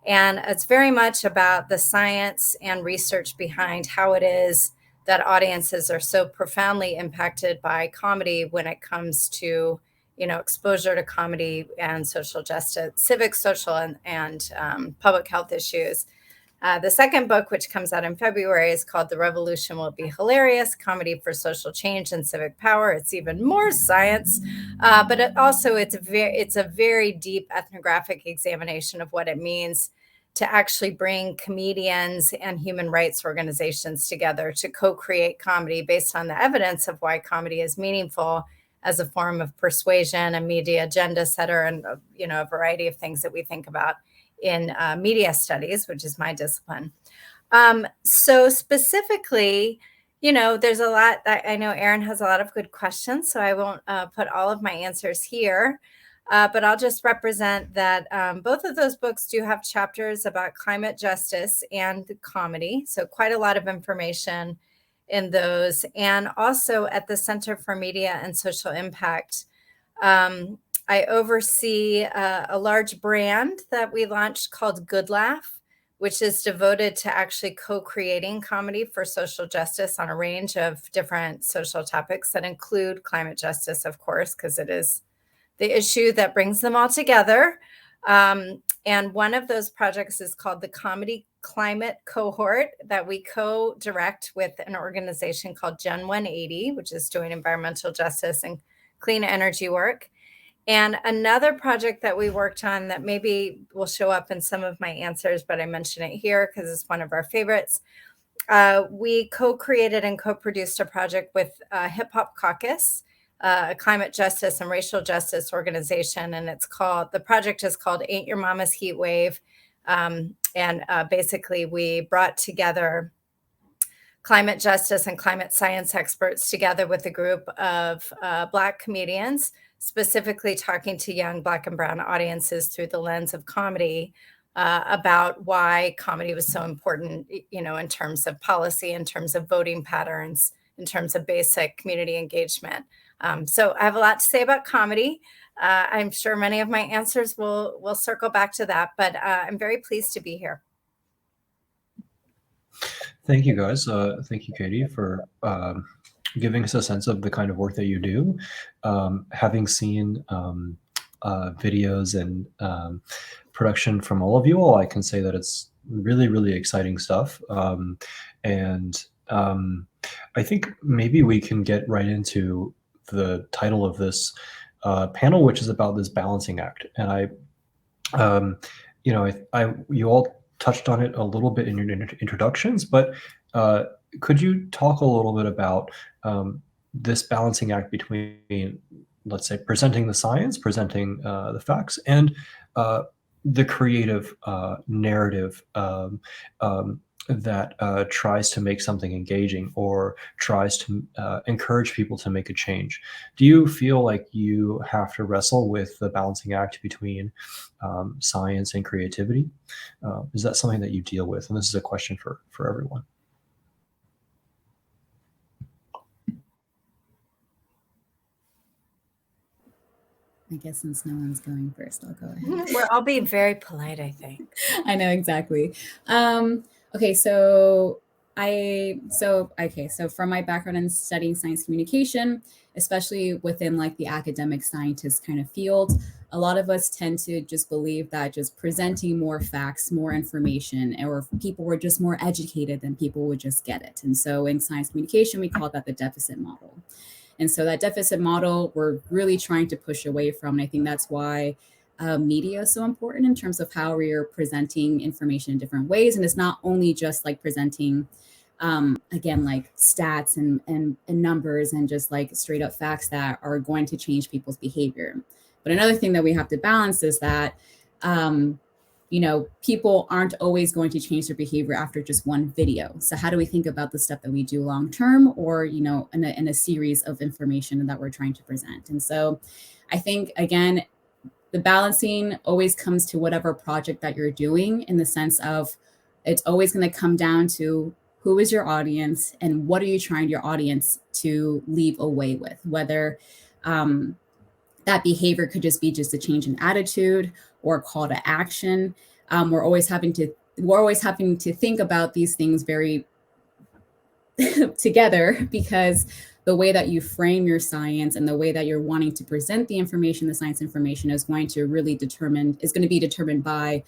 Speaker 16: And it's very much about the science and research behind how it is that audiences are so profoundly impacted by comedy when it comes to, exposure to comedy and social justice, civic, social, and public health issues. The second book, which comes out in February, is called The Revolution Will Be Hilarious, Comedy for Social Change and Civic Power. It's even more science, but it's a very deep ethnographic examination of what it means to actually bring comedians and human rights organizations together to co-create comedy based on the evidence of why comedy is meaningful as a form of persuasion, a media agenda setter, and a variety of things that we think about in media studies, which is my discipline. So specifically, there's a lot. I know Erin has a lot of good questions, so I won't put all of my answers here, but I'll just represent that both of those books do have chapters about climate justice and comedy, so quite a lot of information in those. And also at the Center for Media and Social Impact, I oversee a large brand that we launched called Good Laugh, which is devoted to actually co-creating comedy for social justice on a range of different social topics that include climate justice, of course, because it is the issue that brings them all together. And one of those projects is called the Comedy Climate Cohort that we co-direct with an organization called Gen 180, which is doing environmental justice and clean energy work. And another project that we worked on that maybe will show up in some of my answers, but I mention it here because it's one of our favorites. We co-created and co-produced a project with Hip Hop Caucus, a climate justice and racial justice organization. And the project is called Ain't Your Mama's Heat Wave. And basically we brought together climate justice and climate science experts together with a group of Black comedians, specifically talking to young Black and Brown audiences through the lens of comedy about why comedy was so important, you know, in terms of policy, in terms of voting patterns, in terms of basic community engagement. So I have a lot to say about comedy. I'm sure many of my answers will circle back to that, but I'm very pleased to be here.
Speaker 13: Thank you, guys. Thank you, Katie, for giving us a sense of the kind of work that you do. Having seen videos and production from all of you all, I can say that it's really, really exciting stuff. And I think maybe we can get right into the title of this panel, which is about this balancing act. And you all touched on it a little bit in your introductions, but could you talk a little bit about this balancing act between, let's say, presenting the science, presenting the facts, and the creative narrative that tries to make something engaging or tries to encourage people to make a change? Do you feel like you have to wrestle with the balancing act between science and creativity? Is that something that you deal with? And this is a question for everyone.
Speaker 15: I guess since no one's going first, I'll go ahead.
Speaker 16: Well, I'll be very polite, I think.
Speaker 15: I know, exactly. Okay, so from my background in studying science communication, especially within like the academic scientist kind of field, a lot of us tend to just believe that just presenting more facts, more information, or if people were just more educated, then people would just get it. And so in science communication, we call that the deficit model. And so that deficit model, we're really trying to push away from. And I think that's why media is so important in terms of how we are presenting information in different ways. And it's not only just like presenting, again, like stats and numbers and just like straight up facts that are going to change people's behavior. But another thing that we have to balance is that, people aren't always going to change their behavior after just one video. So how do we think about the stuff that we do long term, or in a series of information that we're trying to present? And so I think, again, the balancing always comes to whatever project that you're doing, in the sense of it's always going to come down to who is your audience and what are you trying your audience to leave away with, whether that behavior could just be just a change in attitude or a call to action. We're always having to think about these things very together, because the way that you frame your science and the way that you're wanting to present the information, the science information, is going to be determined by,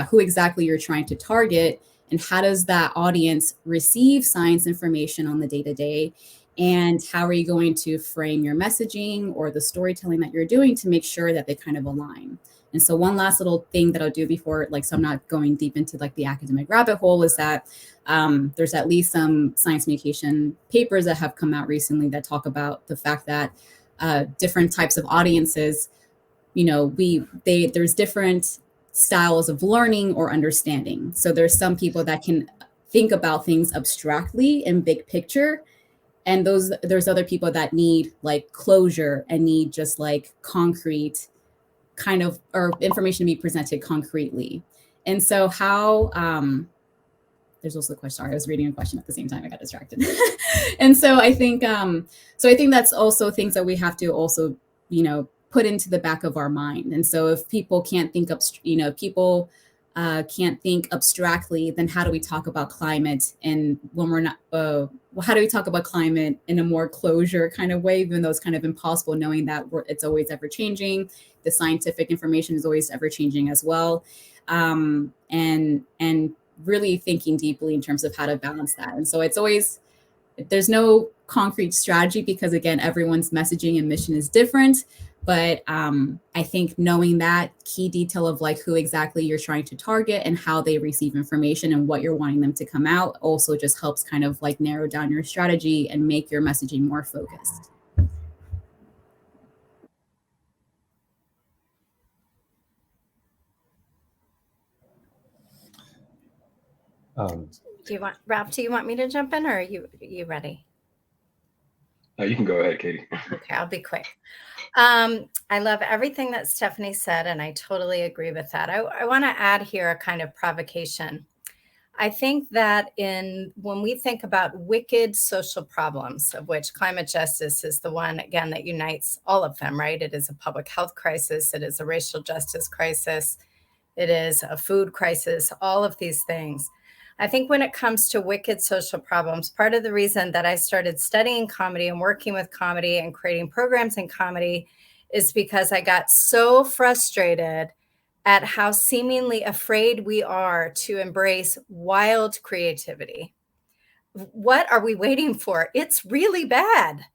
Speaker 15: who exactly you're trying to target, and how does that audience receive science information on the day-to-day, and how are you going to frame your messaging or the storytelling that you're doing to make sure that they kind of align. And so one last little thing that I'll do before, so I'm not going deep into like the academic rabbit hole, is that there's at least some science communication papers that have come out recently that talk about the fact that different types of audiences, there's different styles of learning or understanding. So there's some people that can think about things abstractly and big picture, and there's other people that need like closure and need just like concrete kind of, or information to be presented concretely. And so how, there's also a question, sorry, I was reading a question at the same time, I got distracted. And so I think that's also things that we have to also, put into the back of our mind. And so if people can't think can't think abstractly, then how do we talk about climate? And when we're not, how do we talk about climate in a more closure kind of way, even though it's kind of impossible, knowing that it's always ever changing. The scientific information is always ever changing as well. And really thinking deeply in terms of how to balance that. And so there's no concrete strategy, because again, everyone's messaging and mission is different. But I think knowing that key detail of like who exactly you're trying to target and how they receive information and what you're wanting them to come out also just helps kind of like narrow down your strategy and make your messaging more focused.
Speaker 16: Do you want, Ralph, do you want me to jump in, or are you ready?
Speaker 14: You can go ahead, Katie.
Speaker 16: Okay, I'll be quick. I love everything that Stephanie said, and I totally agree with that. I want to add here a kind of provocation. I think that when we think about wicked social problems, of which climate justice is the one, again, that unites all of them, right? It is a public health crisis. It is a racial justice crisis. It is a food crisis, all of these things. I think when it comes to wicked social problems, part of the reason that I started studying comedy and working with comedy and creating programs in comedy is because I got so frustrated at how seemingly afraid we are to embrace wild creativity. What are we waiting for? It's really bad.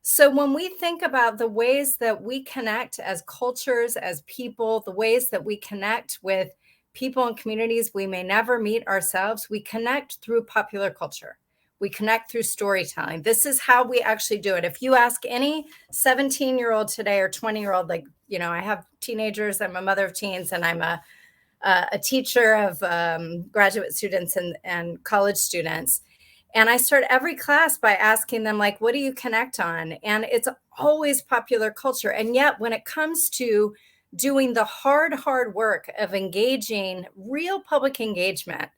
Speaker 16: So when we think about the ways that we connect as cultures, as people, the ways that we connect with people and communities we may never meet ourselves, we connect through popular culture. We connect through storytelling. This is how we actually do it. If you ask any 17-year-old today or 20-year-old, like, you know, I have teenagers, I'm a mother of teens, and I'm a teacher of graduate students and college students. And I start every class by asking them, like, what do you connect on? And it's always popular culture. And yet when it comes to doing the hard work of engaging real public engagement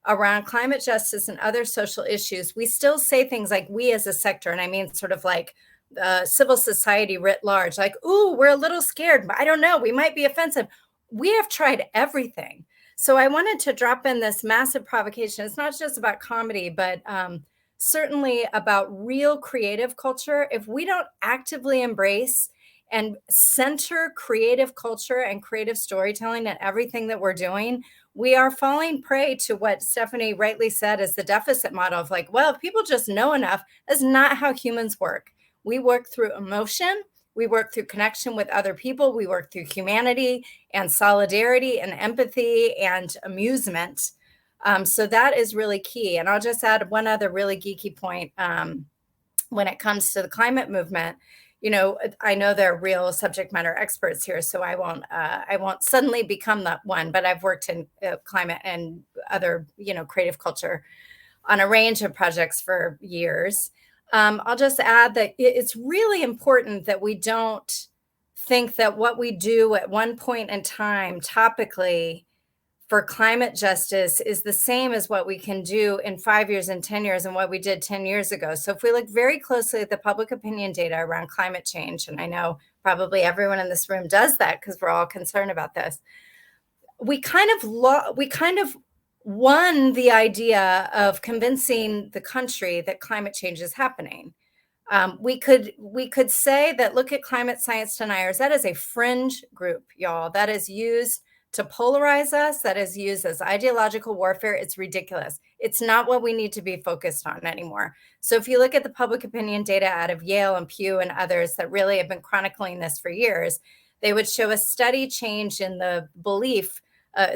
Speaker 16: around climate justice and other social issues, we still say things like we as a sector, and I mean sort of like civil society writ large, like, ooh, we're a little scared. I don't know, we might be offensive. We have tried everything. So I wanted to drop in this massive provocation. It's not just about comedy, but certainly about real creative culture. If we don't actively embrace and center creative culture and creative storytelling in everything that we're doing, we are falling prey to what Stephanie rightly said is the deficit model of like, well, if people just know enough. That's not how humans work. We work through emotion. We work through connection with other people. We work through humanity and solidarity and empathy and amusement. So that is really key. And I'll just add one other really geeky point when it comes to the climate movement. You know, I know there are real subject matter experts here, so I won't suddenly become that one. But I've worked in climate and other, you know, creative culture on a range of projects for years. I'll just add that it's really important that we don't think that what we do at one point in time topically for climate justice is the same as what we can do in 5 years and 10 years and what we did 10 years ago. So if we look very closely at the public opinion data around climate change, and I know probably everyone in this room does that because we're all concerned about this, we kind of won the idea of convincing the country that climate change is happening. We could say that, look at climate science deniers. That is a fringe group, y'all. That is used to polarize us. That is used as ideological warfare. It's ridiculous. It's not what we need to be focused on anymore. So if you look at the public opinion data out of Yale and Pew and others that really have been chronicling this for years, they would show a steady change in the belief.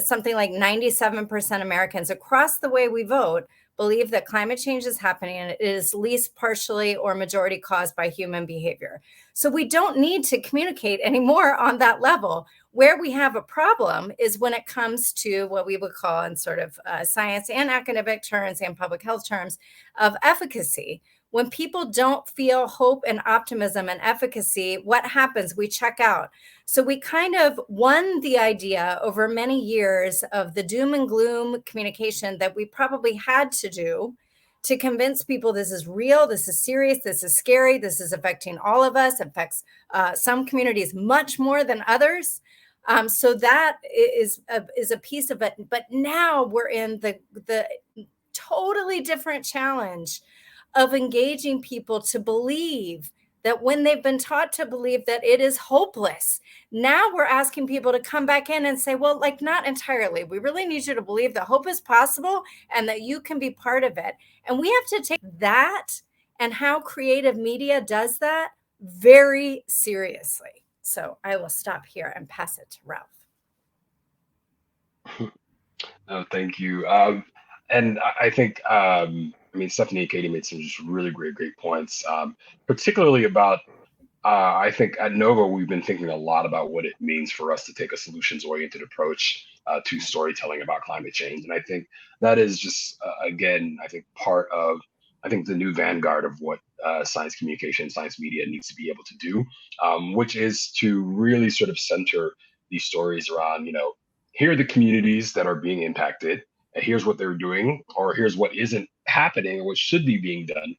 Speaker 16: Something like 97% Americans across the way we vote believe that climate change is happening and it is least partially or majority caused by human behavior. So we don't need to communicate anymore on that level. Where we have a problem is when it comes to what we would call in sort of science and academic terms and public health terms of efficacy. When people don't feel hope and optimism and efficacy, what happens? We check out. So we kind of won the idea over many years of the doom and gloom communication that we probably had to do to convince people this is real, this is serious, this is scary, this is affecting all of us, affects some communities much more than others. So that is a piece of it. But now we're in the totally different challenge of engaging people to believe that when they've been taught to believe that it is hopeless, now we're asking people to come back in and say, well, like, not entirely. We really need you to believe that hope is possible and that you can be part of it. And we have to take that and how creative media does that very seriously. So I will stop here and pass it to Ralph.
Speaker 14: No, thank you. And I think, I mean, Stephanie and Katie made some just really great points, particularly about, I think at NOVA, we've been thinking a lot about what it means for us to take a solutions-oriented approach to storytelling about climate change. And I think that is just, again, I think part of, I think the new vanguard of what science communication, science media needs to be able to do, which is to really sort of center these stories around, here are the communities that are being impacted, and here's what they're doing, or here's what isn't happening or what should be being done,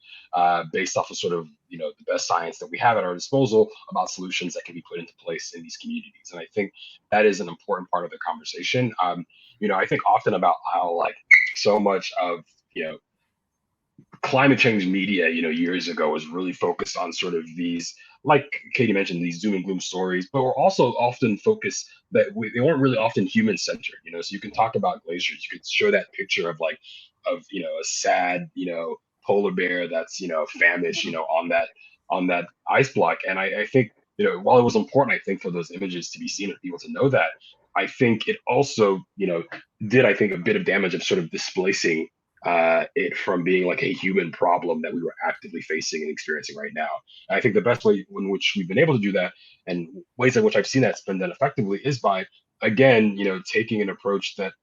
Speaker 14: based off of sort of the best science that we have at our disposal about solutions that can be put into place in these communities. And I think that is an important part of the conversation. I think often about how like so much of climate change media, years ago was really focused on sort of these, like Katie mentioned, these doom and gloom stories, but were also often focused they weren't really often human centered, so you can talk about glaciers, you could show that picture of a sad, polar bear that's, famished, on that ice block. And I think, while it was important, I think for those images to be seen and people to know that, I think it also, did, I think, a bit of damage of sort of displacing it from being like a human problem that we were actively facing and experiencing right now. And I think the best way in which we've been able to do that, and ways in which I've seen that's been done effectively, is by, again, taking an approach that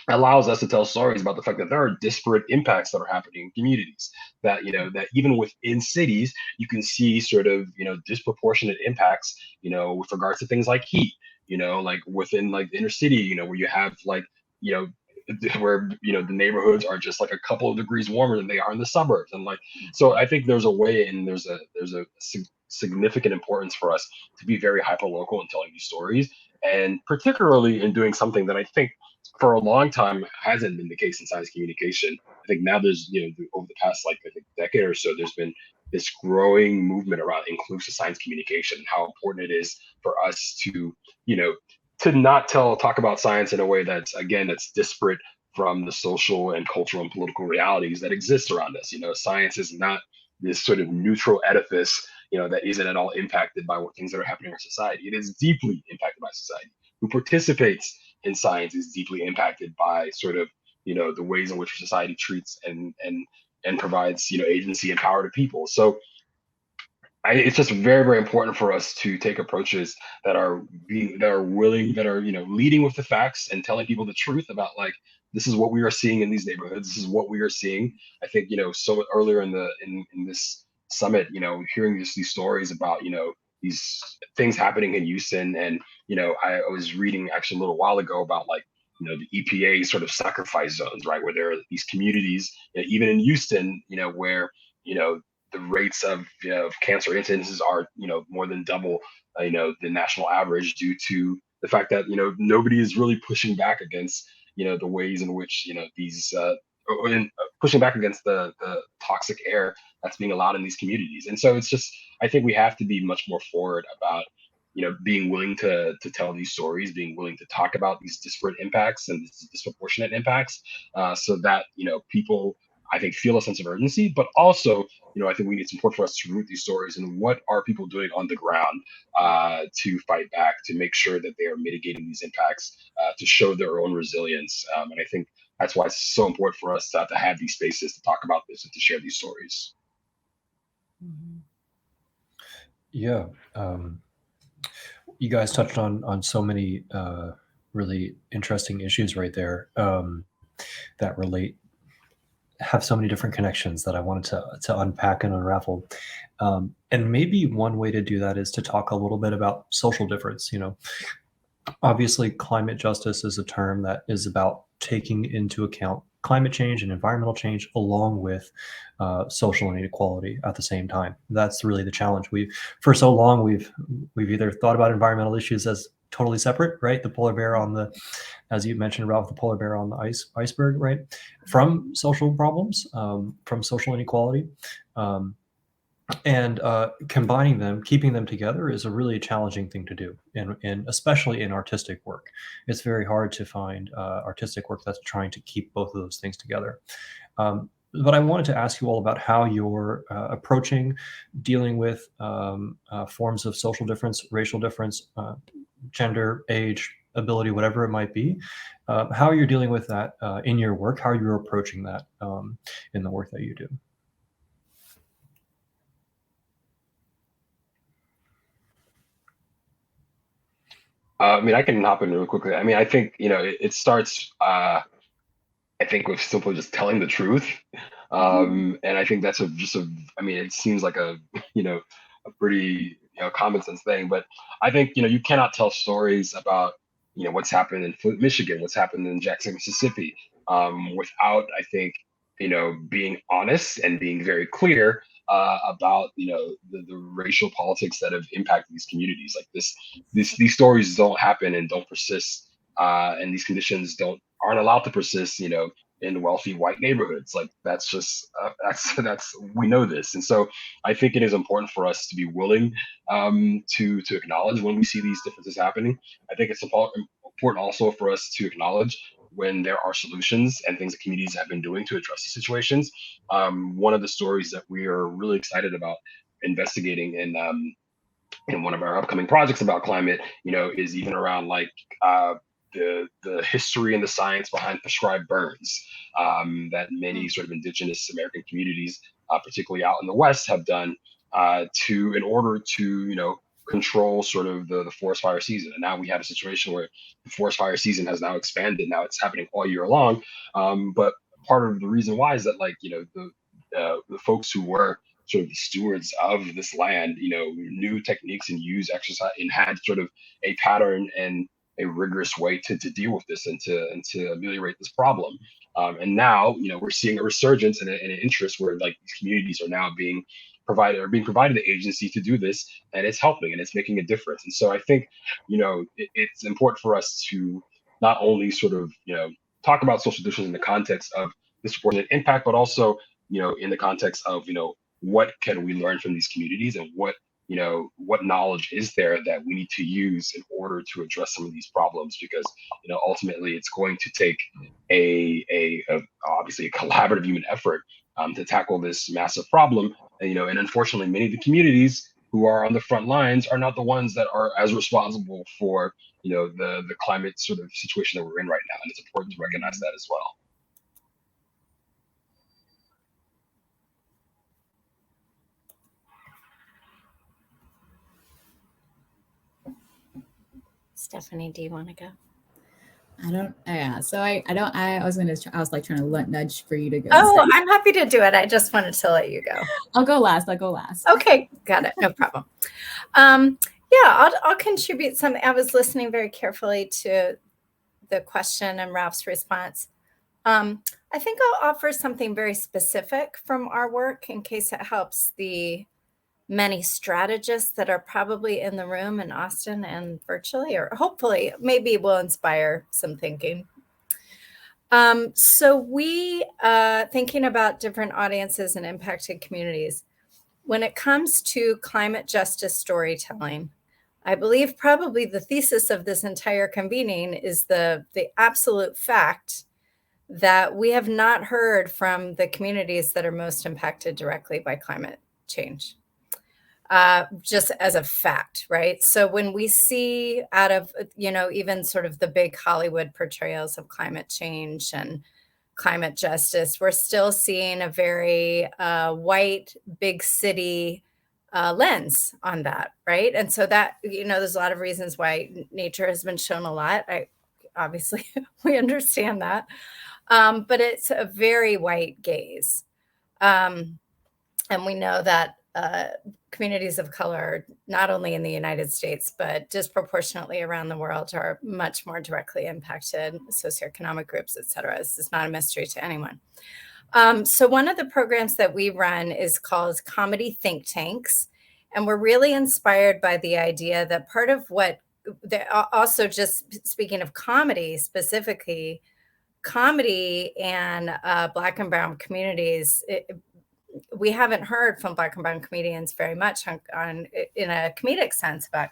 Speaker 14: allows us to tell stories about the fact that there are disparate impacts that are happening in communities, that that even within cities you can see sort of disproportionate impacts with regards to things like heat, like within like the inner city, where you have like where the neighborhoods are just like a couple of degrees warmer than they are in the suburbs. And like, so I think there's a way, and there's a significant importance for us to be very hyper local in telling these stories, and particularly in doing something that I think for a long time hasn't been the case in science communication. I think now there's over the past like I think decade or so, there's been this growing movement around inclusive science communication, and how important it is for us to to not talk about science in a way that's, again, that's disparate from the social and cultural and political realities that exist around us. Science is not this sort of neutral edifice, that isn't at all impacted by what things that are happening in our society. It is deeply impacted by society. Who participates in science is deeply impacted by sort of, the ways in which society treats and provides, agency and power to people. So it's just very, very important for us to take approaches that are willing, that are leading with the facts and telling people the truth about like, this is what we are seeing in these neighborhoods. This is what we are seeing. I think so earlier in this summit, hearing just these stories about these things happening in Houston, and I was reading actually a little while ago about like the EPA sort of sacrifice zones, right, where there are these communities, even in Houston, where the rates of cancer incidences are more than double the national average, due to the fact that nobody is really pushing back against the ways in which these pushing back against the toxic air that's being allowed in these communities. And so it's just, I think we have to be much more forward about being willing to tell these stories, being willing to talk about these disparate impacts and these disproportionate impacts, so that people, I think, feel a sense of urgency, but also, I think it's important for us to root these stories and what are people doing on the ground to fight back, to make sure that they are mitigating these impacts, to show their own resilience. And I think that's why it's so important for us to have these spaces to talk about this and to share these stories.
Speaker 13: Yeah. You guys touched on so many really interesting issues right there, that have so many different connections that I wanted to unpack and unravel. And maybe one way to do that is to talk a little bit about social difference. Obviously, climate justice is a term that is about taking into account climate change and environmental change along with social inequality at the same time. That's really the challenge. For so long we've either thought about environmental issues as totally separate, right? The polar bear as you mentioned, Ralph, the polar bear on the iceberg, right? From social problems, from social inequality. And combining them, keeping them together is a really challenging thing to do, and especially in artistic work. It's very hard to find artistic work that's trying to keep both of those things together. But I wanted to ask you all about how you're approaching dealing with forms of social difference, racial difference, gender, age, ability, whatever it might be. How you're dealing with that in your work, how you're approaching that in the work that you do.
Speaker 14: I mean, I can hop in real quickly. I mean, I think, it starts, I think, with simply just telling the truth. And I think that's I mean, it seems like a pretty, common sense thing, but I think, you cannot tell stories about, what's happened in Flint, Michigan, what's happened in Jackson, Mississippi, without, I think, being honest and being very clear about, the racial politics that have impacted these communities. Like these stories don't happen and don't persist, and these conditions aren't allowed to persist, in wealthy white neighborhoods. Like that's just that's we know this, and so I think it is important for us to be willing to acknowledge when we see these differences happening. I think it's important also for us to acknowledge when there are solutions and things that communities have been doing to address these situations. One of the stories that we are really excited about investigating in one of our upcoming projects about climate, is even around like the history and the science behind prescribed burns that many sort of indigenous American communities, particularly out in the West, have done in order to control sort of the forest fire season. And now we have a situation where the forest fire season has now expanded. Now it's happening all year long. But part of the reason why is that the folks who were sort of the stewards of this land, knew techniques and used exercise and had sort of a pattern and a rigorous way to deal with this and to ameliorate this problem. And now, we're seeing a resurgence and an interest where like these communities are now being provided the agency to do this, and it's helping and it's making a difference. And so I think, it's important for us to not only sort of, talk about social justice in the context of disproportionate impact, but also, in the context of, what can we learn from these communities and what knowledge is there that we need to use in order to address some of these problems, because ultimately it's going to take obviously a collaborative human effort to tackle this massive problem. And unfortunately many of the communities who are on the front lines are not the ones that are as responsible for the climate sort of situation that we're in right now, and it's important to recognize that as well.
Speaker 16: Stephanie, do you want to go?
Speaker 15: I don't. Yeah. So I don't. I was like trying to nudge for you to go.
Speaker 16: Oh, I'm happy to do it. I just wanted to let you go.
Speaker 15: I'll go last.
Speaker 16: Okay, got it. No problem. I'll contribute some. I was listening very carefully to the question and Ralph's response. I think I'll offer something very specific from our work in case it helps the many strategists that are probably in the room in Austin and virtually, or hopefully maybe will inspire some thinking. So we, thinking about different audiences and impacted communities, when it comes to climate justice storytelling, I believe probably the thesis of this entire convening is the absolute fact that we have not heard from the communities that are most impacted directly by climate change. Just as a fact, right? So when we see out of, even sort of the big Hollywood portrayals of climate change and climate justice, we're still seeing a very white, big city lens on that, right? And so that, there's a lot of reasons why nature has been shown a lot. Obviously, we understand that. But it's a very white gaze. And we know that communities of color, not only in the United States, but disproportionately around the world, are much more directly impacted, socioeconomic groups, et cetera. This is not a mystery to anyone. So one of the programs that we run is called Comedy Think Tanks. And we're really inspired by the idea that part of what, also just speaking of comedy specifically, comedy and Black and Brown communities, we haven't heard from Black and Brown comedians very much on in a comedic sense about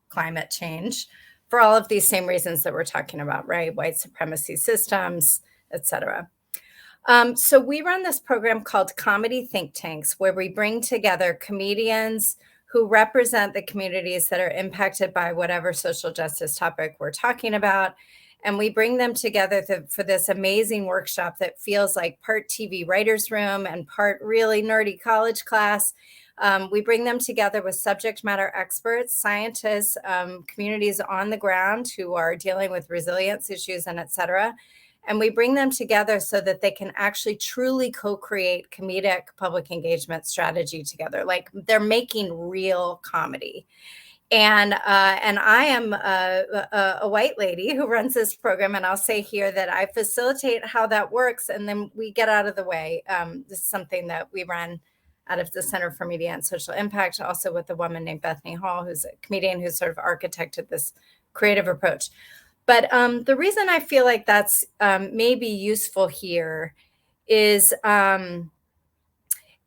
Speaker 16: climate change for all of these same reasons that we're talking about, right? White supremacy systems, et cetera. So we run this program called Comedy Think Tanks, where we bring together comedians who represent the communities that are impacted by whatever social justice topic we're talking about. And we bring them together for this amazing workshop that feels like part TV writer's room and part really nerdy college class. We bring them together with subject matter experts, scientists, communities on the ground who are dealing with resilience issues and et cetera. And we bring them together so that they can actually truly co-create comedic public engagement strategy together. Like they're making real comedy. And I am a white lady who runs this program. And I'll say here that I facilitate how that works. And then we get out of the way. This is something that we run out of the Center for Media and Social Impact, also with a woman named Bethany Hall, who's a comedian who's sort of architected this creative approach. But the reason I feel like that's maybe useful here is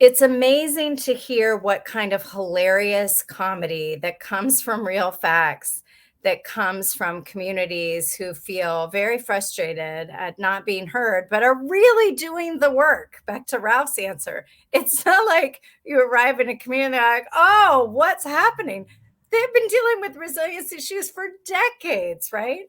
Speaker 16: it's amazing to hear what kind of hilarious comedy that comes from real facts, that comes from communities who feel very frustrated at not being heard, but are really doing the work. Back to Ralph's answer. It's not like you arrive in a community and they're like, oh, what's happening? They've been dealing with resilience issues for decades, right?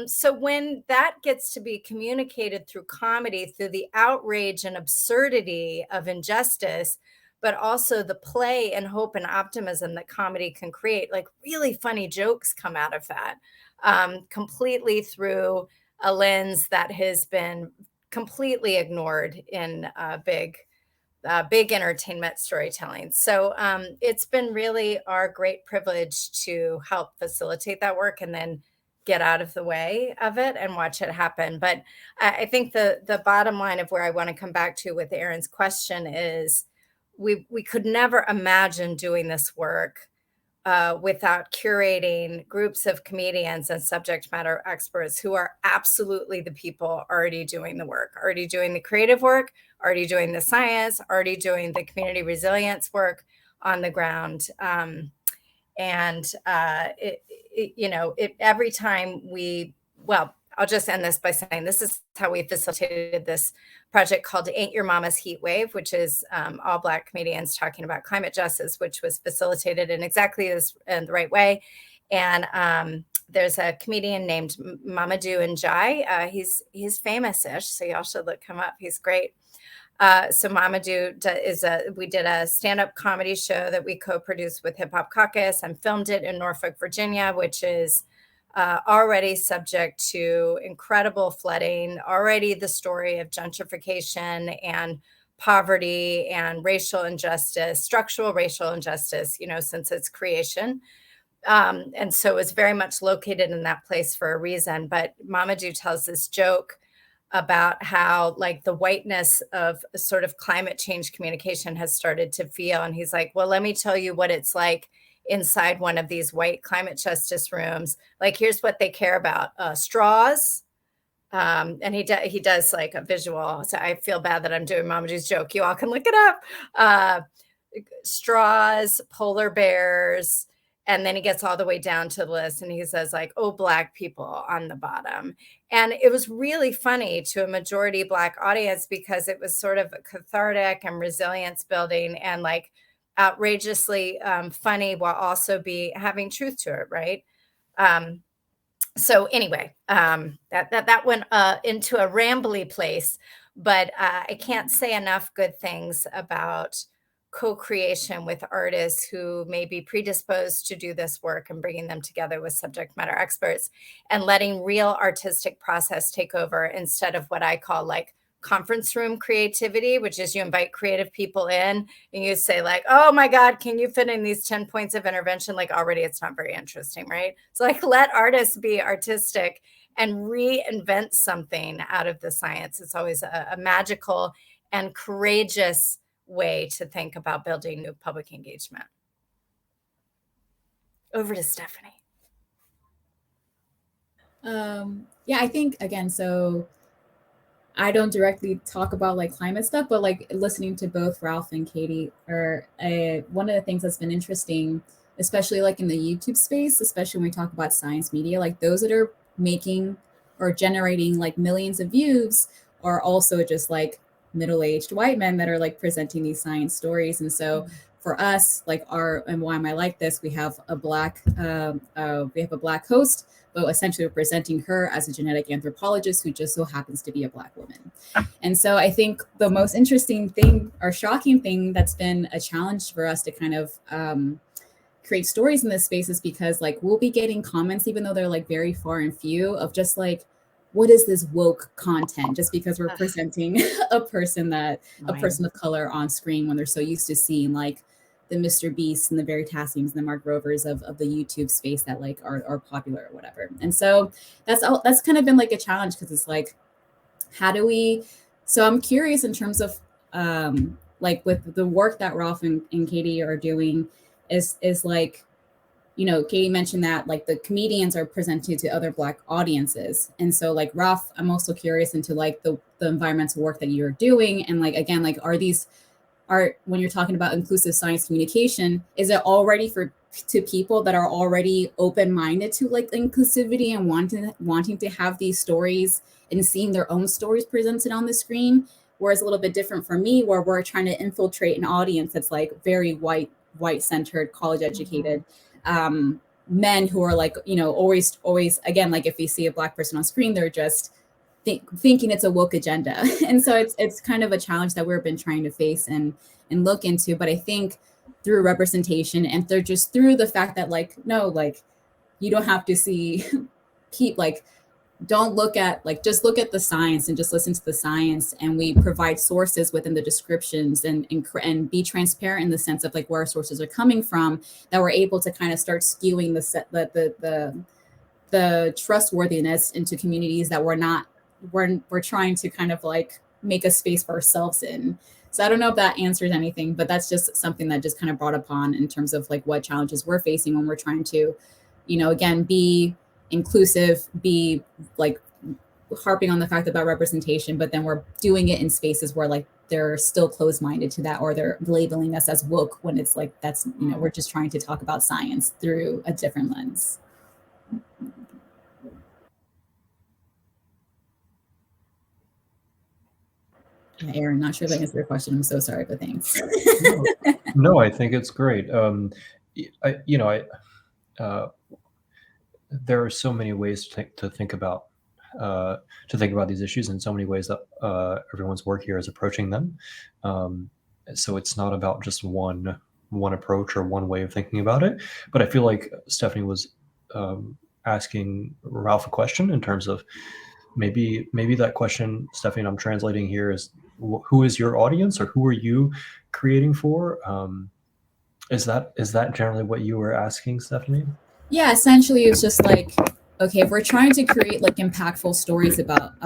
Speaker 16: So when that gets to be communicated through comedy, through the outrage and absurdity of injustice, but also the play and hope and optimism that comedy can create, like really funny jokes come out of that, completely through a lens that has been completely ignored in big entertainment storytelling. So it's been really our great privilege to help facilitate that work and then get out of the way of it and watch it happen. But I think the bottom line of where I want to come back to with Aaron's question is we could never imagine doing this work without curating groups of comedians and subject matter experts who are absolutely the people already doing the work, already doing the creative work, already doing the science, already doing the community resilience work on the ground. Every time I'll just end this by saying this is how we facilitated this project called Ain't Your Mama's Heat Wave, which is all Black comedians talking about climate justice, which was facilitated in exactly in the right way. And there's a comedian named Mamadou Njai. He's famous-ish, so y'all should look him up. He's great. So Mamadou we did a stand-up comedy show that we co-produced with Hip Hop Caucus and filmed it in Norfolk, Virginia, which is already subject to incredible flooding, already the story of gentrification and poverty and racial injustice, structural racial injustice, since its creation. And so it's very much located in that place for a reason. But Mamadou tells this joke about how like the whiteness of sort of climate change communication has started to feel. And he's like, well, let me tell you what it's like inside one of these white climate justice rooms. Like, here's what they care about: straws. And he does like a visual. So I feel bad that I'm doing Mamadou's joke. You all can look it up. Straws, polar bears. And then he gets all the way down to the list and he says like, oh, Black people on the bottom. And it was really funny to a majority Black audience because it was sort of cathartic and resilience building and like outrageously funny while also having truth to it, right? So anyway, that went into a rambly place, but I can't say enough good things about co-creation with artists who may be predisposed to do this work and bringing them together with subject matter experts and letting real artistic process take over instead of what I call like conference room creativity, which is you invite creative people in and you say like, oh my God, can you fit in these 10 points of intervention? Like already it's not very interesting, right? So like let artists be artistic and reinvent something out of the science. It's always a magical and courageous way to think about building new public engagement. Over to Stephanie.
Speaker 15: Yeah, I think again, so I don't directly talk about like climate stuff, but like listening to both Ralph and Katie are one of the things that's been interesting, especially like in the YouTube space, especially when we talk about science media, like those that are making or generating like millions of views are also just like middle-aged white men that are like presenting these science stories. And so for us, like and why am I like this? We have a black host, but essentially we're presenting her as a genetic anthropologist who just so happens to be a Black woman. And so I think the most interesting thing or shocking thing that's been a challenge for us to kind of create stories in this space is because like we'll be getting comments, even though they're like very far and few, of just like, what is this woke content? Just because we're presenting a person of color on screen when they're so used to seeing like the Mr. Beasts and the Veritasiums and the Mark Rovers of the YouTube space that like are popular or whatever. And so that's kind of been like a challenge, because it's like, so I'm curious in terms of like with the work that Ralph and Katie are doing is like, you know, Katie mentioned that like the comedians are presented to other Black audiences. And so like Ralph, I'm also curious into like the environmental work that you're doing. And like, again, like when you're talking about inclusive science communication, is it already to people that are already open-minded to like inclusivity and wanting to have these stories and seeing their own stories presented on the screen? Whereas a little bit different for me, where we're trying to infiltrate an audience that's like very white-centered, college-educated men who are like, you know, always, again, like if we see a Black person on screen, they're just thinking it's a woke agenda. And so it's kind of a challenge that we've been trying to face and look into. But I think through representation and they're just through the fact that like, no, like you don't have to see like, don't look at like, just look at the science and just listen to the science. And we provide sources within the descriptions and be transparent in the sense of like where our sources are coming from, that we're able to kind of start skewing the trustworthiness into communities that we're trying to kind of like make a space for ourselves in. So I don't know if that answers anything, but that's just something that just kind of brought upon in terms of like what challenges we're facing when we're trying to, you know, again, be inclusive, be like harping on the fact about representation, but then we're doing it in spaces where like they're still closed-minded to that, or they're labeling us as woke when it's like, that's, you know, we're just trying to talk about science through a different lens. Yeah, Aaron, not sure if I answered your question. I'm so sorry, but thanks.
Speaker 13: No, I think it's great. There are so many ways to think about these issues, and so many ways that everyone's work here is approaching them. So it's not about just one approach or one way of thinking about it. But I feel like Stephanie was asking Ralph a question in terms of maybe that question, Stephanie, I'm translating here, is who is your audience, or who are you creating for? Is that generally what you were asking, Stephanie?
Speaker 15: Yeah, essentially it's just like, okay, if we're trying to create like impactful stories about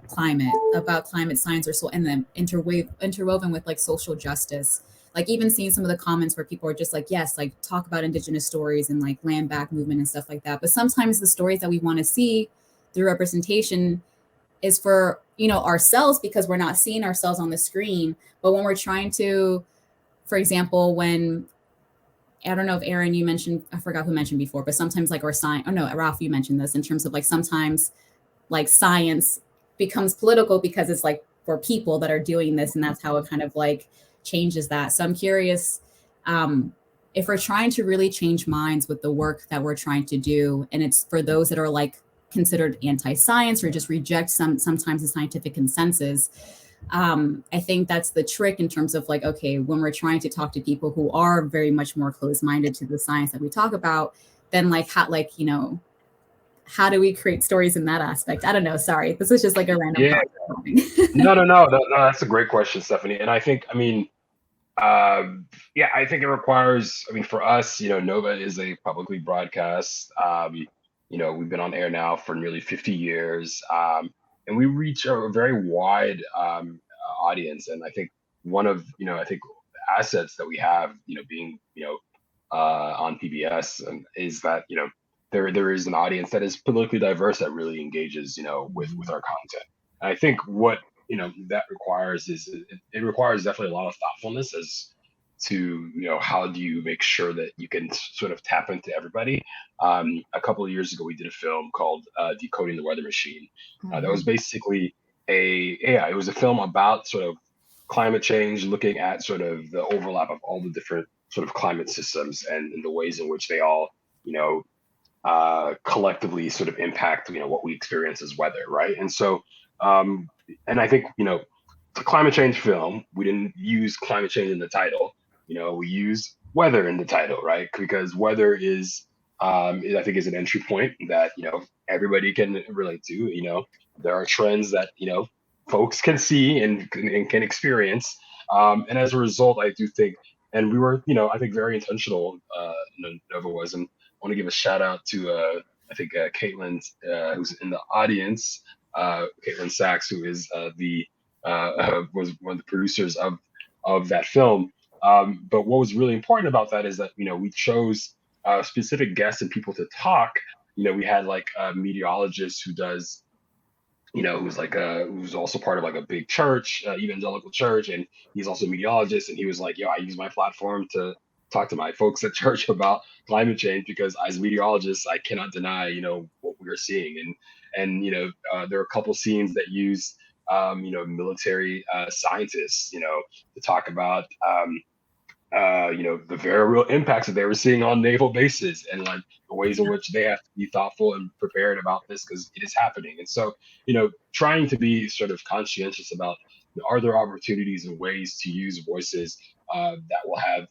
Speaker 15: climate science, or so, and then interwoven with like social justice, like even seeing some of the comments where people are just like, yes, like talk about Indigenous stories and like land back movement and stuff like that. But sometimes the stories that we want to see through representation is for, you know, ourselves, because we're not seeing ourselves on the screen. But when we're trying to, for example, when, I don't know if Aaron, you mentioned, I forgot who mentioned before, but sometimes like Ralph, you mentioned this in terms of like sometimes like science becomes political because it's like for people that are doing this, and that's how it kind of like changes that. So I'm curious if we're trying to really change minds with the work that we're trying to do, and it's for those that are like considered anti-science or just reject sometimes the scientific consensus. I think that's the trick in terms of like, okay, when we're trying to talk to people who are very much more closed-minded to the science that we talk about, then like how do we create stories in that aspect? I don't know. Sorry, this is just like a random thought.
Speaker 14: No, that's a great question, Stephanie. And I think, I think it requires, for us, Nova is a publicly broadcast, we've been on air now for nearly 50 years. And we reach a very wide audience. And I think one of, assets that we have, being, on PBS is that, there is an audience that is politically diverse that really engages, with our content. And I think what, that requires is it requires definitely a lot of thoughtfulness as to, how do you make sure that you can sort of tap into everybody. A couple of years ago, we did a film called Decoding the Weather Machine. That was basically it was a film about sort of climate change, looking at sort of the overlap of all the different sort of climate systems and the ways in which they all, collectively sort of impact, what we experience as weather, right? And so, and I think, the climate change film, we didn't use climate change in the title. We use weather in the title, right? Because weather I think is an entry point that, everybody can relate to. There are trends that, folks can see and can experience. And as a result, I do think, and we were, I think very intentional, Nova was, and I want to give a shout out to, I think, Caitlin, who's in the audience, Caitlin Sachs, who is was one of the producers of that film. But what was really important about that is that, we chose specific guests and people to talk. We had like a meteorologist who does, who's also part of like a big church, evangelical church, and he's also a meteorologist. And he was like, I use my platform to talk to my folks at church about climate change because as meteorologists, I cannot deny, what we are seeing. And there are a couple scenes that use, military scientists, to talk about, the very real impacts that they were seeing on naval bases and like the ways in which they have to be thoughtful and prepared about this because it is happening. And so, trying to be sort of conscientious about, are there opportunities and ways to use voices that will have,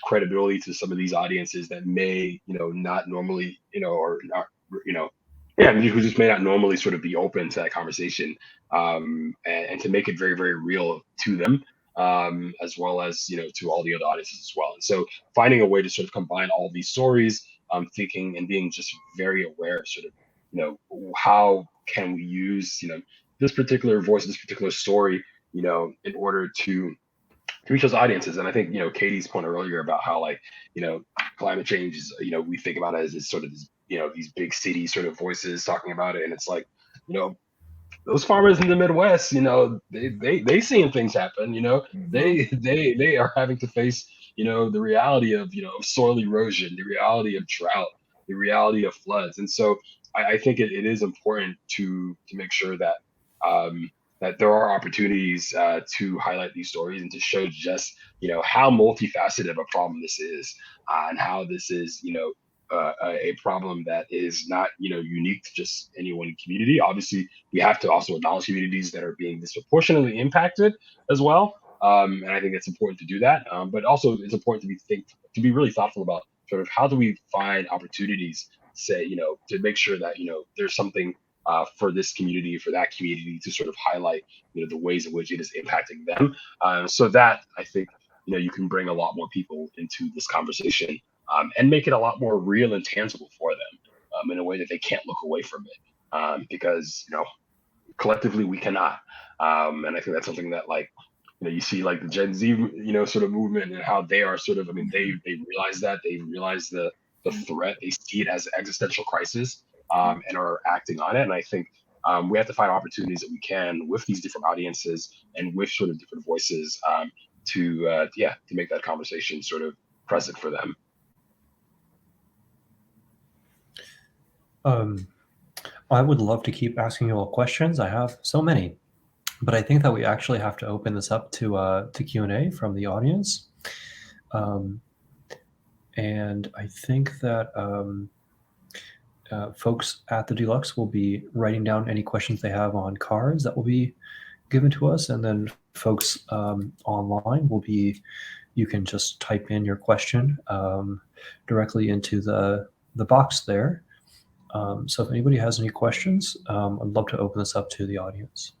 Speaker 14: credibility to some of these audiences that may, not normally, or not, who just may not normally sort of be open to that conversation, and to make it very, very real to them. As well as to all the other audiences as well. And so finding a way to sort of combine all these stories, thinking and being just very aware of sort of how can we use this particular voice, this particular story, in order to reach those audiences. And I think Katie's point earlier about how like climate change is we think about it as this sort of these big city sort of voices talking about it, and it's like those farmers in the Midwest, they seeing things happen, they are having to face, the reality of, soil erosion, the reality of drought, the reality of floods. And so I think it is important to make sure that, that there are opportunities to highlight these stories and to show just, how multifaceted of a problem this is, and how this is, a problem that is not unique to just any one community. Obviously, we have to also acknowledge communities that are being disproportionately impacted as well, and I think it's important to do that. But also, it's important to be really thoughtful about sort of how do we find opportunities, say to make sure that there's something for this community, for that community, to sort of highlight the ways in which it is impacting them, so that I think you can bring a lot more people into this conversation. And make it a lot more real and tangible for them, in a way that they can't look away from it, because collectively we cannot. And I think that's something that you see like the Gen Z sort of movement and how they are sort of, they realize that they realize the threat, they see it as an existential crisis, and are acting on it. And I think we have to find opportunities that we can with these different audiences and with sort of different voices, to make that conversation sort of present for them.
Speaker 13: I would love to keep asking you all questions. I have so many, but I think that we actually have to open this up to Q&A from the audience. And I think that folks at the Deluxe will be writing down any questions they have on cards that will be given to us. And then folks online you can just type in your question directly into the box there. So if anybody has any questions, I'd love to open this up to the audience.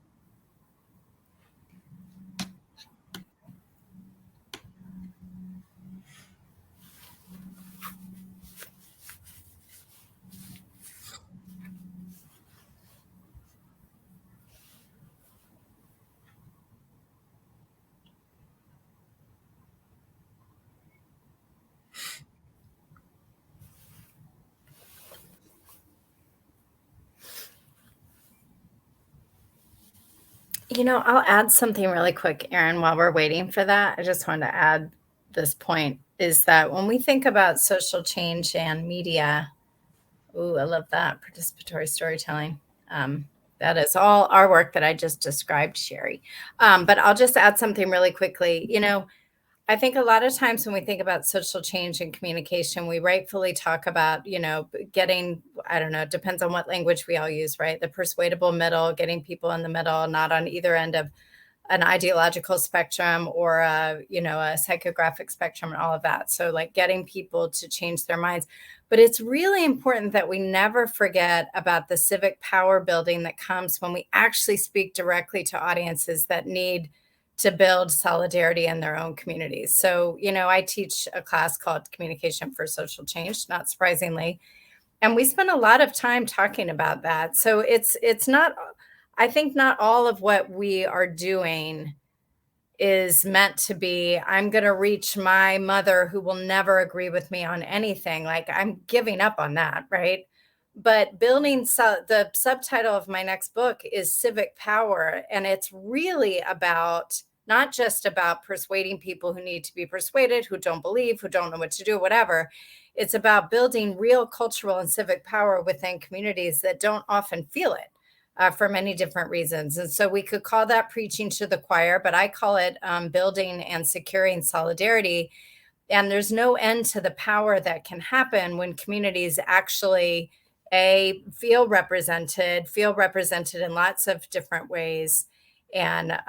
Speaker 16: I'll add something really quick, Erin, while we're waiting for that. I just wanted to add this point, is that when we think about social change and media, I love that, participatory storytelling. That is all our work that I just described, Sherry. But I'll just add something really quickly. I think a lot of times when we think about social change and communication, we rightfully talk about, getting, I don't know, it depends on what language we all use, right? The persuadable middle, getting people in the middle, not on either end of an ideological spectrum or a psychographic spectrum and all of that. So like getting people to change their minds. But it's really important that we never forget about the civic power building that comes when we actually speak directly to audiences that need to build solidarity in their own communities. So, I teach a class called Communication for Social Change, not surprisingly. And we spend a lot of time talking about that. So it's not, I think not all of what we are doing is meant to be, I'm going to reach my mother who will never agree with me on anything. Like I'm giving up on that, right? But the subtitle of my next book is Civic Power. And it's really about, not just about persuading people who need to be persuaded, who don't believe, who don't know what to do, whatever. It's about building real cultural and civic power within communities that don't often feel it. For many different reasons. And so we could call that preaching to the choir, but I call it building and securing solidarity. And there's no end to the power that can happen when communities actually, feel represented in lots of different ways, and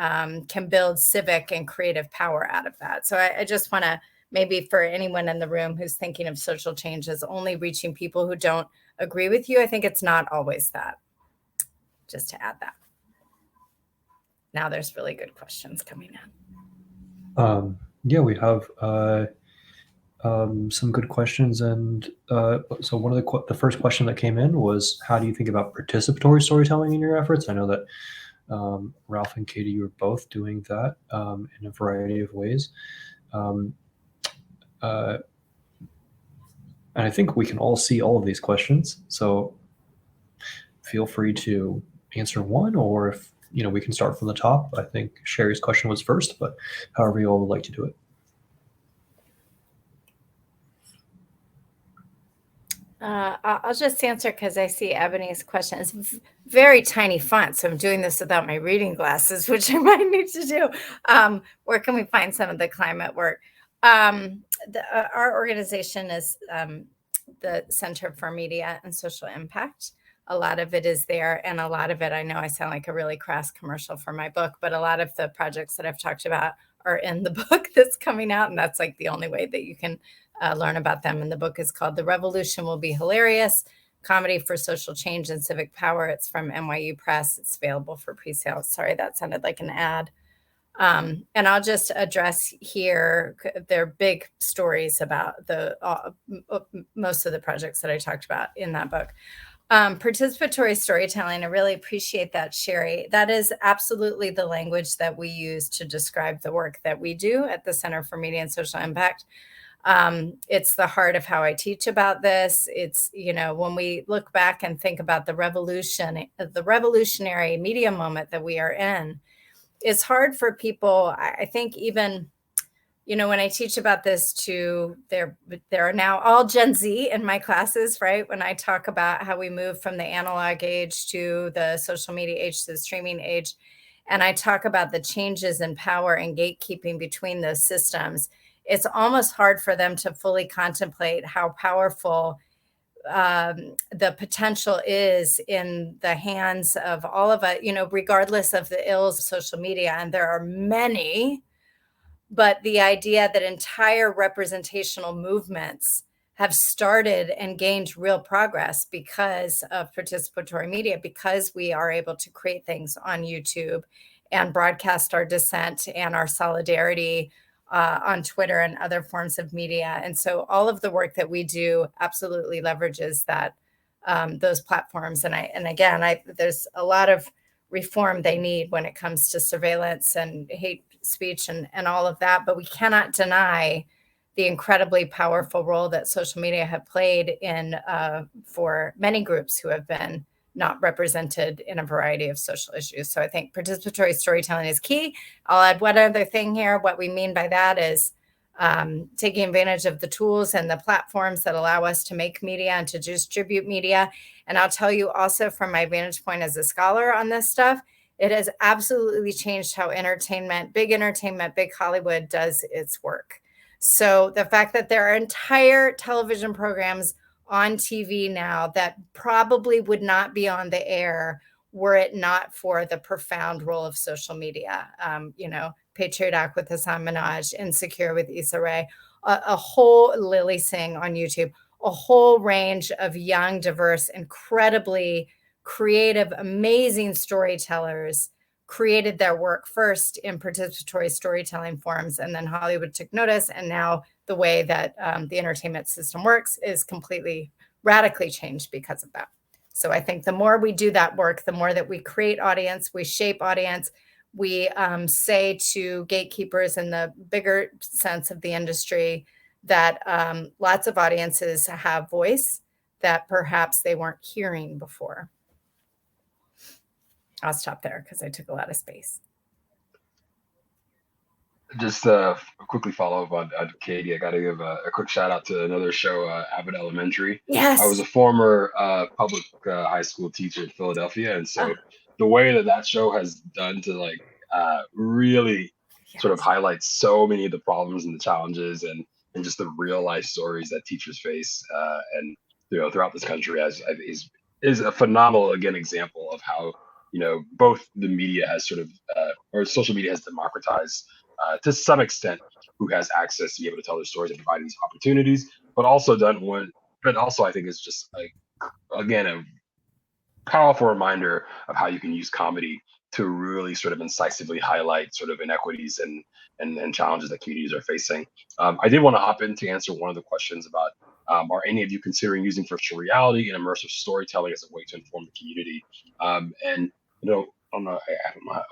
Speaker 16: can build civic and creative power out of that. So I just want to, maybe for anyone in the room who's thinking of social change as only reaching people who don't agree with you, I think it's not always that. Just to add that. Now there's really good questions coming in.
Speaker 13: Yeah, we have some good questions, and so one of the first question that came in was, how do you think about participatory storytelling in your efforts? I know that Ralph and Katie, you were both doing that in a variety of ways, and I think we can all see all of these questions. So feel free to answer one, or if we can start from the top. I think Sherry's question was first, but however you all would like to do it.
Speaker 16: I'll just answer because I see Ebony's question. It's very tiny font, so I'm doing this without my reading glasses, which I might need to do. Where can we find some of the climate work? Our organization is the Center for Media and Social Impact. A lot of it is there, and a lot of it, I know I sound like a really crass commercial for my book, but a lot of the projects that I've talked about are in the book that's coming out, and that's like the only way that you can learn about them. And the book is called The Revolution Will Be Hilarious, Comedy for Social Change and Civic Power. It's from NYU Press. It's available for pre-sale. Sorry, that sounded like an ad. And I'll just address here, they're big stories about most of the projects that I talked about in that book. Participatory storytelling, I really appreciate that, Sherry. That is absolutely the language that we use to describe the work that we do at the Center for Media and Social Impact. It's the heart of how I teach about this. It's, when we look back and think about the revolutionary media moment that we are in, it's hard for people, I think even, when I teach about this there are now all Gen Z in my classes, right? When I talk about how we move from the analog age to the social media age to the streaming age, and I talk about the changes in power and gatekeeping between those systems, it's almost hard for them to fully contemplate how powerful the potential is in the hands of all of us, regardless of the ills of social media. And there are many, but the idea that entire representational movements have started and gained real progress because of participatory media, because we are able to create things on YouTube and broadcast our dissent and our solidarity on Twitter and other forms of media. And so all of the work that we do absolutely leverages that, those platforms. And again, there's a lot of reform they need when it comes to surveillance and hate speech and all of that, but we cannot deny the incredibly powerful role that social media have played in for many groups who have been not represented in a variety of social issues. So I think participatory storytelling is key. I'll add one other thing here. What we mean by that is taking advantage of the tools and the platforms that allow us to make media and to distribute media. And I'll tell you also from my vantage point as a scholar on this stuff, It has absolutely changed how big entertainment, big Hollywood does its work. So the fact that there are entire television programs on TV now that probably would not be on the air were it not for the profound role of social media. Patriot Act with Hassan Minaj, Insecure with Issa Rae, a whole Lily Singh on YouTube, a whole range of young, diverse, incredibly creative, amazing storytellers created their work first in participatory storytelling forms, and then Hollywood took notice, and now the way that the entertainment system works is completely radically changed because of that. So I think the more we do that work, the more that we create audience, we shape audience, we say to gatekeepers in the bigger sense of the industry that lots of audiences have voice that perhaps they weren't hearing before. I'll stop there because I took a lot of space.
Speaker 14: Just quickly follow up on Katie. I got to give a quick shout out to another show, Abbott Elementary.
Speaker 16: Yes.
Speaker 14: I was a former public high school teacher in Philadelphia, and so the way that show has done to really sort of highlight so many of the problems and the challenges and just the real life stories that teachers face and throughout this country is a phenomenal example of how both the media has sort of or social media has democratized to some extent who has access to be able to tell their stories and provide these opportunities, but also I think it's just again a powerful reminder of how you can use comedy to really sort of incisively highlight sort of inequities and challenges that communities are facing. I did want to hop in to answer one of the questions about are any of you considering using virtual reality and immersive storytelling as a way to inform the community? And I don't know.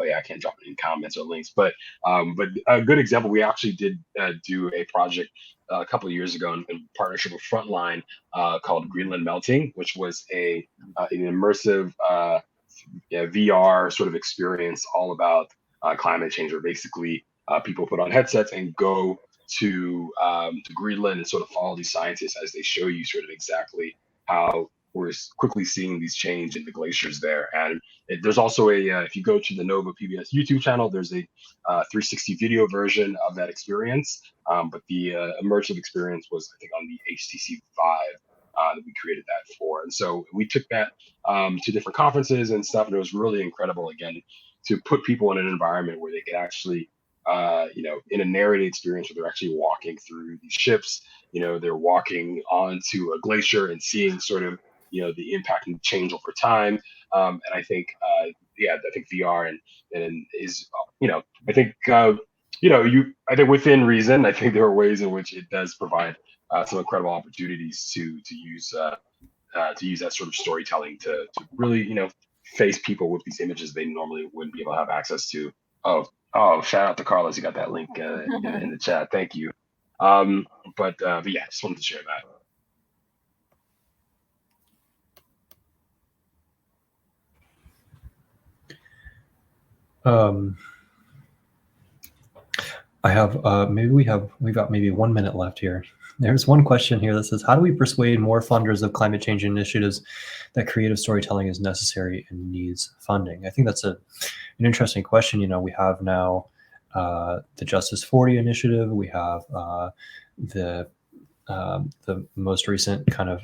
Speaker 14: I can't drop any comments or links, but a good example. We actually did do a project a couple of years ago in partnership with Frontline called Greenland Melting, which was an immersive VR sort of experience all about climate change, where basically people put on headsets and go to Greenland and sort of follow these scientists as they show you sort of exactly how we're quickly seeing these change in the glaciers there. And there's also if you go to the Nova PBS YouTube channel, there's a 360 video version of that experience. But the immersive experience was, I think, on the HTC Vive that we created that for. And so we took that to different conferences and stuff. And it was really incredible, again, to put people in an environment where they could actually, in a narrated experience where they're actually walking through these ships, they're walking onto a glacier and seeing sort of, the impact and change over time. And I think, I think VR and is, I think, I think within reason, I think there are ways in which it does provide some incredible opportunities to use that sort of storytelling to really, face people with these images they normally wouldn't be able to have access to. Oh, shout out to Carlos. You got that link in the chat. Thank you. But yeah, just wanted to share that.
Speaker 13: I have we've got maybe 1 minute left here. There's one question here that says, how do we persuade more funders of climate change initiatives that creative storytelling is necessary and needs funding? I think that's an interesting question. We have now the Justice 40 initiative. We have the most recent kind of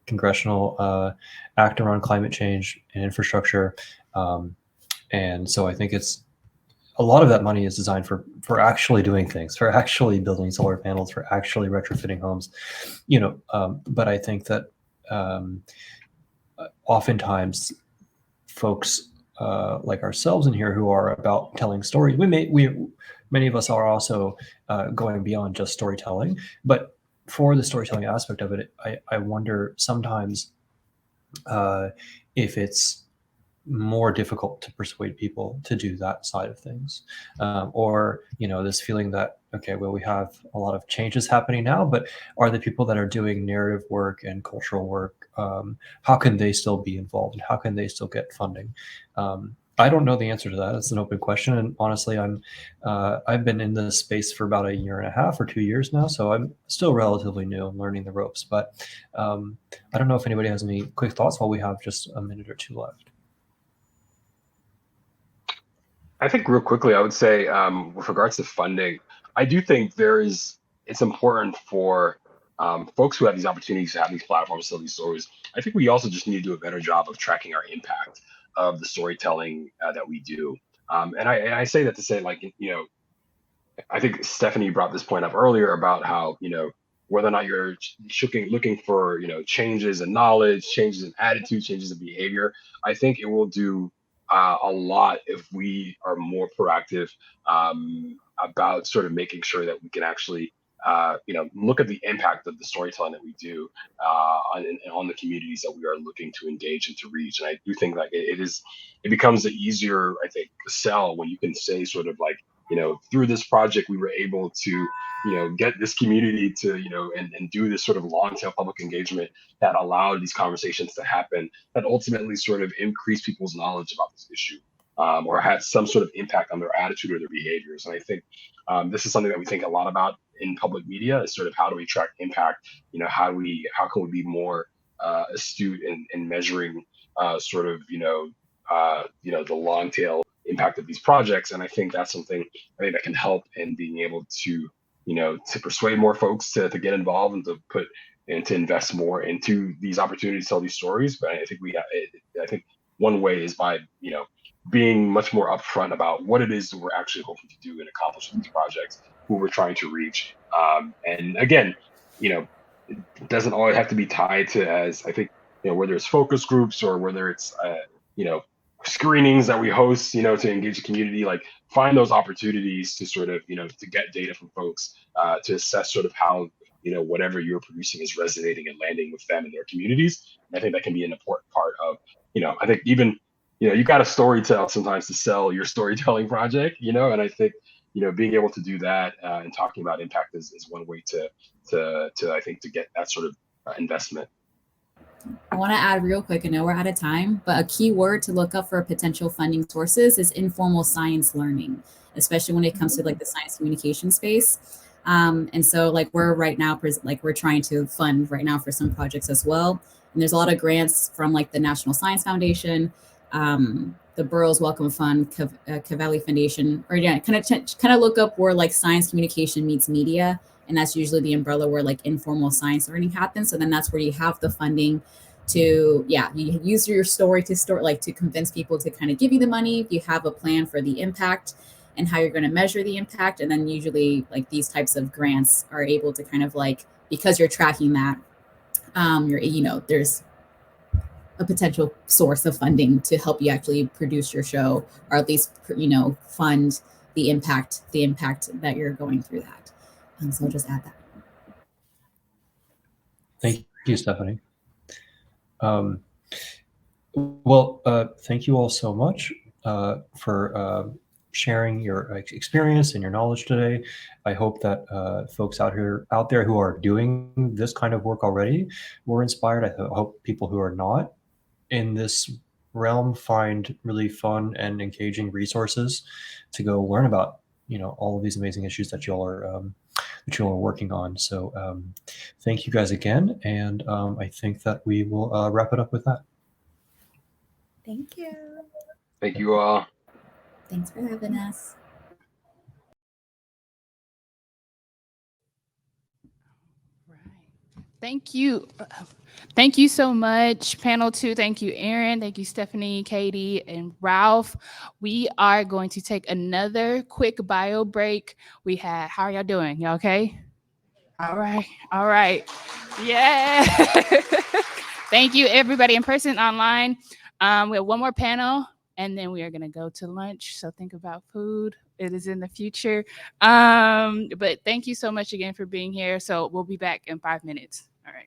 Speaker 13: congressional act around climate change and infrastructure. And so I think a lot of that money is designed for actually doing things, for actually building solar panels, for actually retrofitting homes, but I think that oftentimes folks like ourselves in here who are about telling stories, many of us are also going beyond just storytelling, but for the storytelling aspect of it, I wonder sometimes if it's more difficult to persuade people to do that side of things, or this feeling that, okay, well, we have a lot of changes happening now, but are the people that are doing narrative work and cultural work, how can they still be involved and how can they still get funding? I don't know the answer to that. It's an open question, and honestly, I've been in this space for about 1.5 years or 2 years now, so I'm still relatively new and learning the ropes. But I don't know if anybody has any quick thoughts while we have just a minute or two left.
Speaker 14: I think real quickly, I would say with regards to funding, I do think it's important for folks who have these opportunities to have these platforms, tell these stories. I think we also just need to do a better job of tracking our impact of the storytelling that we do. And I say that to say, like, I think Stephanie brought this point up earlier about how, whether or not you're looking for, changes in knowledge, changes in attitude, changes in behavior, I think it will do a lot if we are more proactive about sort of making sure that we can actually, look at the impact of the storytelling that we do on the communities that we are looking to engage and to reach. And I do think like it becomes easier, I think, to sell when you can say sort of like, through this project, we were able to, get this community to, and do this sort of long tail public engagement that allowed these conversations to happen that ultimately sort of increase people's knowledge about this issue. Or had some sort of impact on their attitude or their behaviors. And I think this is something that we think a lot about in public media is sort of how do we track impact? How can we be more astute in measuring sort of the long tail impact of these projects? And I think that's something I think that can help in being able to to persuade more folks to get involved and to put and to invest more into these opportunities to tell these stories. But I think I think one way is by being much more upfront about what it is that we're actually hoping to do and accomplish with these projects, who we're trying to reach. And again, it doesn't always have to be tied to, as I think, whether it's focus groups or whether it's, screenings that we host, to engage the community, like find those opportunities to sort of, to get data from folks, to assess sort of how, whatever you're producing is resonating and landing with them and their communities. And I think that can be an important part of, I think even, you got to storytell sometimes to sell your storytelling project, and I think, being able to do that and talking about impact is one way to I think to get that sort of investment.
Speaker 15: I want to add real quick, I know we're out of time, but a key word to look up for potential funding sources is informal science learning, especially when it comes to like the science communication space. And so like we're right now, like we're trying to fund right now for some projects as well. And there's a lot of grants from like the National Science Foundation, the Burroughs Wellcome Fund, Cavalli Foundation, or yeah, kind of look up where like science communication meets media. And that's usually the umbrella where like informal science learning happens. So then that's where you have the funding to, you use your story to convince people to kind of give you the money. You have a plan for the impact and how you're going to measure the impact. And then usually like these types of grants are able to kind of like, because you're tracking that, there's a potential source of funding to help you actually produce your show, or at least, fund the impact that you're going through that. So I'll just add that.
Speaker 13: Thank you, Stephanie. Thank you all so much for sharing your experience and your knowledge today. I hope that folks out there who are doing this kind of work already were inspired. I hope people who are not in this realm find really fun and engaging resources to go learn about, all of these amazing issues that y'all are working on. So thank you guys again. And I think that we will wrap it up with that.
Speaker 2: Thank you.
Speaker 14: Thank you all.
Speaker 15: Thanks for having us.
Speaker 12: Thank you. Thank you so much, panel 2. Thank you, Aaron. Thank you, Stephanie, Katie, and Ralph. We are going to take another quick bio break. How are y'all doing? Y'all okay? All right. Yeah. Thank you, everybody in person, online. We have one more panel, and then we are going to go to lunch. So think about food. It is in the future. But thank you so much again for being here. So we'll be back in 5 minutes. All right.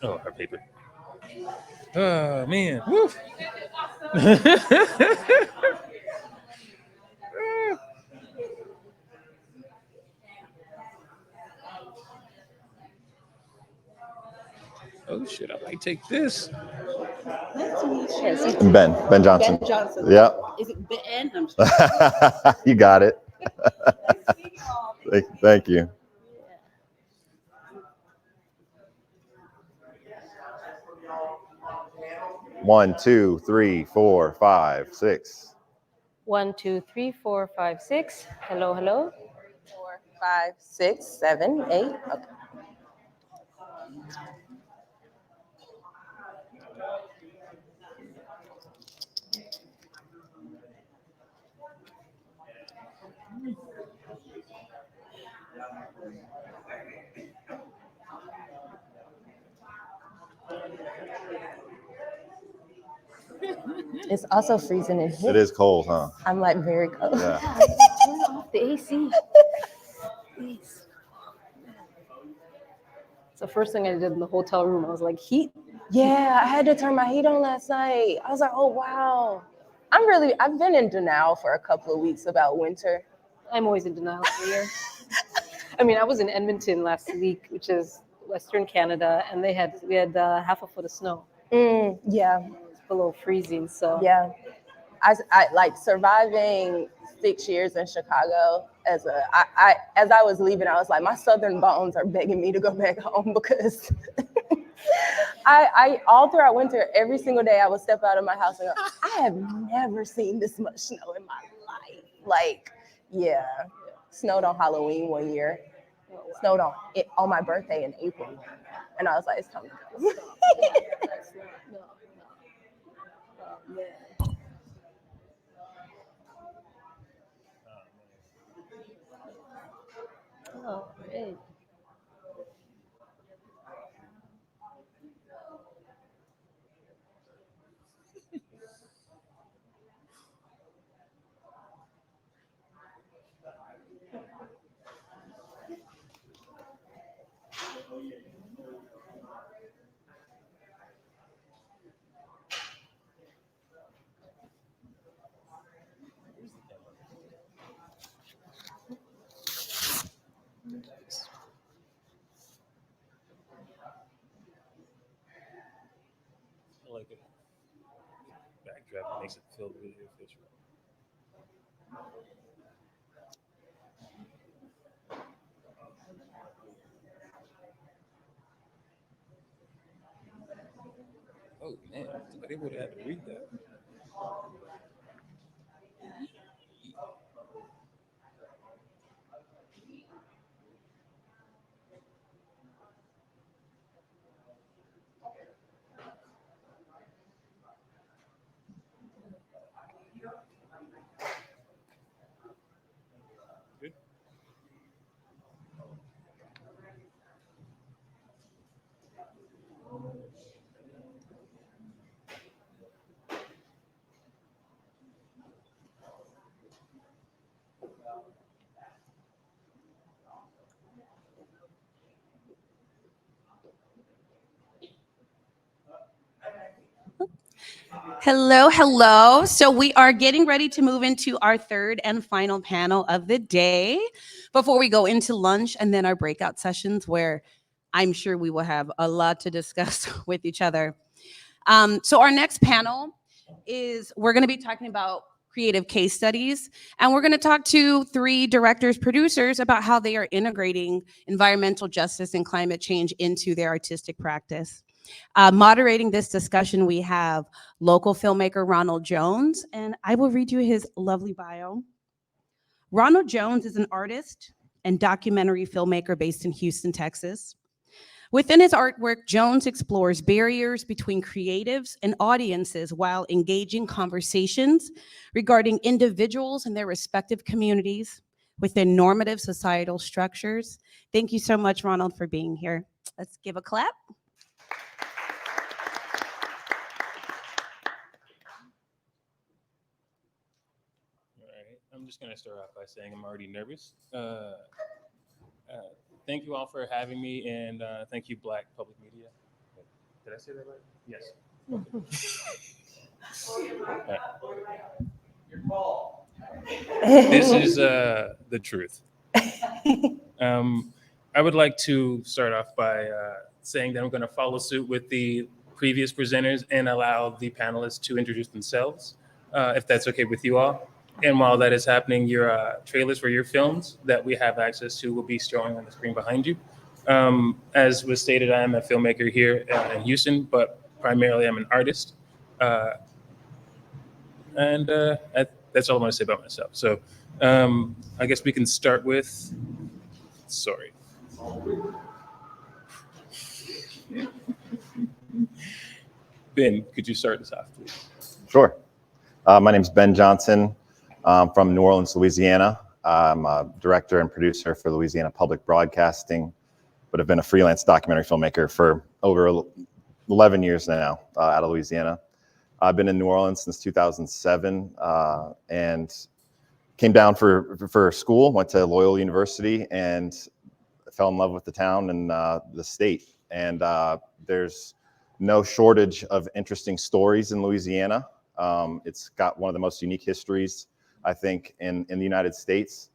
Speaker 17: Oh, her paper. Oh man. Woo. Oh shit! I might take this.
Speaker 7: Ben Johnson.
Speaker 5: Ben Johnson.
Speaker 7: Yeah.
Speaker 5: Is it Ben? I'm sorry.
Speaker 7: You got it. Thank you. One, two, three, four, five, six.
Speaker 18: 1, 2, 3, 4, 5, 6. Hello, hello. 4, 5, 6, 7, 8. Okay. It's also freezing in here.
Speaker 7: It is cold, huh?
Speaker 18: I'm like very cold.
Speaker 7: Yeah.
Speaker 18: Turn off the AC. Please. It's the first thing I did in the hotel room. I was like, heat? Yeah, I had to turn my heat on last night. I was like, oh, wow. I've been in denial for a couple of weeks about winter. I'm always in denial for a year. I mean, I was in Edmonton last week, which is Western Canada, and we had half a foot of snow. Yeah. It was below freezing, so. Yeah. I like surviving 6 years in Chicago as I was leaving, I was like, my Southern bones are begging me to go back home because I all throughout winter, every single day I would step out of my house and go, I have never seen this much snow in my life. Like, yeah, snowed on Halloween one year, snowed on my birthday in April. And I was like, it's time to go. Oh, great.
Speaker 17: Like a backdrop makes it feel really official. Oh man, somebody would have to read that. Good.
Speaker 5: Hello, hello. So we are getting ready to move into our third and final panel of the day before we go into lunch and then our breakout sessions where I'm sure we will have a lot to discuss with each other. So our next panel is we're going to be talking about creative case studies, and we're going to talk to 3 directors, producers about how they are integrating environmental justice and climate change into their artistic practice. Moderating this discussion, we have local filmmaker Ronald Jones, and I will read you his lovely bio. Ronald Jones is an artist and documentary filmmaker based in Houston, Texas. Within his artwork, Jones explores barriers between creatives and audiences while engaging conversations regarding individuals and their respective communities within normative societal structures. Thank you so much, Ronald, for being here. Let's give a clap.
Speaker 17: just going to start off by saying I'm already nervous. Thank you all for having me, and thank you, Black Public Media. Did I say that right? Yes. This is the truth. I would like to start off by saying that I'm going to follow suit with the previous presenters and allow the panelists to introduce themselves, if that's okay with you all. And while that is happening, your trailers for your films that we have access to will be showing on the screen behind you. As was stated, I am a filmmaker here in Houston, but primarily I'm an artist. And that's all I want to say about myself. So I guess we can start with, sorry. Ben, could you start us off, please?
Speaker 7: Sure. My name is Ben Johnson. I'm from New Orleans, Louisiana. I'm a director and producer for Louisiana Public Broadcasting, but I've been a freelance documentary filmmaker for over 11 years now out of Louisiana. I've been in New Orleans since 2007 and came down for school, went to Loyola University, and fell in love with the town and the state. And there's no shortage of interesting stories in Louisiana. It's got one of the most unique histories, I think, in the United States.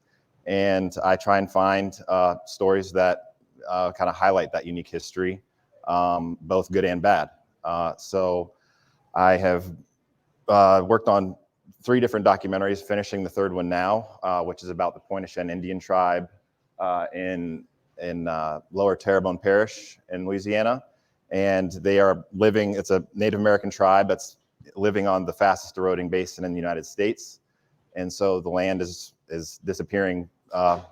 Speaker 7: And I try and find stories that kind of highlight that unique history, both good and bad. So I have worked on 3 different documentaries, finishing the 3rd one now, which is about the Pointe-au-Chien Indian tribe in Lower Terrebonne Parish in Louisiana. And they are living, it's a Native American tribe that's living on the fastest eroding basin in the United States. And so the land is disappearing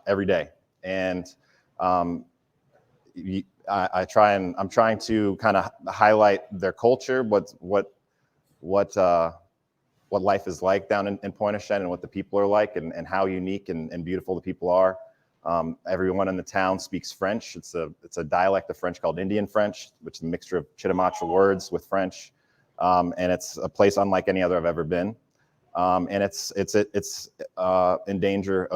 Speaker 7: every day. And I'm trying to kind of highlight their culture, what life is like down in Pointe-au-Chien and what the people are like and how unique and beautiful the people are. Everyone in the town speaks French. It's a dialect of French called Indian French, which is a mixture of Chitimacha words with French. And it's a place unlike any other I've ever been. And it's in danger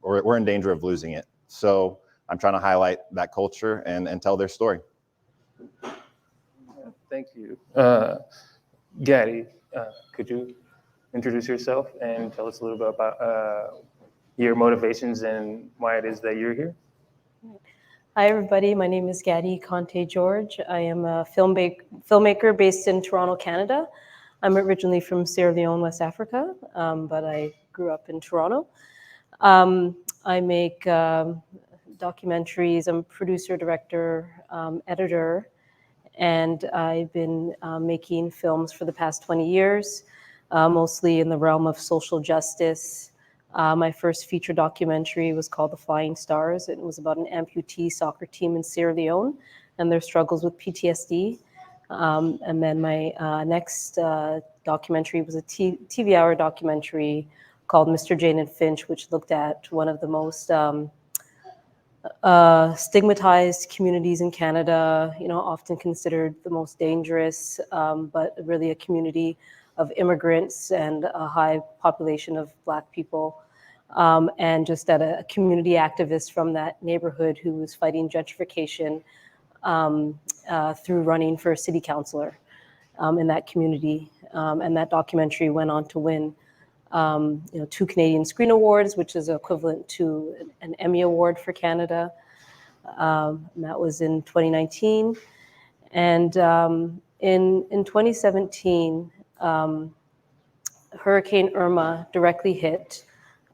Speaker 7: we're in danger of losing it. So I'm trying to highlight that culture and tell their story.
Speaker 17: Thank you. Gaddy, could you introduce yourself and tell us a little bit about your motivations and why it is that you're here?
Speaker 18: Hi, everybody. My name is Gaddy Conte George. I am a filmmaker based in Toronto, Canada. I'm originally from Sierra Leone, West Africa, but I grew up in Toronto. I make documentaries. I'm a producer, director, editor, and I've been making films for the past 20 years, mostly in the realm of social justice. My first feature documentary was called The Flying Stars. It was about an amputee soccer team in Sierra Leone and their struggles with PTSD. And then my next documentary was a TV hour documentary called Mr. Jane and Finch, which looked at one of the most stigmatized communities in Canada, often considered the most dangerous, but really a community of immigrants and a high population of Black people. And just that a community activist from that neighborhood who was fighting gentrification through running for city councilor in that community. And that documentary went on to win 2 Canadian Screen Awards, which is equivalent to an Emmy Award for Canada. And that was in 2019. And in 2017, Hurricane Irma directly hit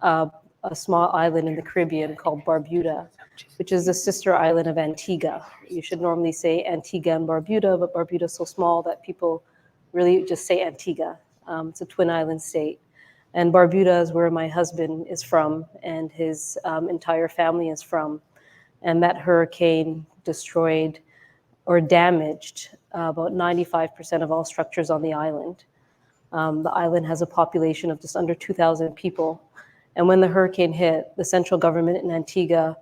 Speaker 18: a small island in the Caribbean called Barbuda, which is the sister island of Antigua. You should normally say Antigua and Barbuda, but Barbuda is so small that people really just say Antigua. It's a twin island state. And Barbuda is where my husband is from and his entire family is from. And that hurricane destroyed or damaged about 95% of all structures on the island. The island has a population of just under 2,000 people. And when the hurricane hit, the central government in Antigua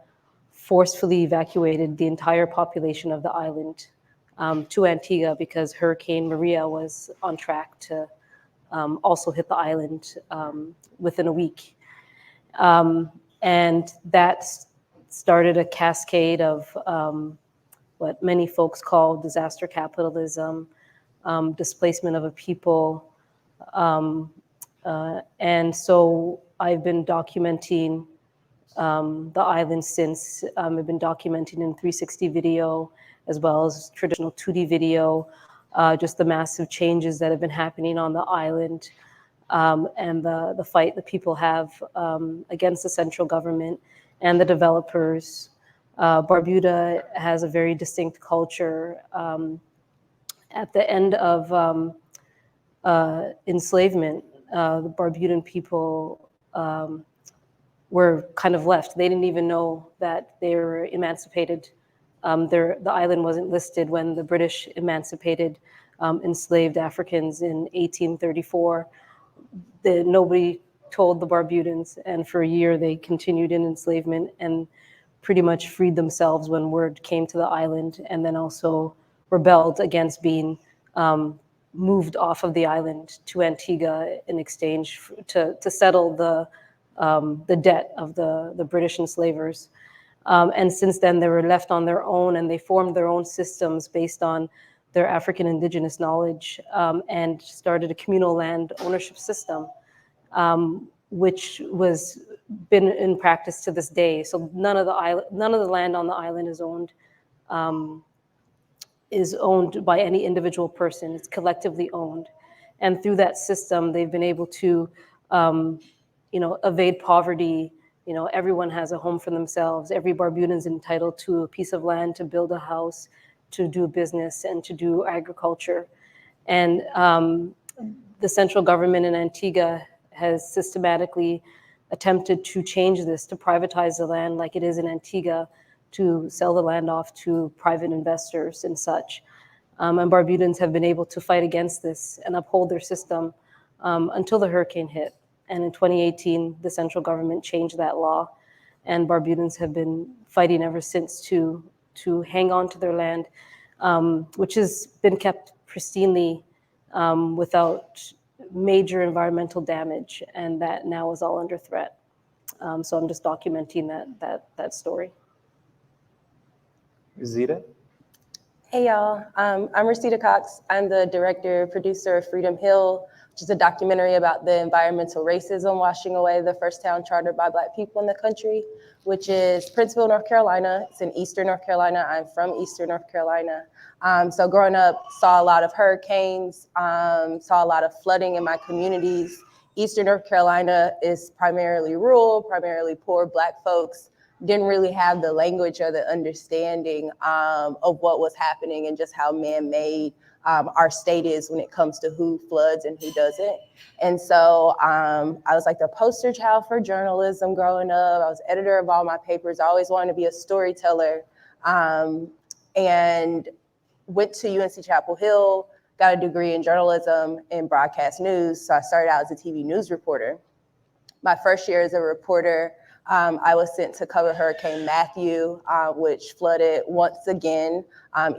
Speaker 18: forcefully evacuated the entire population of the island to Antigua because Hurricane Maria was on track to also hit the island within a week. And that started a cascade of what many folks call disaster capitalism, displacement of a people. And so I've been documenting the island since. I've been documenting in 360 video as well as traditional 2D video, just the massive changes that have been happening on the island, and the fight that people have against the central government and the developers. Barbuda has a very distinct culture. At the end of enslavement, the Barbudan people were kind of left. They didn't even know that they were emancipated. The island wasn't listed when the British emancipated enslaved Africans in 1834. Nobody told the Barbudans, and for a year they continued in enslavement and pretty much freed themselves when word came to the island, and then also rebelled against being moved off of the island to Antigua in exchange to settle the debt of the British enslavers. And since then, they were left on their own, and they formed their own systems based on their African indigenous knowledge, and started a communal land ownership system, which was been in practice to this day. So none of the land on the island is owned by any individual person. It's collectively owned, and through that system, they've been able to, evade poverty. Everyone has a home for themselves. Every Barbudan is entitled to a piece of land to build a house, to do business, and to do agriculture. And the central government in Antigua has systematically attempted to change this, to privatize the land like it is in Antigua, to sell the land off to private investors and such. And Barbudans have been able to fight against this and uphold their system until the hurricane hit. And in 2018, the central government changed that law, and Barbudans have been fighting ever since to hang on to their land, which has been kept pristinely without major environmental damage, and that now is all under threat. So I'm just documenting that story.
Speaker 8: Zita?
Speaker 18: Hey y'all, I'm Rashida Cox. I'm the director, producer of Freedom Hill, which is a documentary about the environmental racism washing away the first town chartered by Black people in the country, which is Princeville, North Carolina. It's in Eastern North Carolina. I'm from Eastern North Carolina. So growing up, saw a lot of hurricanes, saw a lot of flooding in my communities. Eastern North Carolina is primarily rural, primarily poor Black folks. Didn't really have the language or the understanding of what was happening and just how man-made our state is when it comes to who floods and who doesn't. And so I was like the poster child for journalism growing up. I was editor of all my papers. I always wanted to be a storyteller, and went to UNC Chapel Hill, got a degree in journalism and broadcast news. So I started out as a TV news reporter. My first year as a reporter, I was sent to cover Hurricane Matthew, which flooded once again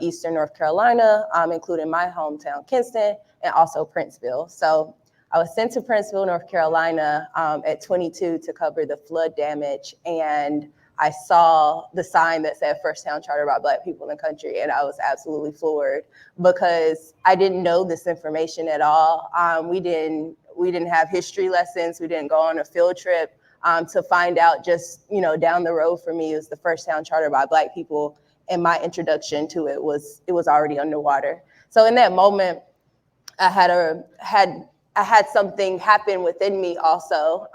Speaker 18: Eastern North Carolina, including my hometown, Kinston, and also Princeville. So I was sent to Princeville, North Carolina at 22 to cover the flood damage. And I saw the sign that said first town chartered by Black people in the country. And I was absolutely floored because I didn't know this information at all. We didn't have history lessons. We didn't go on a field trip. To find out just, down the road for me, it was the first town chartered by Black people, and my introduction to it was already underwater. So in that moment, I had something happen within me also.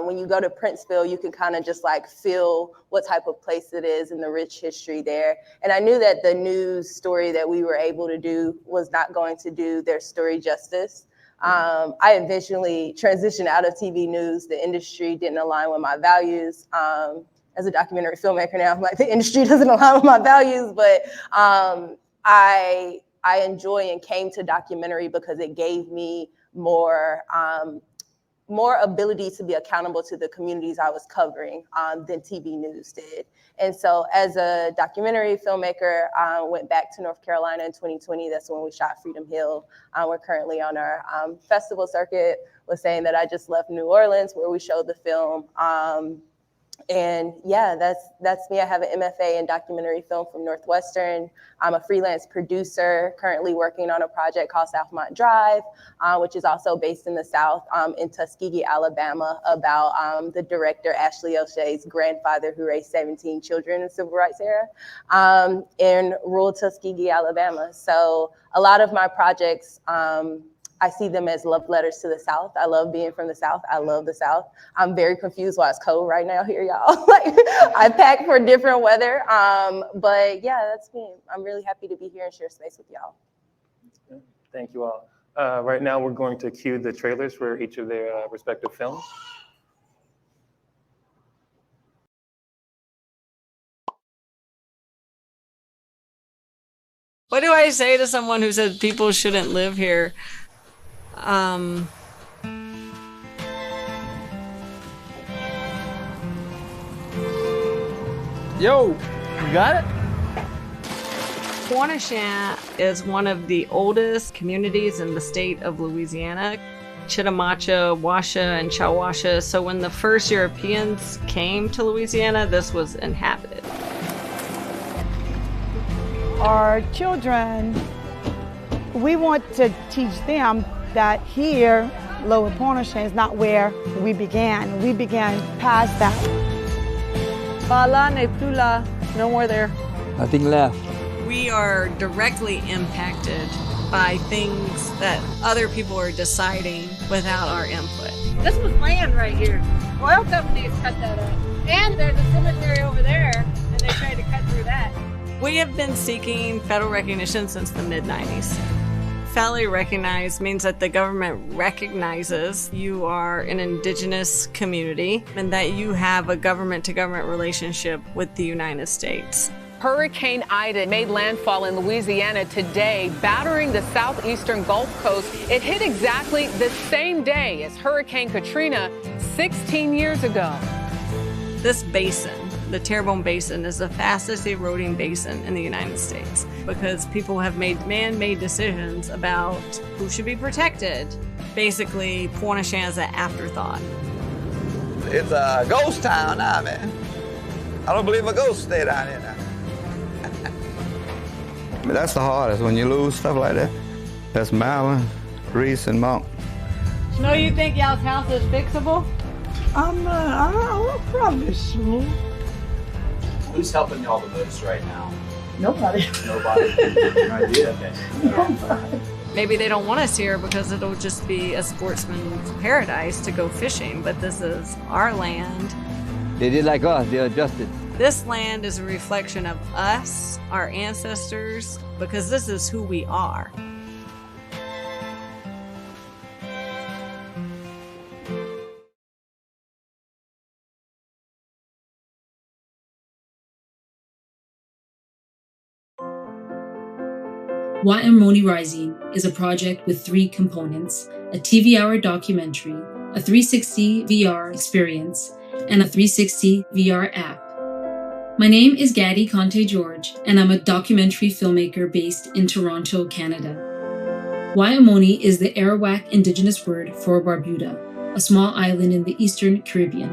Speaker 18: When you go to Princeville, you can kind of just like feel what type of place it is and the rich history there. And I knew that the news story that we were able to do was not going to do their story justice. I eventually transitioned out of TV news. The industry didn't align with my values. As a documentary filmmaker now, I'm like, the industry doesn't align with my values, but I enjoy and came to documentary because it gave me more more ability to be accountable to the communities I was covering than TV news did. And so as a documentary filmmaker, I went back to North Carolina in 2020. That's when we shot Freedom Hill. We're currently on our festival circuit. Was saying that I just left New Orleans where we showed the film. And yeah, that's me. I have an MFA in documentary film from Northwestern. I'm a freelance producer currently working on a project called Southmont Drive, which is also based in the South in Tuskegee, Alabama, about the director Ashley O'Shea's grandfather who raised 17 children in the Civil Rights era in rural Tuskegee, Alabama. So a lot of my projects, I see them as love letters to the South. I love being from the South. I love the South. I'm very confused why it's cold right now here, y'all. Like, I packed for different weather. But yeah, that's me. I'm really happy to be here and share space with y'all.
Speaker 17: Thank you all. Right now, we're going to cue the trailers for each of their respective films.
Speaker 19: What do I say to someone who said people shouldn't live here?
Speaker 20: Yo, you got it?
Speaker 19: Pointe-à-Chan is one of the oldest communities in the state of Louisiana. Chitimacha, Washa, and Chawasha. So when the first Europeans came to Louisiana, this was inhabited.
Speaker 21: Our children, we want to teach them that here, Lower Pointe-à-Chan is not where we began. We began past that.
Speaker 19: Bala ne plus là, no more there.
Speaker 20: Nothing left.
Speaker 19: We are directly impacted by things that other people are deciding without our input.
Speaker 22: This was land right here. Oil companies cut that up. And there's a cemetery over there, and they tried to cut through that.
Speaker 19: We have been seeking federal recognition since the mid-90s. Federally recognized means that the government recognizes you are an indigenous community and that you have a government-to-government relationship with the United States.
Speaker 23: Hurricane Ida made landfall in Louisiana today, battering the southeastern Gulf Coast. It hit exactly the same day as Hurricane Katrina 16 years ago.
Speaker 19: This basin, the Terrebonne Basin, is the fastest eroding basin in the United States because people have made man-made decisions about who should be protected. Basically, Pointe-à-Chan is an afterthought.
Speaker 24: It's a ghost town now, man. I don't believe a ghost stay down here now. I mean, that's the hardest when you lose stuff like that. That's Malin, Reese, and Monk.
Speaker 22: No, you think y'all's house is fixable?
Speaker 21: I'm probably sure.
Speaker 25: Who's helping y'all the most right now?
Speaker 21: Nobody.
Speaker 25: Nobody. No idea. Okay.
Speaker 21: Nobody.
Speaker 19: Maybe they don't want us here because it'll just be a sportsman's paradise to go fishing, but this is our land.
Speaker 20: They did like us, they adjusted.
Speaker 19: This land is a reflection of us, our ancestors, because this is who we are.
Speaker 26: Waimoni Rising is a project with 3 components: a TV hour documentary, a 360 VR experience, and a 360 VR app. My name is Gaddy Conte George, and I'm a documentary filmmaker based in Toronto, Canada. Waimoni is the Arawak Indigenous word for Barbuda, a small island in the Eastern Caribbean.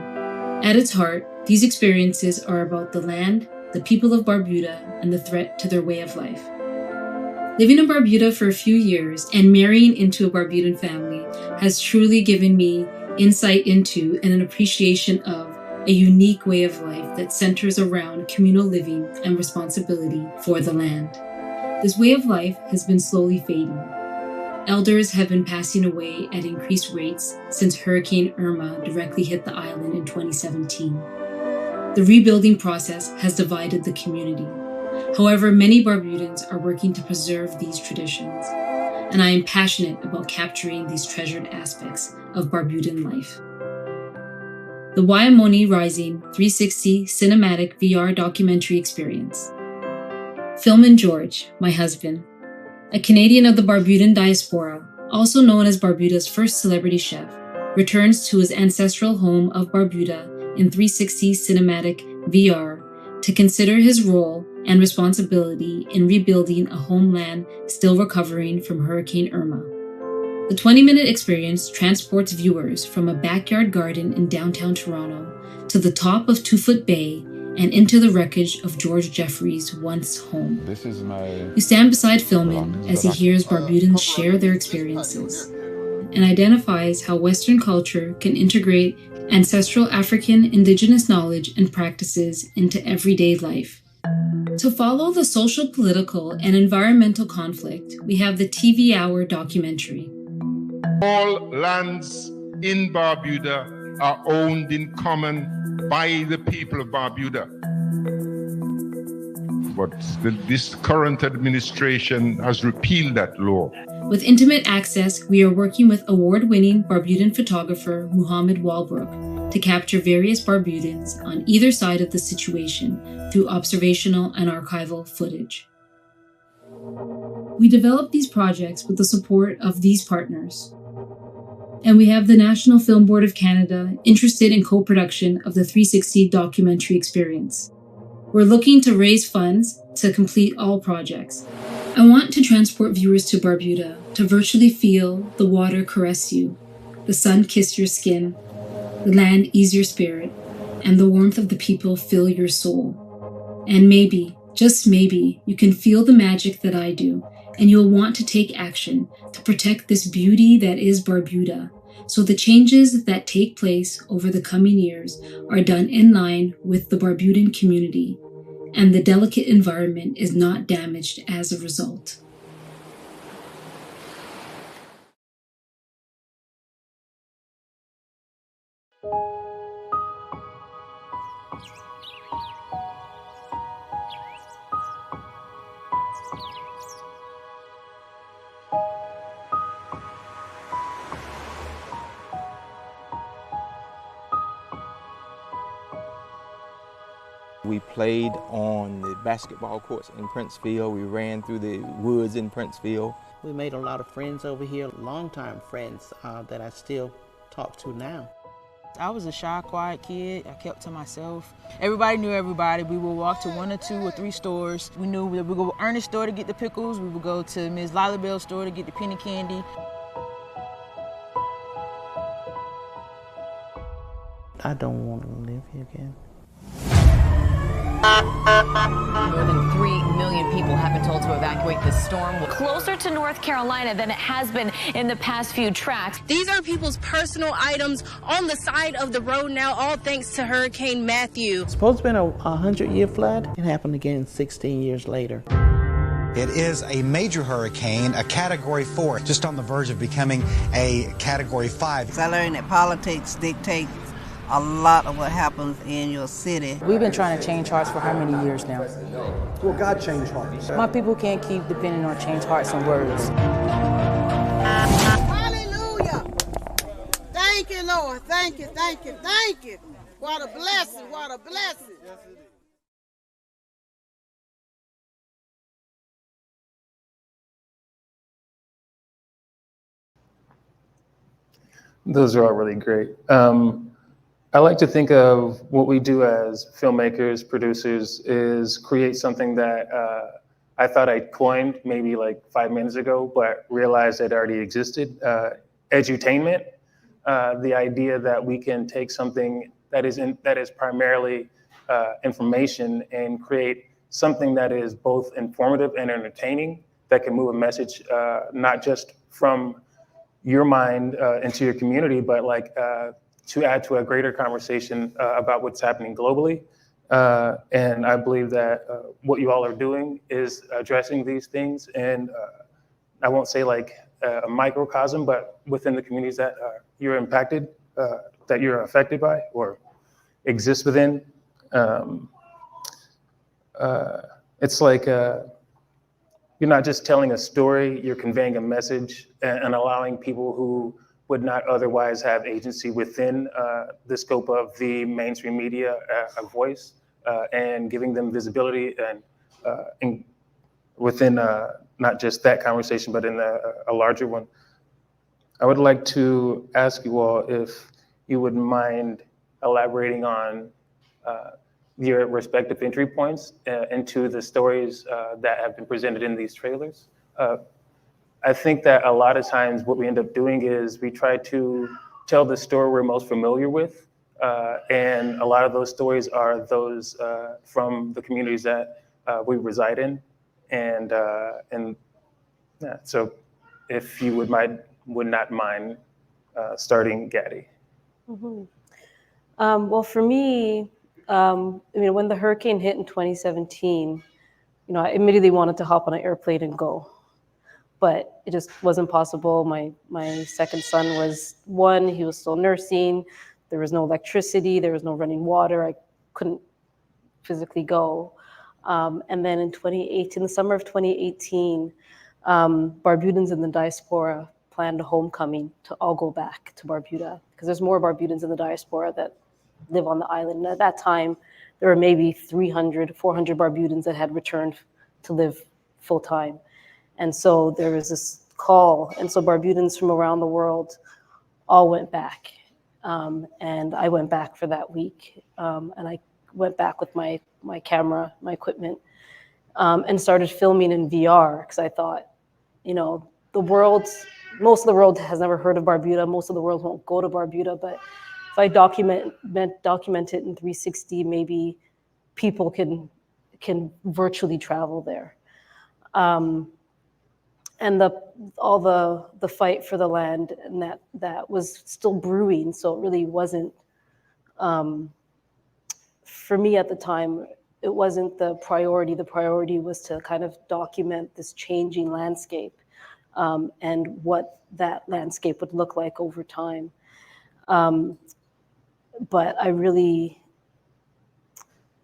Speaker 26: At its heart, these experiences are about the land, the people of Barbuda, and the threat to their way of life. Living in Barbuda for a few years and marrying into a Barbudan family has truly given me insight into and an appreciation of a unique way of life that centers around communal living and responsibility for the land. This way of life has been slowly fading. Elders have been passing away at increased rates since Hurricane Irma directly hit the island in 2017. The rebuilding process has divided the community. However, many Barbudans are working to preserve these traditions, and I am passionate about capturing these treasured aspects of Barbudan life. The Waimoni Rising 360 Cinematic VR Documentary Experience. Phil and George, my husband, a Canadian of the Barbudan diaspora, also known as Barbuda's first celebrity chef, returns to his ancestral home of Barbuda in 360 Cinematic VR to consider his role and responsibility in rebuilding a homeland still recovering from Hurricane Irma. The 20-minute experience transports viewers from a backyard garden in downtown Toronto to the top of Two Foot Bay and into the wreckage of George Jeffrey's once home.
Speaker 1: This is my...
Speaker 26: You stand beside Philman as he hears Barbudans share their experiences and identifies how Western culture can integrate ancestral African indigenous knowledge and practices into everyday life. To follow the social, political, and environmental conflict, we have the TV Hour documentary.
Speaker 3: All lands in Barbuda are owned in common by the people of Barbuda. But this current administration has repealed that law.
Speaker 26: With intimate access, we are working with award-winning Barbudan photographer Muhammad Walbrook to capture various Barbudans on either side of the situation through observational and archival footage. We developed these projects with the support of these partners. And we have the National Film Board of Canada interested in co-production of the 360 documentary experience. We're looking to raise funds to complete all projects. I want to transport viewers to Barbuda to virtually feel the water caress you, the sun kiss your skin, the land ease your spirit, and the warmth of the people fill your soul. And maybe, just maybe, you can feel the magic that I do, and you'll want to take action to protect this beauty that is Barbuda, so the changes that take place over the coming years are done in line with the Barbudan community, and the delicate environment is not damaged as a result.
Speaker 6: We played on the basketball courts in Princeville. We ran through the woods in Princeville.
Speaker 9: We made a lot of friends over here, longtime friends that I still talk to now.
Speaker 10: I was a shy, quiet kid. I kept to myself. Everybody knew everybody. We would walk to 1 or 2 or 3 stores. We knew that we would go to Ernest's store to get the pickles. We would go to Ms. Lilybell's store to get the penny candy.
Speaker 9: I don't want to live here again.
Speaker 11: More than 3 million people have been told to evacuate the storm.
Speaker 27: Closer to North Carolina than it has been in the past few tracks.
Speaker 28: These are people's personal items on the side of the road now, all thanks to Hurricane Matthew.
Speaker 9: It's supposed to have been a 100-year flood. It happened again 16 years later.
Speaker 29: It is a major hurricane, a Category 4, just on the verge of becoming a Category 5.
Speaker 30: I learned that politics dictates a lot of what happens in your city.
Speaker 10: We've been trying to change hearts for how many years now?
Speaker 31: Well, God changed hearts.
Speaker 10: My people can't keep depending on change hearts and words.
Speaker 21: Hallelujah! Thank you, Lord. Thank you, thank you, thank you. What a blessing, what a blessing.
Speaker 17: Those are all really great. I like to think of what we do as filmmakers, producers, is create something that I thought I coined maybe like 5 minutes ago, but realized it already existed. Edutainment, the idea that we can take something that is primarily information and create something that is both informative and entertaining, that can move a message not just from your mind into your community, but like to add to a greater conversation about what's happening globally. And I believe that what you all are doing is addressing these things. And I won't say like a microcosm, but within the communities that you're impacted, that you're affected by or exist within. It's like you're not just telling a story, you're conveying a message and allowing people who would not otherwise have agency within the scope of the mainstream media a voice and giving them visibility and within not just that conversation, but in a larger one. I would like to ask you all if you would mind elaborating on your respective entry points into the stories that have been presented in these trailers. I think that a lot of times what we end up doing is we try to tell the story we're most familiar with, and a lot of those stories are those from the communities that we reside in, and yeah, so if you would not mind starting, Gaddy.
Speaker 18: Mm-hmm. Well, for me, when the hurricane hit in 2017, I immediately wanted to hop on an airplane and go, but it just wasn't possible. My second son was 1; he was still nursing. There was no electricity. There was no running water. I couldn't physically go. And then in 2018, the summer of 2018, Barbudans in the diaspora planned a homecoming to all go back to Barbuda, because there's more Barbudans in the diaspora that live on the island. And at that time, there were maybe 300, 400 Barbudans that had returned to live full time. And so there was this call. And so Barbudans from around the world all went back. And I went back for that week. And I went back with my camera, my equipment, and started filming in VR, because I thought, most of the world has never heard of Barbuda. Most of the world won't go to Barbuda, but if I document it in 360, maybe people can virtually travel there. And all the fight for the land, and that was still brewing, so it really wasn't, for me at the time, it wasn't the priority. The priority was to kind of document this changing landscape, and what that landscape would look like over time. But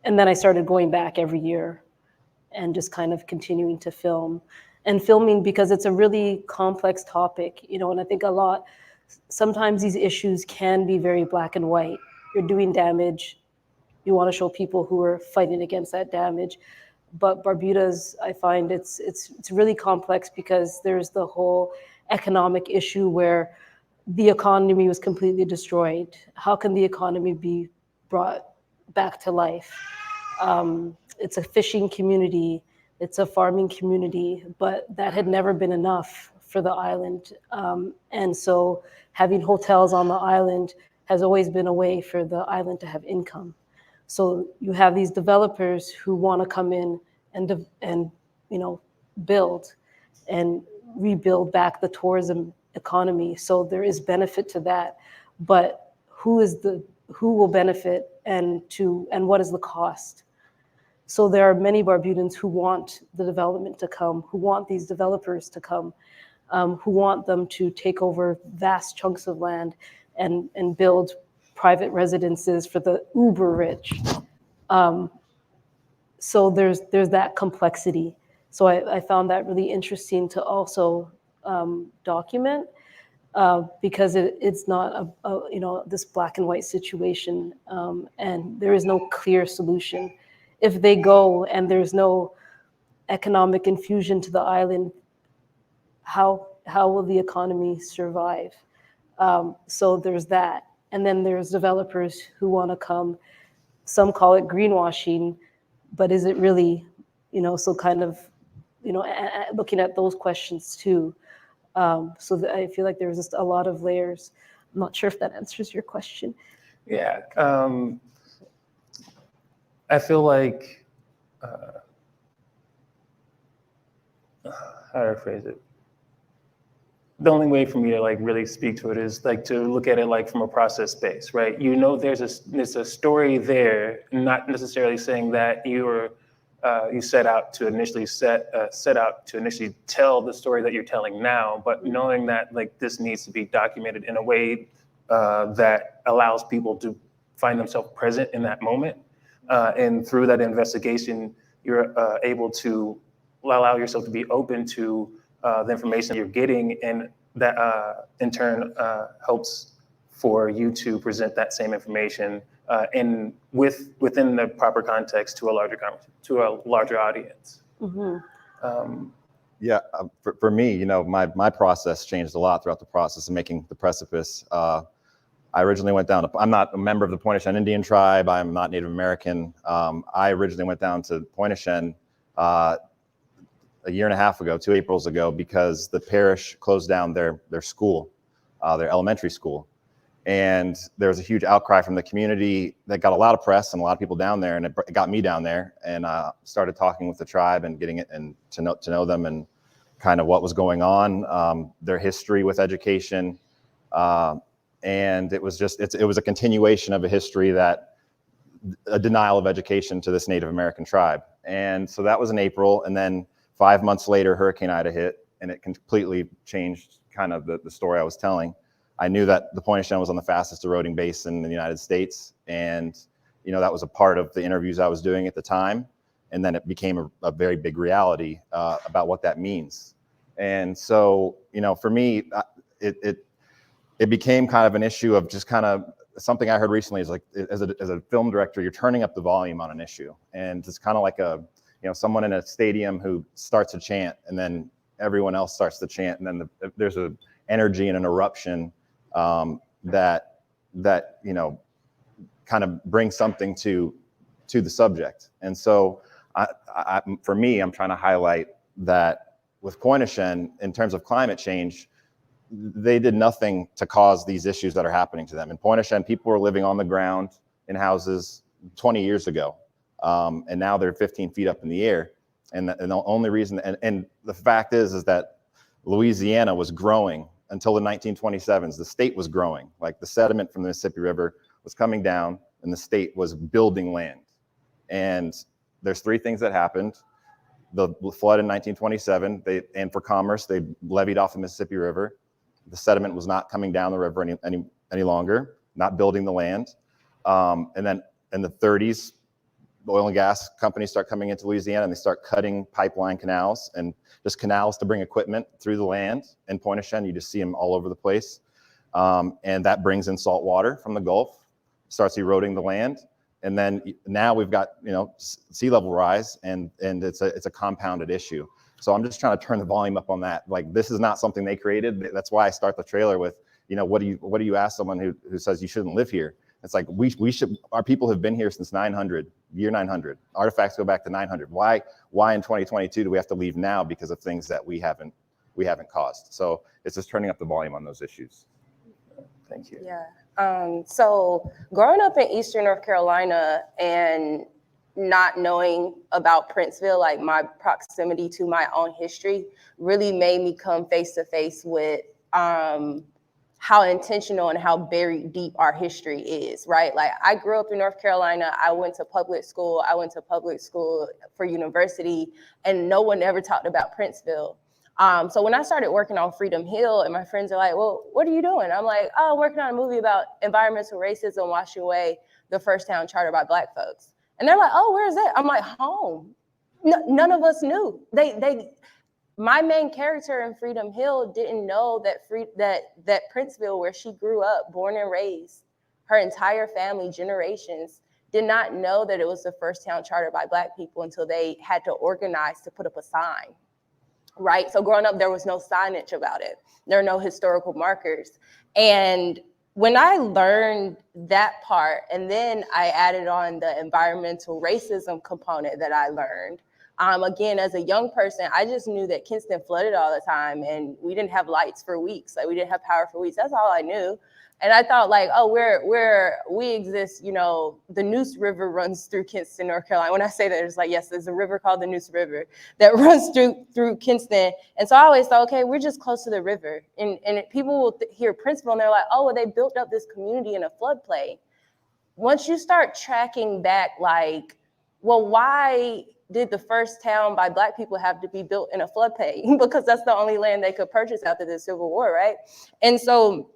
Speaker 18: and then I started going back every year and just kind of continuing to filming because it's a really complex topic, and I think sometimes these issues can be very black and white. You're doing damage. You want to show people who are fighting against that damage. But Barbuda's, I find it's really complex, because there's the whole economic issue where the economy was completely destroyed. How can the economy be brought back to life? It's a fishing community, it's a farming community, but that had never been enough for the island. And so having hotels on the island has always been a way for the island to have income. So you have these developers who want to come in and build and rebuild back the tourism economy. So there is benefit to that, but who will benefit and what is the cost? So there are many Barbudans who want the development to come, who want these developers to come, who want them to take over vast chunks of land and build private residences for the uber rich. So there's that complexity. So I found that really interesting to also document, because it's not this black and white situation, and there is no clear solution. If they go and there's no economic infusion to the island, how will the economy survive? So there's that. And then there's developers who want to come. Some call it greenwashing, but is it really, so kind of, looking at those questions too. So I feel like there's just a lot of layers. I'm not sure if that answers your question.
Speaker 17: Yeah. I feel like, how do I phrase it? The only way for me to really speak to it is to look at it from a process space, right? There's a story there, not necessarily saying that you set out to initially tell the story that you're telling now, but knowing that this needs to be documented in a way that allows people to find themselves present in that moment. And through that investigation, you're able to allow yourself to be open to the information that you're getting, and that in turn helps for you to present that same information within the proper context to a larger audience.
Speaker 18: Mm-hmm.
Speaker 1: Yeah, for me, you know, my process changed a lot throughout the process of making the precipice. I originally went down to, I'm not a member of the Pointe-au-Tremont Indian tribe. I'm not Native American. I originally went down to Pointe-au-Tremont a year and a half ago, 2 Aprils ago, because the parish closed down their school, their elementary school. And there was a huge outcry from the community that got a lot of press and a lot of people down there, and it got me down there, and started talking with the tribe and getting it and to know them and kind of what was going on, their history with education, and it was a continuation of a history a denial of education to this Native American tribe. And so that was in April, and then 5 months later, Hurricane Ida hit, and it completely changed kind of the story I was telling. I knew that the Pointe-au-Tremont was on the fastest eroding basin in the United States, and you know that was a part of the interviews I was doing at the time, and then it became a very big reality about what that means. And so, you know, for me, it became kind of an issue of just kind of something I heard recently is like, as a film director, you're turning up the volume on an issue, and it's kind of like someone in a stadium who starts a chant, and then everyone else starts to chant, and then there's a energy and an eruption that you know kind of brings something to the subject. And so for me, I'm trying to highlight that with Pointe-au-Tremont, in terms of climate change, they did nothing to cause these issues that are happening to them. In Pointe-au-Tremont, people were living on the ground in houses 20 years ago, and now they're 15 feet up in the air. And the only reason, and the fact is that Louisiana was growing until the 1927s. The state was growing. Like the sediment from the Mississippi River was coming down, and the state was building land. And there's 3 things that happened. The flood in 1927, and for commerce, they levied off the Mississippi River. The sediment was not coming down the river any longer, not building the land. And then in the 30s, the oil and gas companies start coming into Louisiana, and they start cutting pipeline canals and just canals to bring equipment through the land. In Pointe-au-Tremont, you just see them all over the place. And that brings in salt water from the Gulf, starts eroding the land. And then now we've got, you know, sea level rise, and it's a compounded issue. So I'm just trying to turn the volume up on that. Like, this is not something they created. That's why I start the trailer with, you know, what do you ask someone who says you shouldn't live here? It's like, our people have been here since 900, year 900. Artifacts go back to 900. Why in 2022 do we have to leave now because of things that we haven't caused? So it's just turning up the volume on those issues. Thank you.
Speaker 18: Yeah. So growing up in Eastern North Carolina and not knowing about Princeville, like my proximity to my own history really made me come face to face with how intentional and how buried deep our history is, right? Like, I grew up in North Carolina. I went to public school. I went to public school for university, and no one ever talked about Princeville. So when I started working on Freedom Hill, and my friends are like, well, what are you doing? I'm like, oh, I'm working on a movie about environmental racism washing away the first town charter by Black folks. And they're like, oh, where is that? I'm like, home. None of us knew. My main character in Freedom Hill didn't know that Princeville, where she grew up, born and raised, her entire family, generations, did not know that it was the first town chartered by Black people until they had to organize to put up a sign, right? So growing up, there was no signage about it. There are no historical markers. And when I learned that part, and then I added on the environmental racism component that I learned, again, as a young person, I just knew that Kinston flooded all the time, and we didn't have lights for weeks. Like, we didn't have power for weeks. That's all I knew. And I thought, like, oh, we exist, you know, the Neuse River runs through Kinston, North Carolina. When I say that, it's like, yes, there's a river called the Neuse River that runs through Kinston. And so I always thought, okay, we're just close to the river. And people will hear Princeville, and they're like, oh, well, they built up this community in a floodplain. Once you start tracking back, like, well, why did the first town by Black people have to be built in a floodplain? Because that's the only land they could purchase after the Civil War, right? And so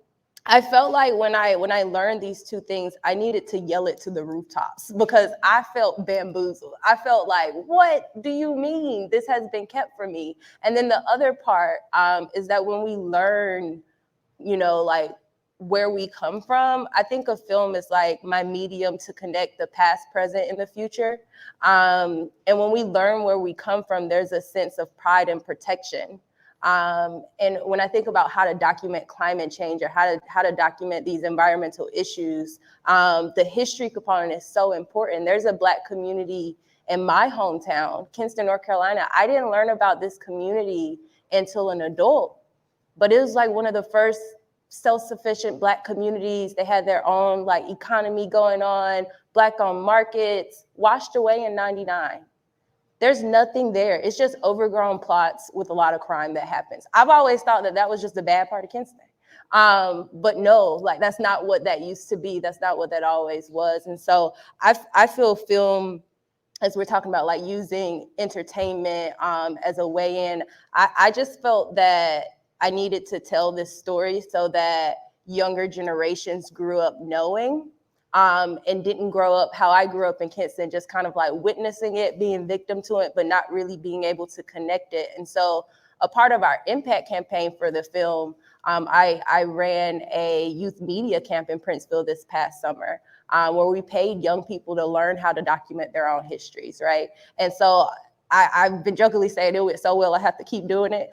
Speaker 18: I felt like when I learned these 2 things, I needed to yell it to the rooftops, because I felt bamboozled. I felt like, what do you mean this has been kept from me? And then the other part is that when we learn, you know, like, where we come from, I think a film is like my medium to connect the past, present, and the future. And when we learn where we come from, there's a sense of pride and protection. And when I think about how to document climate change or how to document these environmental issues, the history component is so important. There's a Black community in my hometown, Kinston, North Carolina. I didn't learn about this community until an adult, but it was like one of the first self-sufficient Black communities. They had their own like economy going on, Black-owned markets, washed away in '99. There's nothing there. It's just overgrown plots with a lot of crime that happens. I've always thought that that was just the bad part of Kinston. But no, like that's not what that used to be. That's not what that always was. And so I feel film, as we're talking about like using entertainment as a way in, I just felt that I needed to tell this story so that younger generations grew up knowing and didn't grow up how I grew up in Kinston, just kind of like witnessing it, being victim to it, but not really being able to connect it. And so a part of our impact campaign for the film, I ran a youth media camp in Princeville this past summer, where we paid young people to learn how to document their own histories, right? And so I've been jokingly saying it went so well, I have to keep doing it.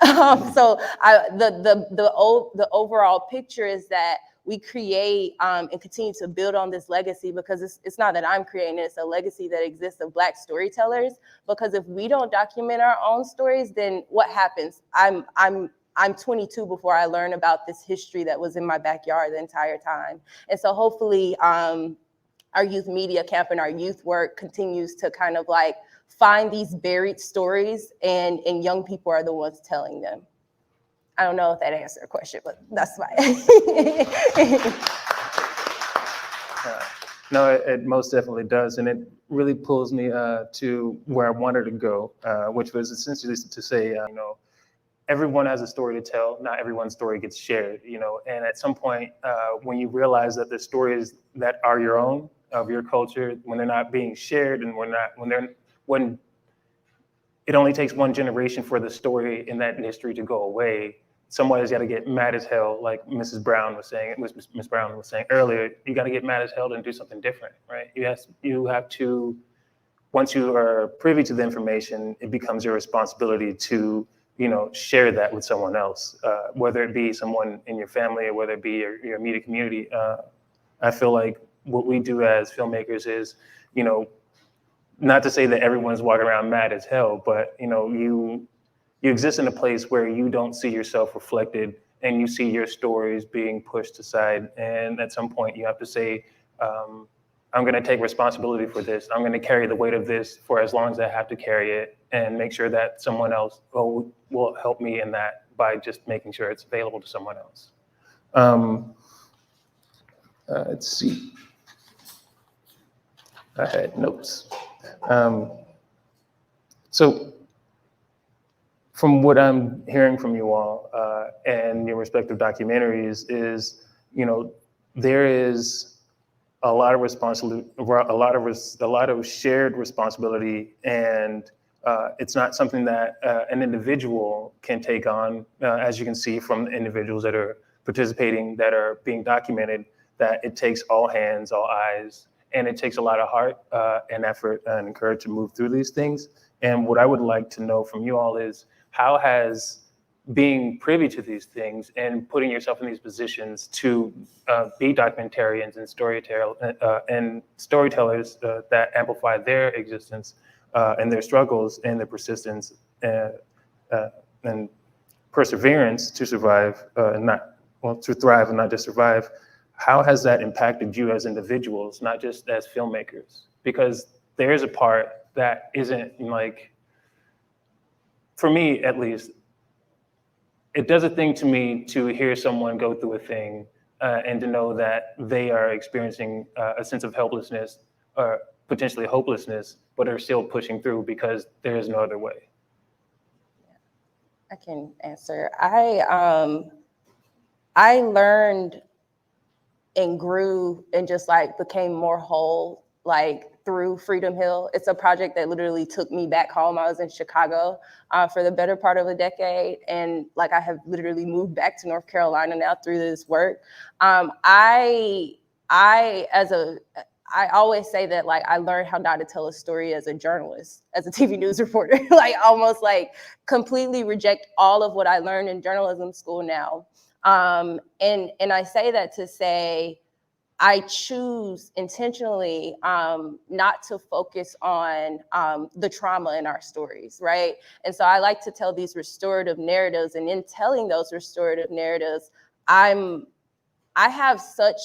Speaker 18: So the overall picture is that we create and continue to build on this legacy, because it's not that I'm creating it, it's a legacy that exists of Black storytellers. Because if we don't document our own stories, then what happens? I'm 22 before I learned about this history that was in my backyard the entire time. And so hopefully our youth media camp and our youth work continues to kind of like find these buried stories, and young people are the ones telling them. I don't know if that answered your question, but that's fine.
Speaker 17: No, it most definitely does. And it really pulls me to where I wanted to go, which was essentially to say, you know, everyone has a story to tell. Not everyone's story gets shared, you know, and at some point when you realize that the stories that are your own, of your culture, when they're not being shared and when it only takes one generation for the story in that history to go away, somebody's got to get mad as hell, like Miss Brown was saying earlier. You got to get mad as hell and do something different, right? You have to, once you are privy to the information, it becomes your responsibility to, you know, share that with someone else, whether it be someone in your family or whether it be your immediate community. I feel like what we do as filmmakers is, you know, not to say that everyone's walking around mad as hell, but you know, you exist in a place where you don't see yourself reflected and you see your stories being pushed aside. And at some point you have to say, I'm gonna take responsibility for this. I'm gonna carry the weight of this for as long as I have to carry it, and make sure that someone else will help me in that by just making sure it's available to someone else. Let's see. I had notes. So from what I'm hearing from you all and your respective documentaries is, you know, there is a lot of responsibility, a lot of shared responsibility, and it's not something that an individual can take on, as you can see from the individuals that are participating, that are being documented, that it takes all hands, all eyes, and it takes a lot of heart and effort and courage to move through these things. And what I would like to know from you all is, how has being privy to these things and putting yourself in these positions to be documentarians and storytellers that amplify their existence and their struggles and their persistence and perseverance to survive, to thrive and not just survive, how has that impacted you as individuals, not just as filmmakers? Because there's a part that isn't like, for me at least, it does a thing to me to hear someone go through a thing and to know that they are experiencing a sense of helplessness or potentially hopelessness, but are still pushing through because there is no other way.
Speaker 18: I can answer. I learned and grew and just like became more whole, like through Freedom Hill. It's a project that literally took me back home. I was in Chicago for the better part of a decade. And like, I have literally moved back to North Carolina now through this work. I always say that, like, I learned how not to tell a story as a journalist, as a TV news reporter, like almost like completely reject all of what I learned in journalism school now. And I say that to say, I choose intentionally not to focus on the trauma in our stories, right? And so I like to tell these restorative narratives, and in telling those restorative narratives, I have such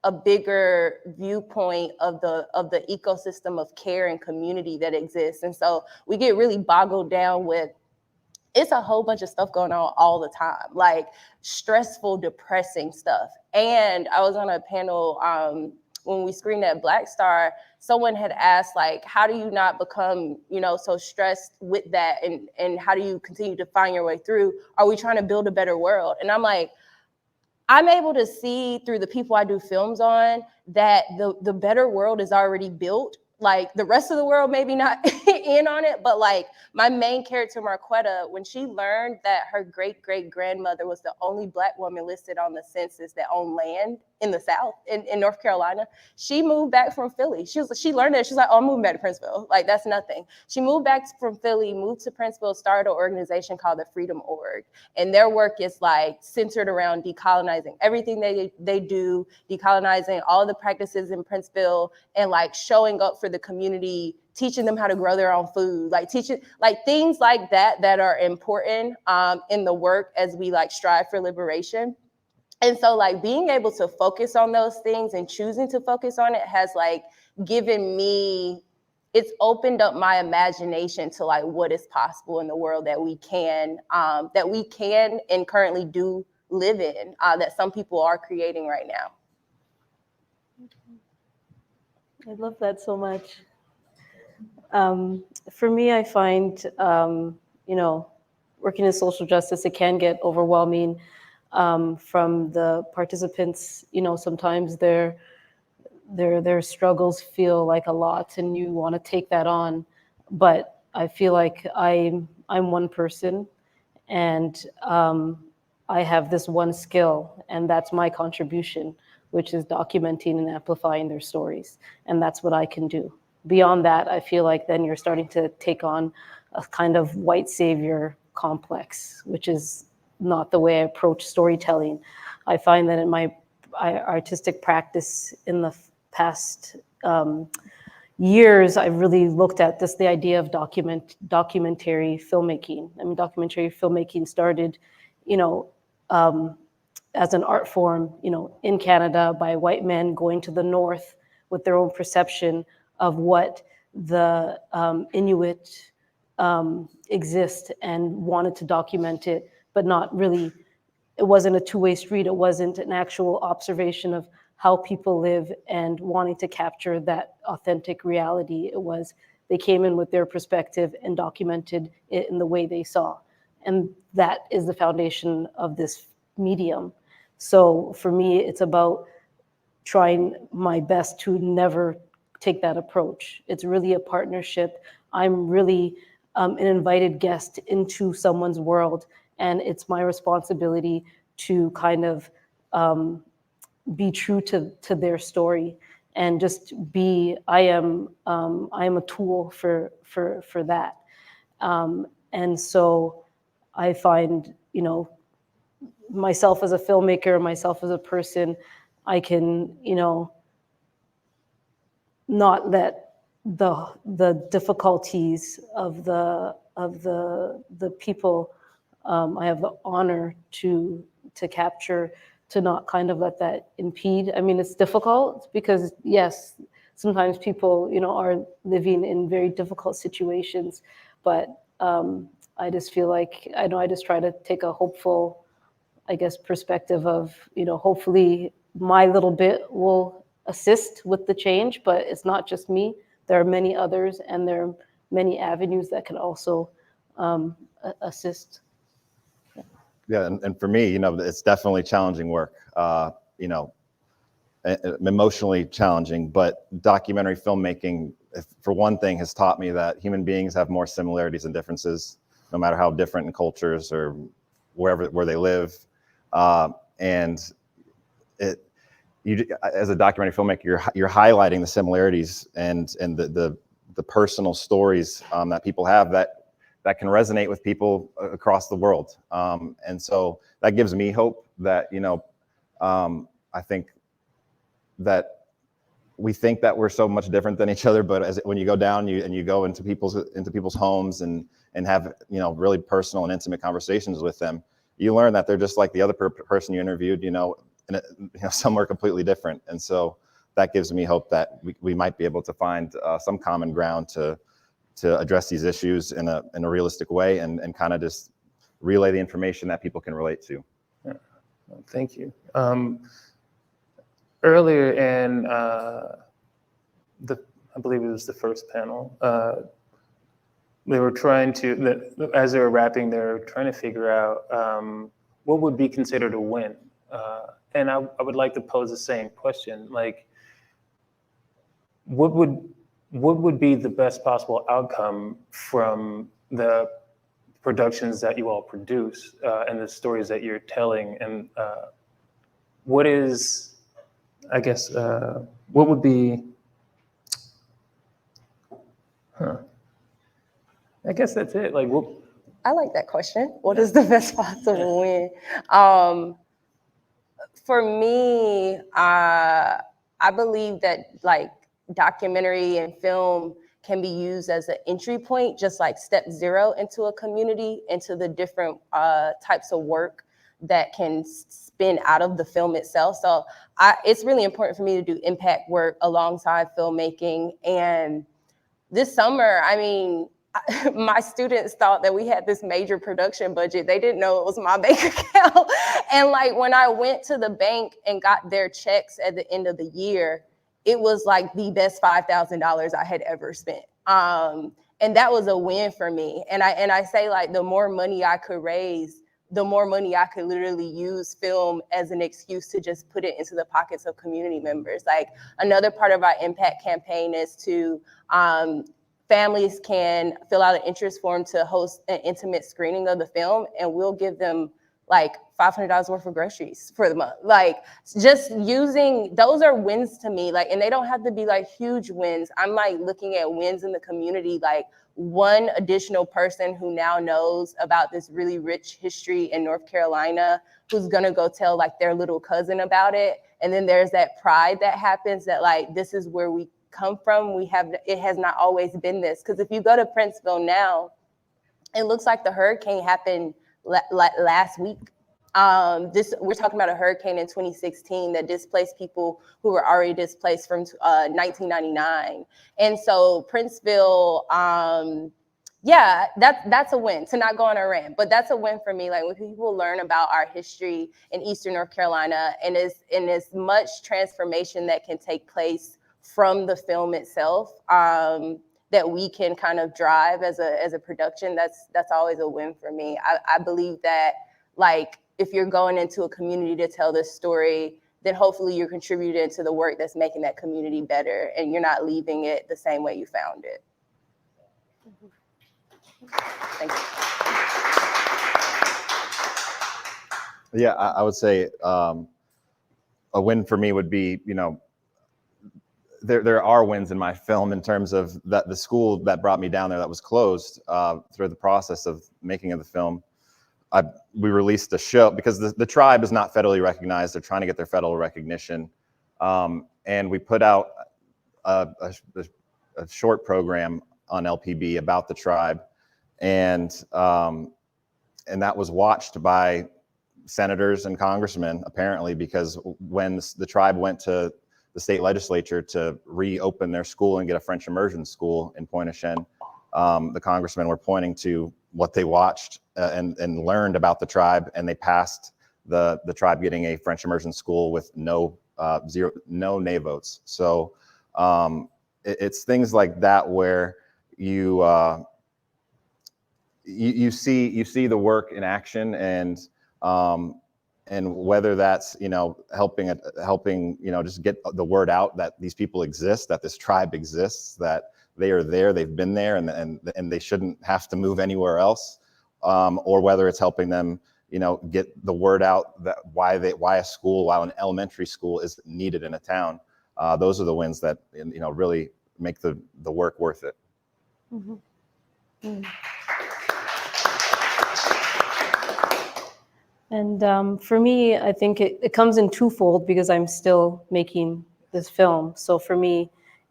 Speaker 18: a bigger viewpoint of the ecosystem of care and community that exists. And so we get really boggled down with, it's a whole bunch of stuff going on all the time, like stressful, depressing stuff. And I was on a panel when we screened at Black Star, someone had asked, like, how do you not become, so stressed with that? And how do you continue to find your way through? Are we trying to build a better world? And I'm like, I'm able to see through the people I do films on that the better world is already built. Like, the rest of the world maybe not in on it, but like my main character, Marquetta, when she learned that her great-great-grandmother was the only Black woman listed on the census that owned land in the South, in North Carolina, she moved back from Philly. She learned that. She's like, oh, I'm moving back to Princeville. Like, that's nothing. She moved back from Philly, moved to Princeville, started an organization called the Freedom Org. And their work is like centered around decolonizing everything they do, decolonizing all the practices in Princeville, and like showing up for the community, teaching them how to grow their own food, like teaching, like things like that are important in the work as we like strive for liberation. And so like being able to focus on those things and choosing to focus on it has like given me, it's opened up my imagination to like what is possible in the world that we can and currently do live in, that some people are creating right now.
Speaker 2: I love that so much. For me, I find, working in social justice, it can get overwhelming from the participants. Sometimes their struggles feel like a lot, and you want to take that on. But I feel like I'm one person, and I have this one skill, and that's my contribution, which is documenting and amplifying their stories. And that's what I can do. Beyond that, I feel like then you're starting to take on a kind of white savior complex, which is not the way I approach storytelling. I find that in my artistic practice in the past years, I've really looked at the idea of documentary filmmaking. I mean, documentary filmmaking started, as an art form, in Canada by white men going to the north with their own perception of what the Inuit exist, and wanted to document it, but not really, it wasn't a two-way street. It wasn't an actual observation of how people live and wanting to capture that authentic reality. It was, they came in with their perspective and documented it in the way they saw. And that is the foundation of this medium. So for me, it's about trying my best to never take that approach. It's really a partnership. I'm really an invited guest into someone's world, and it's my responsibility to kind of be true to their story, and just be, I am a tool for that. And so I find, myself as a filmmaker, myself as a person, I can, not let the difficulties of the people I have the honor to capture, to not kind of let that impede. I mean, it's difficult because, yes, sometimes people, are living in very difficult situations, but I just feel like, I just try to take a hopeful, perspective of, hopefully my little bit will assist with the change, but it's not just me. There are many others, and there are many avenues that can also assist.
Speaker 1: Yeah, and for me, it's definitely challenging work. emotionally challenging, but documentary filmmaking, for one thing, has taught me that human beings have more similarities than differences, no matter how different in cultures or where they live. And as a documentary filmmaker, you're highlighting the similarities and the personal stories that people have that can resonate with people across the world. And so that gives me hope that, I think that we think that we're so much different than each other, but when you go down and you go into people's homes and have really personal and intimate conversations with them, you learn that they're just like the other person you interviewed, somewhere completely different. And so that gives me hope that we might be able to find some common ground to address these issues in a realistic way and kind of just relay the information that people can relate to.
Speaker 17: Yeah. Well, thank you. Earlier in I believe it was the first panel, they were trying to, as they were wrapping, they were trying to figure out what would be considered a win. And I would like to pose the same question, like, what would be the best possible outcome from the productions that you all produce and the stories that you're telling? And what is, I guess, what would be, I guess that's it. Like, what?
Speaker 18: I like that question. What is the best possible win? For me, I believe that like documentary and film can be used as an entry point, just like step 0 into a community, into the different types of work that can spin out of the film itself. So it's really important for me to do impact work alongside filmmaking. And this summer, I mean, my students thought that we had this major production budget. They didn't know it was my bank account. And like when I went to the bank and got their checks at the end of the year, it was like the best $5,000 I had ever spent. And that was a win for me. And I say like the more money I could raise, the more money I could literally use film as an excuse to just put it into the pockets of community members. Like another part of our impact campaign is to families can fill out an interest form to host an intimate screening of the film, and we'll give them like $500 worth of groceries for the month. Like just using, those are wins to me. Like, and they don't have to be like huge wins. I'm like looking at wins in the community, like one additional person who now knows about this really rich history in North Carolina, who's gonna go tell like their little cousin about it. And then there's that pride that happens that like, this is where we come from. It has not always been this. Because if you go to Princeville now, it looks like the hurricane happened last week. We're talking about a hurricane in 2016 that displaced people who were already displaced from 1999. And so Princeville, yeah, that's a win, to not go on a rant, but that's a win for me. Like when people learn about our history in Eastern North Carolina, and as much transformation that can take place from the film itself, that we can kind of drive as a production, that's always a win for me. I believe that like if you're going into a community to tell this story, then hopefully you're contributing to the work that's making that community better, and you're not leaving it the same way you found it. Thank you.
Speaker 1: Yeah, I would say a win for me would be, there are wins in my film in terms of that the school that brought me down there that was closed through the process of making of the film. We released a show because the tribe is not federally recognized. They're trying to get their federal recognition. And we put out a short program on LPB about the tribe. And that was watched by senators and congressmen, apparently, because when the tribe went to the state legislature to reopen their school and get a French immersion school in Pointe-aux-Chenes, the congressmen were pointing to what they watched and learned about the tribe, and they passed the tribe getting a French immersion school with no nay votes. So it's things like that where you see the work in action, and and whether that's, helping, just get the word out that these people exist, that this tribe exists, that they are there, they've been there, and they shouldn't have to move anywhere else, or whether it's helping them, get the word out that why an elementary school is needed in a town. Those are the wins that, really make the work worth it.
Speaker 2: Mm-hmm. Mm. And for me, I think it comes in twofold because I'm still making this film. So for me,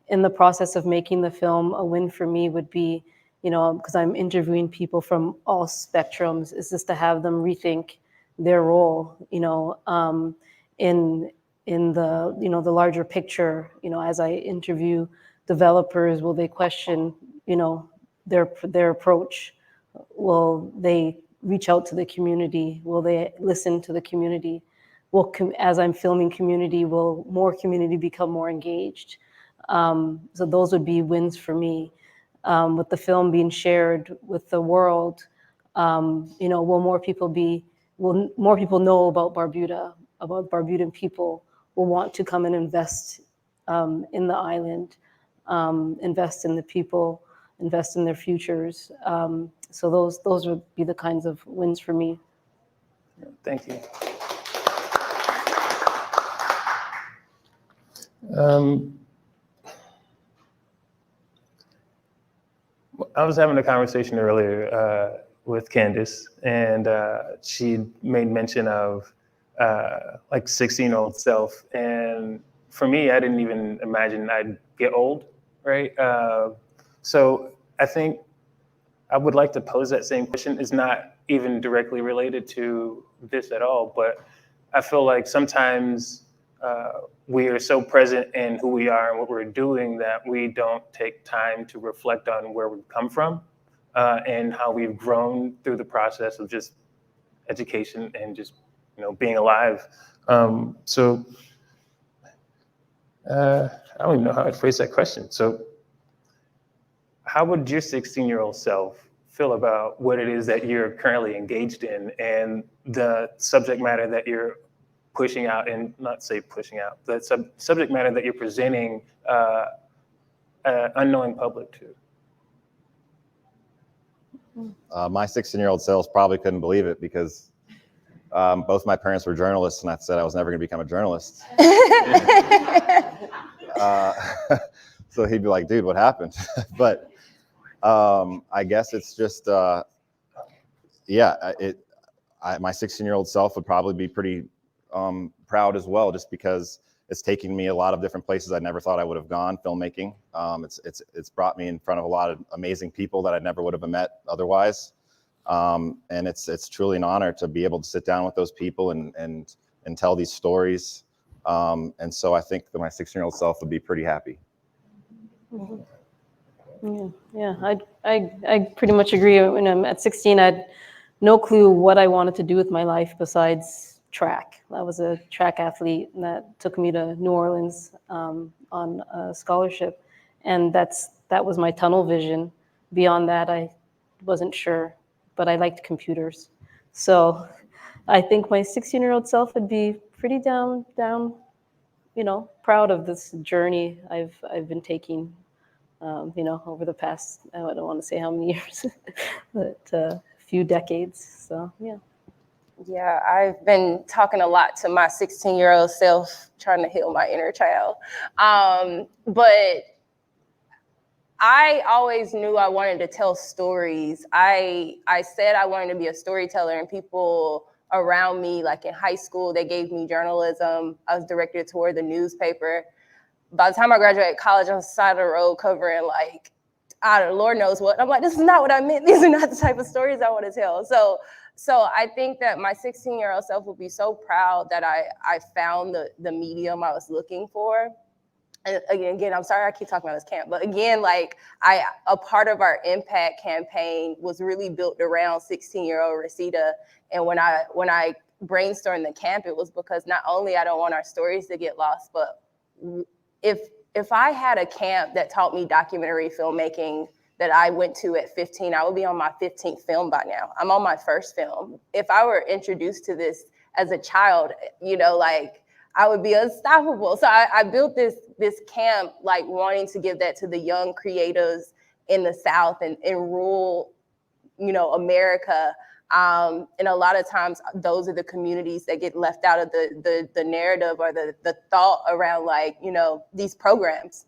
Speaker 2: in the process of making the film, a win for me would be, because I'm interviewing people from all spectrums, is just to have them rethink their role, in the, the larger picture. As I interview developers, will they question, their approach? Will they reach out to the community? Will they listen to the community? As I'm filming community, will more community become more engaged? So those would be wins for me. With the film being shared with the world, will more people know about Barbuda, about Barbudan people, will want to come and invest in the island, invest in the people, invest in their futures. So those would be the kinds of wins for me.
Speaker 17: Thank you. I was having a conversation earlier with Candace, and she made mention of like 16-year-old self. And for me, I didn't even imagine I'd get old, right? So I think I would like to pose that same question. It's not even directly related to this at all, but I feel like sometimes we are so present in who we are and what we're doing that we don't take time to reflect on where we've come from and how we've grown through the process of just education and just being alive. So I don't even know how I'd phrase that question. So how would your 16-year-old self feel about what it is that you're currently engaged in and the subject matter that you're pushing out, and not say pushing out, the subject matter that you're presenting an unknowing public to?
Speaker 1: My 16-year-old self probably couldn't believe it because both my parents were journalists, and I said I was never going to become a journalist. So he'd be like, dude, what happened? But I guess it's just, my 16-year-old self would probably be pretty proud as well, just because it's taken me a lot of different places I never thought I would have gone filmmaking. It's brought me in front of a lot of amazing people that I never would have met otherwise. And it's truly an honor to be able to sit down with those people and tell these stories. And so I think that my 16-year-old self would be pretty happy.
Speaker 2: Mm-hmm. Yeah, I pretty much agree. When I'm at 16, I had no clue what I wanted to do with my life besides track. I was a track athlete, and that took me to New Orleans on a scholarship, and that was my tunnel vision. Beyond that, I wasn't sure, but I liked computers. So I think my 16-year-old self would be pretty down, proud of this journey I've been taking. Over the past, I don't want to say how many years, but a few decades. So, yeah.
Speaker 18: Yeah, I've been talking a lot to my 16-year-old self, trying to heal my inner child. But I always knew I wanted to tell stories. I said I wanted to be a storyteller, and people around me, like in high school, they gave me journalism. I was directed toward the newspaper. By the time I graduated college, I was on the side of the road covering Lord knows what. And I'm like, this is not what I meant. These are not the type of stories I want to tell. So I think that my 16-year-old self would be so proud that I found the medium I was looking for. And again, I'm sorry I keep talking about this camp, but again, a part of our impact campaign was really built around 16-year-old Rosita. And when I brainstormed the camp, it was because not only I don't want our stories to get lost, but if I had a camp that taught me documentary filmmaking that I went to at 15, I would be on my 15th film by now. I'm on my first film. If I were introduced to this as a child, you know, like I would be unstoppable. So I built this camp, like wanting to give that to the young creatives in the South and in rural, you know, America. And a lot of times those are the communities that get left out of the narrative or the thought around, like, you know, these programs.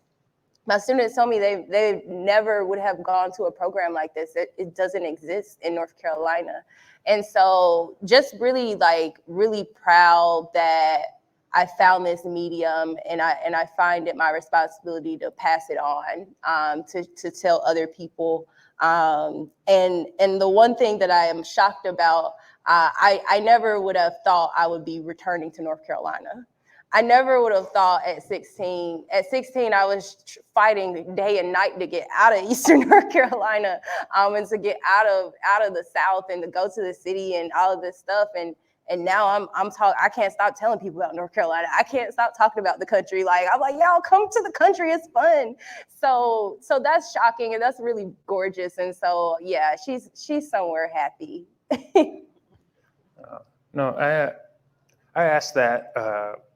Speaker 18: My students told me they never would have gone to a program like this. It doesn't exist in North Carolina. And so just really proud that I found this medium, and I find it my responsibility to pass it on, to tell other people. And the one thing that I am shocked about, I never would have thought I would be returning to North Carolina. I never would have thought at 16. At 16, I was fighting day and night to get out of Eastern North Carolina, and to get out of the South and to go to the city and all of this stuff. And now I can't stop telling people about North Carolina. I can't stop talking about the country. Like, I'm like, y'all come to the country, it's fun. So that's shocking, and that's really gorgeous. And so yeah, she's somewhere happy.
Speaker 17: No, I asked that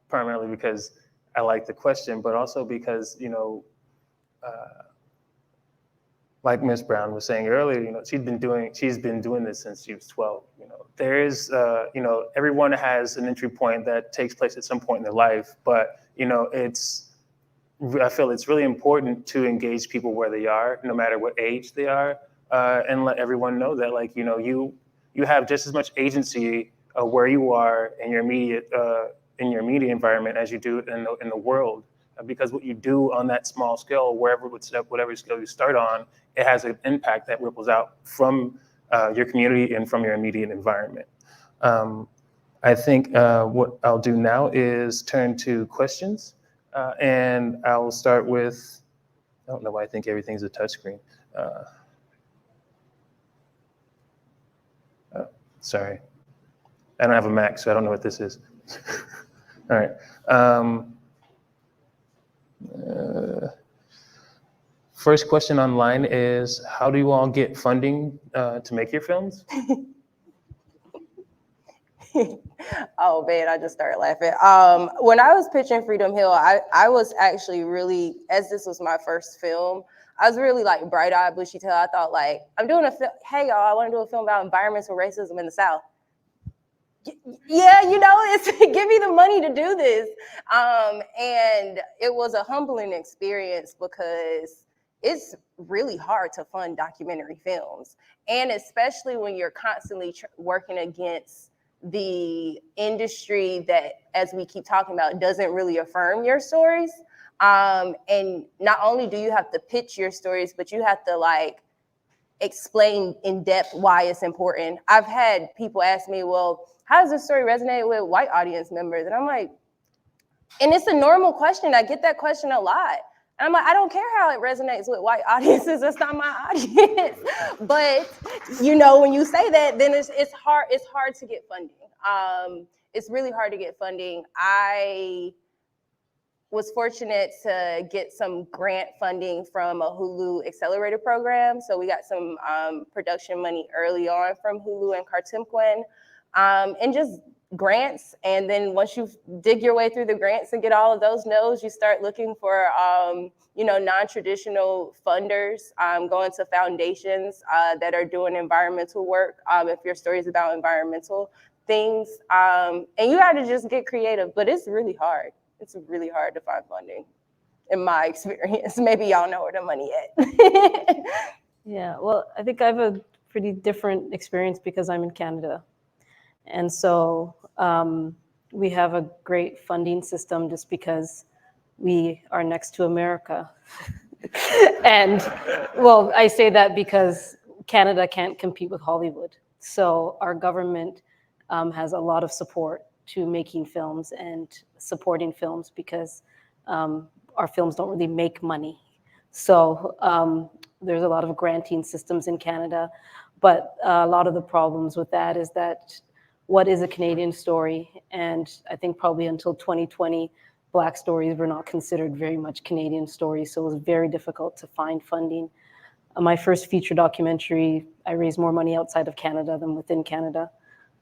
Speaker 17: primarily because I like the question, but also because, you know, like Ms. Brown was saying earlier, you know, she's been doing this since she was 12. You know, there is, you know, everyone has an entry point that takes place at some point in their life, but, you know, I feel it's really important to engage people where they are, no matter what age they are, and let everyone know that, like, you know, you have just as much agency where you are in your immediate environment as you do in the world, because what you do on that small scale, whatever scale you start on, it has an impact that ripples out from your community and from your immediate environment. I think what I'll do now is turn to questions, and I'll start with, I don't know why I think everything's a touchscreen. Sorry, I don't have a Mac, so I don't know what this is. All right. First question online is, how do you all get funding to make your films?
Speaker 18: Oh man, I just started laughing. When I was pitching Freedom Hill, I was actually really, as this was my first film, I was really like bright-eyed, bushy-tailed. I thought, like, I'm doing a film. Hey y'all, I want to do a film about environmental racism in the South. Yeah, you know, it's give me the money to do this. And it was a humbling experience because it's really hard to fund documentary films. And especially when you're constantly working against the industry that, as we keep talking about, doesn't really affirm your stories. And not only do you have to pitch your stories, but you have to like explain in depth why it's important. I've had people ask me, well, how does this story resonate with white audience members? And I'm like, and it's a normal question. I get that question a lot. And I'm like, I don't care how it resonates with white audiences. That's not my audience. But you know, when you say that, then it's hard to get funding. It's really hard to get funding. I was fortunate to get some grant funding from a Hulu accelerator program. So we got some production money early on from Hulu and Cartimquin, and just grants. And then once you dig your way through the grants and get all of those no's, you start looking for, you know, non-traditional funders, going to foundations that are doing environmental work, if your story is about environmental things. And you got to just get creative, but it's really hard. It's really hard to find funding, in my experience. Maybe y'all know where the money at.
Speaker 2: Yeah, well, I think I have a pretty different experience because I'm in Canada. And so we have a great funding system just because we are next to America. And, well, I say that because Canada can't compete with Hollywood. So our government has a lot of support to making films and supporting films because our films don't really make money. So there's a lot of granting systems in Canada, but a lot of the problems with that is that what is a Canadian story? And I think probably until 2020, Black stories were not considered very much Canadian stories, so it was very difficult to find funding. My first feature documentary, I raised more money outside of Canada than within Canada.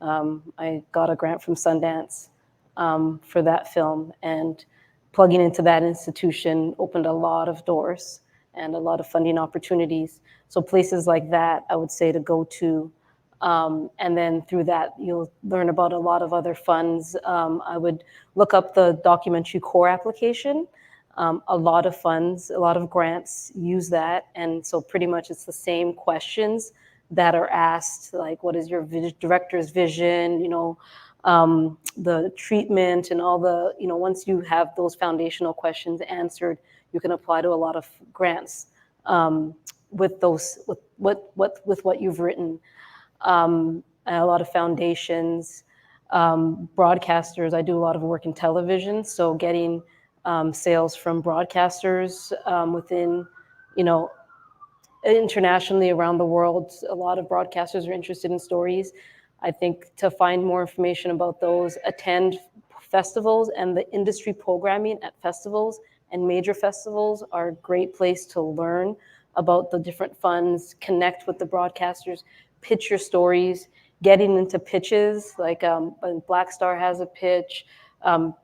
Speaker 2: I got a grant from Sundance for that film, and plugging into that institution opened a lot of doors and a lot of funding opportunities. So places like that, I would say to go to. And then through that, you'll learn about a lot of other funds. I would look up the Documentary Core application. A lot of funds, a lot of grants use that. And so pretty much it's the same questions that are asked, like what is your director's vision, the treatment and all the, once you have those foundational questions answered, you can apply to a lot of grants with what you've written. And a lot of foundations, broadcasters. I do a lot of work in television, so getting sales from broadcasters within, internationally around the world. A lot of broadcasters are interested in stories. I think to find more information about those, attend festivals, and the industry programming at festivals and major festivals are a great place to learn about the different funds, connect with the broadcasters, pitch your stories, getting into pitches, like Black Star has a pitch,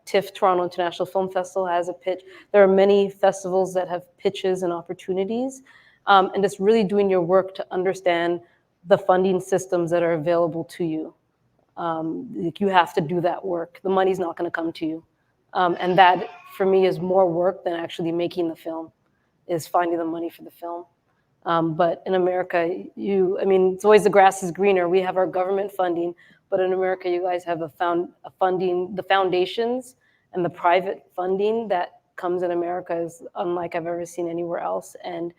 Speaker 2: TIFF, Toronto International Film Festival, has a pitch. There are many festivals that have pitches and opportunities, and just really doing your work to understand the funding systems that are available to you. You have to do that work. The money's not gonna come to you. And that, for me, is more work than actually making the film, is finding the money for the film. But in America, it's always the grass is greener. We have our government funding, but in America, you guys have the foundations and the private funding that comes in America is unlike I've ever seen anywhere else. And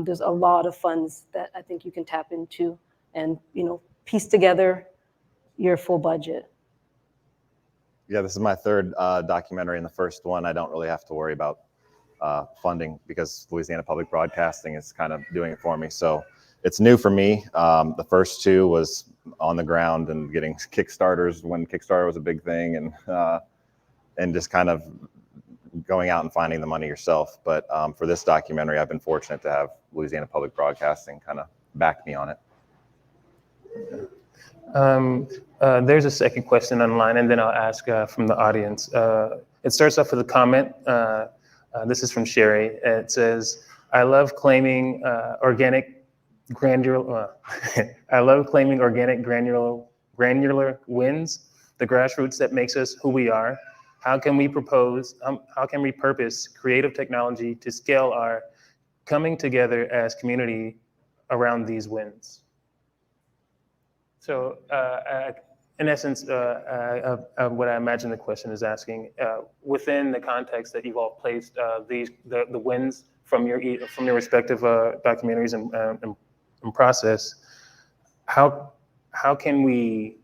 Speaker 2: there's a lot of funds that I think you can tap into and, piece together your full budget.
Speaker 1: Yeah, this is my third documentary, and the first one I don't really have to worry about funding because Louisiana Public Broadcasting is kind of doing it for me. So it's new for me. The first two was on the ground and getting Kickstarters when Kickstarter was a big thing, and just kind of going out and finding the money yourself. But for this documentary, I've been fortunate to have Louisiana Public Broadcasting kind of back me on it.
Speaker 17: There's a second question online, and then I'll ask from the audience. It starts off with a comment. This is from Sherry. It says, "I love claiming organic granular. I love claiming organic granular wins. The grassroots that makes us who we are. How can we purpose creative technology to scale our coming together as community around these wins?" So, in essence, what I imagine the question is asking, within the context that you've all placed the wins from your respective documentaries and process, how can we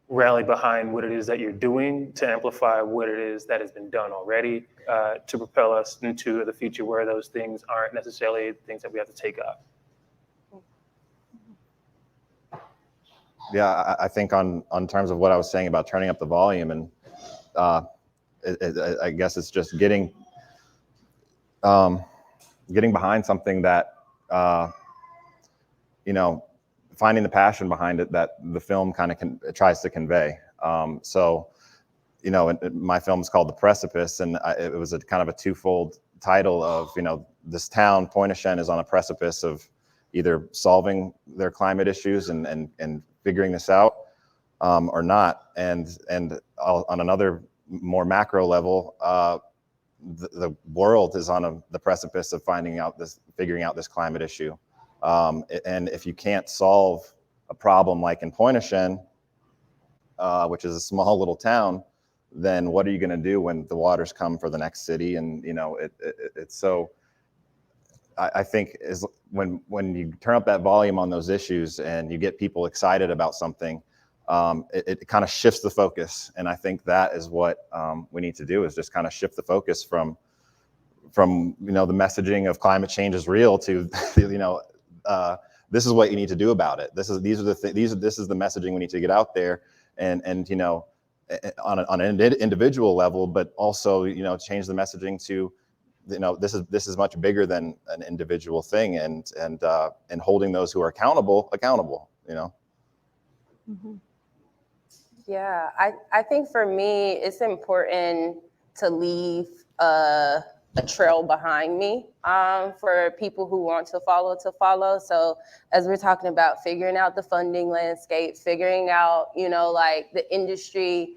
Speaker 17: rally behind what it is that you're doing to amplify what it is that has been done already to propel us into the future where those things aren't necessarily things that we have to take up?
Speaker 1: Yeah, I think on terms of what I was saying about turning up the volume, and I guess it's just getting behind something that finding the passion behind it that the film kind of tries to convey. So my film is called The Precipice, and it was a kind of a twofold title of this town, Pointe-aux-Chenes, is on a precipice of either solving their climate issues and figuring this out or not. And on another more macro level, the world is on the precipice of figuring out this climate issue. And if you can't solve a problem like in Pointe-aux-Chenes, which is a small little town, then what are you going to do when the waters come for the next city? And it's so. I think is when you turn up that volume on those issues and you get people excited about something, it kind of shifts the focus. And I think that is what we need to do, is just kind of shift the focus from the messaging of climate change is real to this is what you need to do about it. This is the messaging we need to get out there, and on an individual level, but also change the messaging to. This is much bigger than an individual thing, and holding those who are accountable.
Speaker 2: Mm-hmm.
Speaker 18: Yeah, I think for me, it's important to leave a trail behind me for people who want to follow. So as we're talking about figuring out the funding landscape, figuring out, like the industry,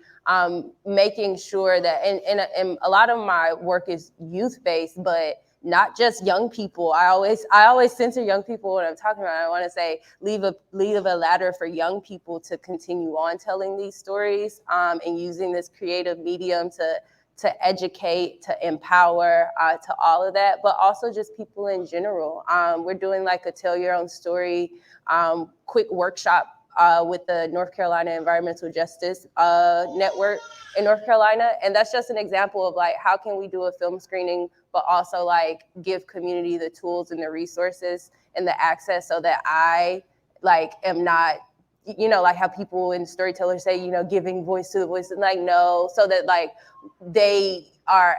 Speaker 18: making sure that, and a lot of my work is youth-based, but not just young people. I always censor young people when I'm talking about it. I want to say leave a ladder for young people to continue on telling these stories and using this creative medium to educate, to empower, to all of that, but also just people in general. We're doing like a tell your own story quick workshop with the North Carolina Environmental Justice Network in North Carolina. And that's just an example of like, how can we do a film screening, but also like give community the tools and the resources and the access so that I like am not, like how people in storytellers say, giving voice to the voice, and like, no, so that like they are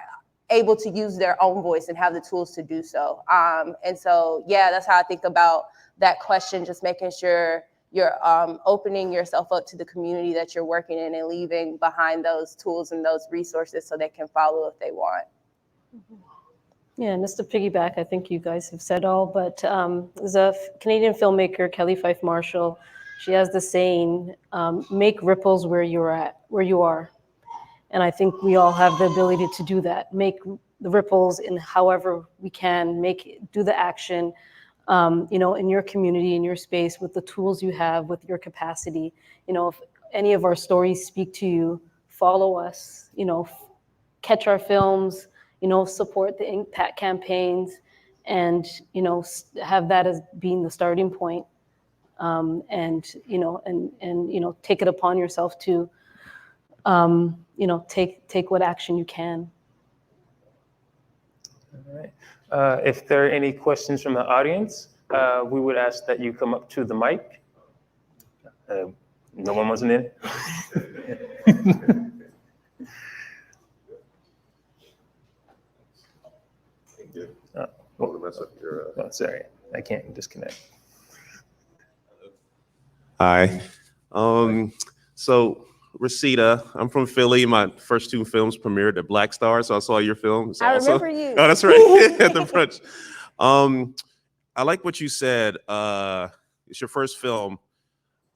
Speaker 18: able to use their own voice and have the tools to do so. And so, yeah, that's how I think about that question, just making sure you're opening yourself up to the community that you're working in and leaving behind those tools and those resources so they can follow if they want.
Speaker 2: Yeah, and just to piggyback, I think you guys have said all, but there's a Canadian filmmaker, Kelly Fife Marshall. She has the saying, make ripples where you are. And I think we all have the ability to do that, make the ripples in however we can, do the action, in your community, in your space, with the tools you have, with your capacity. If any of our stories speak to you, follow us, catch our films, support the impact campaigns, and, have that as being the starting point. And take it upon yourself to, take what action you can.
Speaker 17: All right. If there are any questions from the audience, we would ask that you come up to the mic. No one wasn't in? Sorry, I can't disconnect.
Speaker 4: Hi. So Rashida, I'm from Philly. My first two films premiered at Black Star, so I saw your film.
Speaker 18: I remember you.
Speaker 4: Oh, that's right, at the front. I like what you said. It's your first film.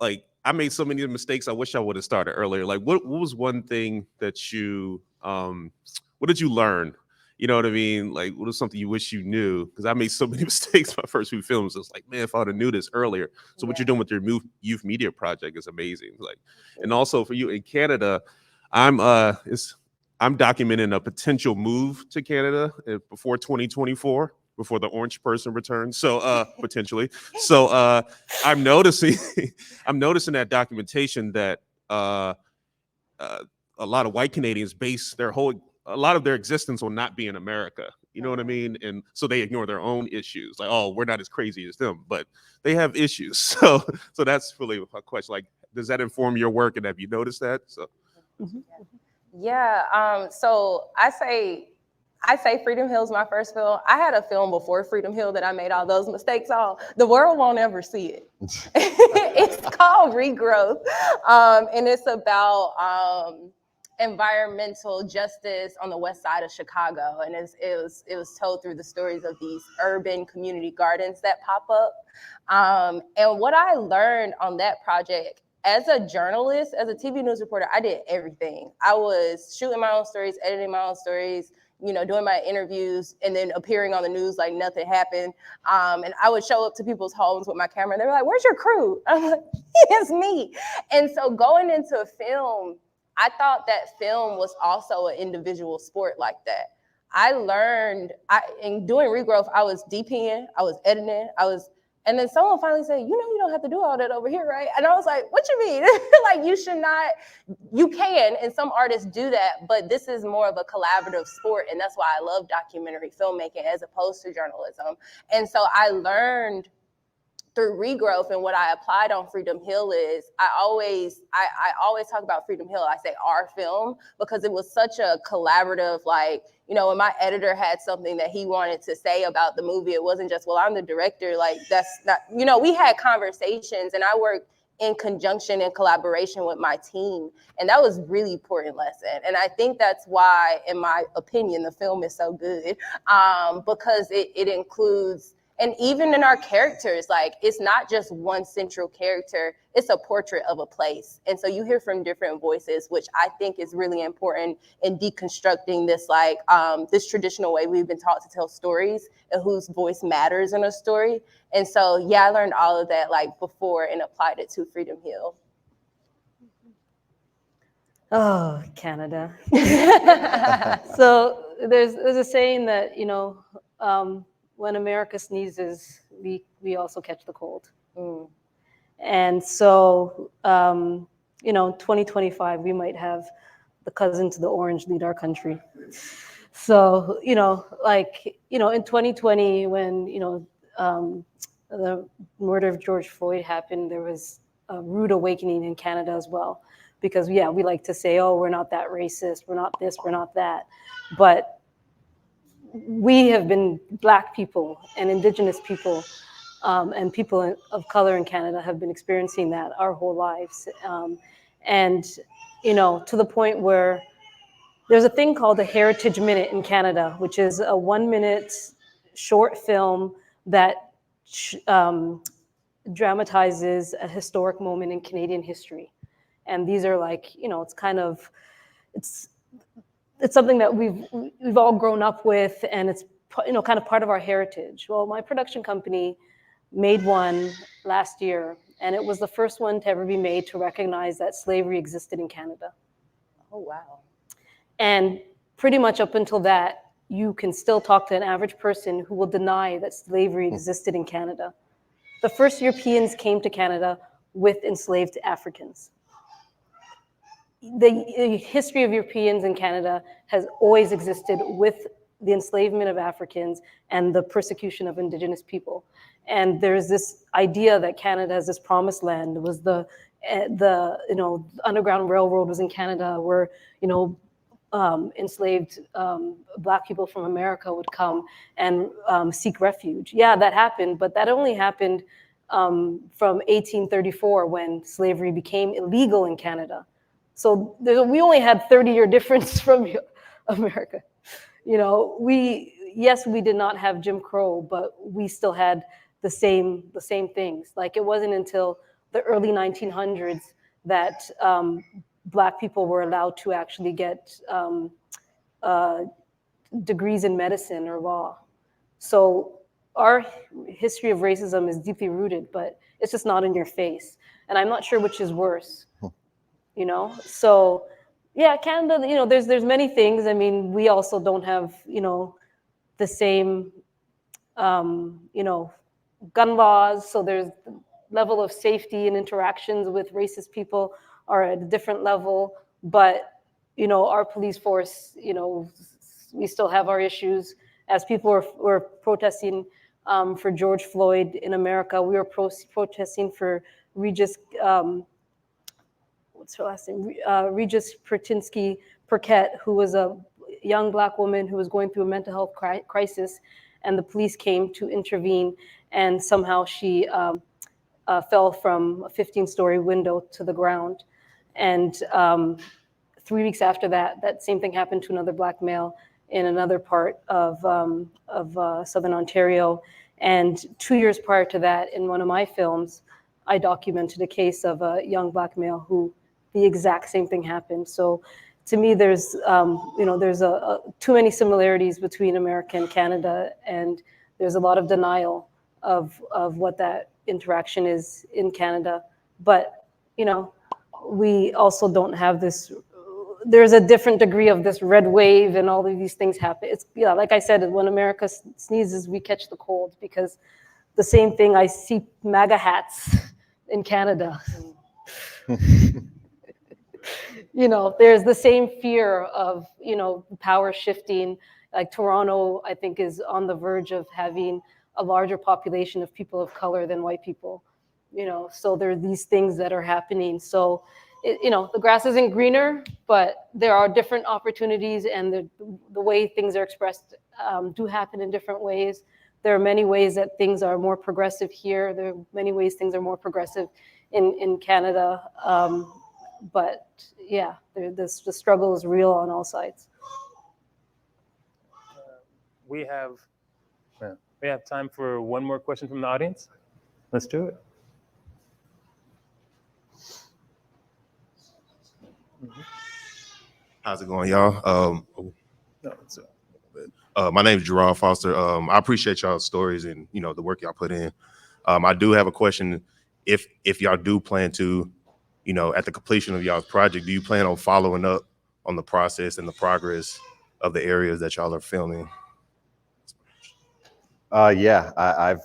Speaker 4: Like, I made so many mistakes. I wish I would have started earlier. Like, what was one thing that you, what did you learn? You know what I mean? Like, what was something you wish you knew? Because I made so many mistakes my first few films. It's like, man, if I would have knew this earlier. So what you're doing with your youth media project is amazing. Like, and also for you in Canada, I'm documenting a potential move to Canada before 2024, before the orange person returns. So potentially. So I'm noticing that documentation that a lot of white Canadians base a lot of their existence on not being America. You know what I mean? And so they ignore their own issues. Like, oh, we're not as crazy as them, but they have issues. So that's really a question. Like, does that inform your work? And have you noticed that? So.
Speaker 18: Yeah. So I say Freedom Hill is my first film. I had a film before Freedom Hill that I made all those mistakes on. The world won't ever see it. It's called Regrowth. And it's about environmental justice on the west side of Chicago. And it was told through the stories of these urban community gardens that pop up. And what I learned on that project, as a journalist, as a TV news reporter, I did everything. I was shooting my own stories, editing my own stories, doing my interviews, and then appearing on the news like nothing happened. And I would show up to people's homes with my camera, and they were like, "Where's your crew?" I'm like, "It's me." And so going into film, I thought that film was also an individual sport like that. I learned, in doing Regrowth, I was DPing, I was editing, and then someone finally said, you don't have to do all that over here, right? And I was like, what you mean? Like, you should not, you can, and some artists do that, but this is more of a collaborative sport, and that's why I love documentary filmmaking as opposed to journalism. And so I learned through Regrowth, and what I applied on Freedom Hill is I always talk about Freedom Hill. I say our film because it was such a collaborative, like, when my editor had something that he wanted to say about the movie, it wasn't just, well, I'm the director. Like, that's not, we had conversations, and I worked in conjunction and collaboration with my team. And that was really important lesson. And I think that's why, in my opinion, the film is so good, because it includes, and even in our characters, like, it's not just one central character, it's a portrait of a place. And so you hear from different voices, which I think is really important in deconstructing this, like, this traditional way we've been taught to tell stories and whose voice matters in a story. And so, yeah, I learned all of that, like, before and applied it to Freedom Hill.
Speaker 2: Oh, Canada. So there's a saying that, you know, when America sneezes, we also catch the cold. And so, you know, 2025, we might have the cousin to the orange lead our country. So, you know, like, you know, in 2020, when, you know, the murder of George Floyd happened, there was a rude awakening in Canada as well. Because, yeah, we like to say, oh, we're not that racist, we're not this, we're not that. But we have been, Black people and Indigenous people and people of color in Canada have been experiencing that our whole lives. And, you know, to the point where there's a thing called a Heritage Minute in Canada, which is a 1-minute short film that dramatizes a historic moment in Canadian history. And these are like, you know, it's kind of, it's something that we've all grown up with, and it's, you know, kind of part of our heritage. Well, my production company made one last year, and it was the first one to ever be made to recognize that slavery existed in Canada.
Speaker 18: Oh, wow.
Speaker 2: And pretty much up until that, you can still talk to an average person who will deny that slavery existed in Canada. The first Europeans came to Canada with enslaved Africans. The history of Europeans in Canada has always existed with the enslavement of Africans and the persecution of Indigenous people. And there's this idea that Canada is this promised land. It was the you know, Underground Railroad was in Canada, where, you know, enslaved Black people from America would come and seek refuge. Yeah, that happened, but that only happened from 1834, when slavery became illegal in Canada. So we only had 30-year difference from America. You know, yes, we did not have Jim Crow, but we still had the same things. Like, it wasn't until the early 1900s that Black people were allowed to actually get degrees in medicine or law. So our history of racism is deeply rooted, but it's just not in your face. And I'm not sure which is worse. You know, so yeah, Canada, you know, there's many things. I mean, we also don't have, you know, the same, you know, gun laws. So there's the level of safety and interactions with racist people are at a different level. But, you know, our police force, you know, we still have our issues. As people were protesting for George Floyd in America, we were protesting for Regis, what's her last name? Regis Pertinsky-Paquette, who was a young Black woman who was going through a mental health crisis, and the police came to intervene, and somehow she fell from a 15-story window to the ground. And 3 weeks after that, that same thing happened to another Black male in another part of Southern Ontario. And 2 years prior to that, in one of my films, I documented a case of a young Black male who the exact same thing happened. So to me, there's, you know, there's too many similarities between America and Canada, and there's a lot of denial of what that interaction is in Canada. But, you know, we also don't have this, there's a different degree of this red wave and all of these things happen. It's, yeah, like I said, when America sneezes, we catch the cold, because the same thing, I see MAGA hats in Canada. You know, there's the same fear of, you know, power shifting. Like Toronto, I think, is on the verge of having a larger population of people of color than white people. You know, so there are these things that are happening. So, you know, the grass isn't greener, but there are different opportunities, and the way things are expressed do happen in different ways. There are many ways that things are more progressive here. There are many ways things are more progressive in Canada. But yeah, the struggle is real on all sides.
Speaker 17: We have time for one more question from the audience. Let's do it.
Speaker 4: How's it going, y'all?
Speaker 17: No, it's
Speaker 4: my name is Gerard Foster. I appreciate y'all's stories and the work y'all put in. I do have a question. If y'all do plan to, at the completion of y'all's project, do you plan on following up on the process and the progress of the areas that y'all are filming?
Speaker 1: Yeah, I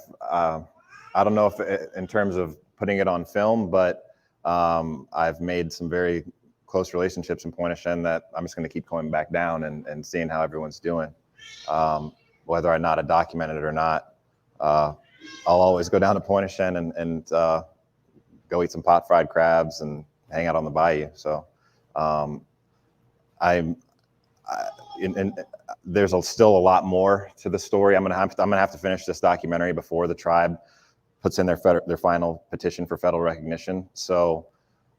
Speaker 1: don't know if in terms of putting it on film, but I've made some very close relationships in Pointe-aux-Chenes that I'm just going to keep going back down and seeing how everyone's doing. Whether or not I document it or not, I'll always go down to Pointe-aux-Chenes and go eat some pot fried crabs and hang out on the bayou. So there's still a lot more to the story. I'm gonna have to finish this documentary before the tribe puts in their final petition for federal recognition. So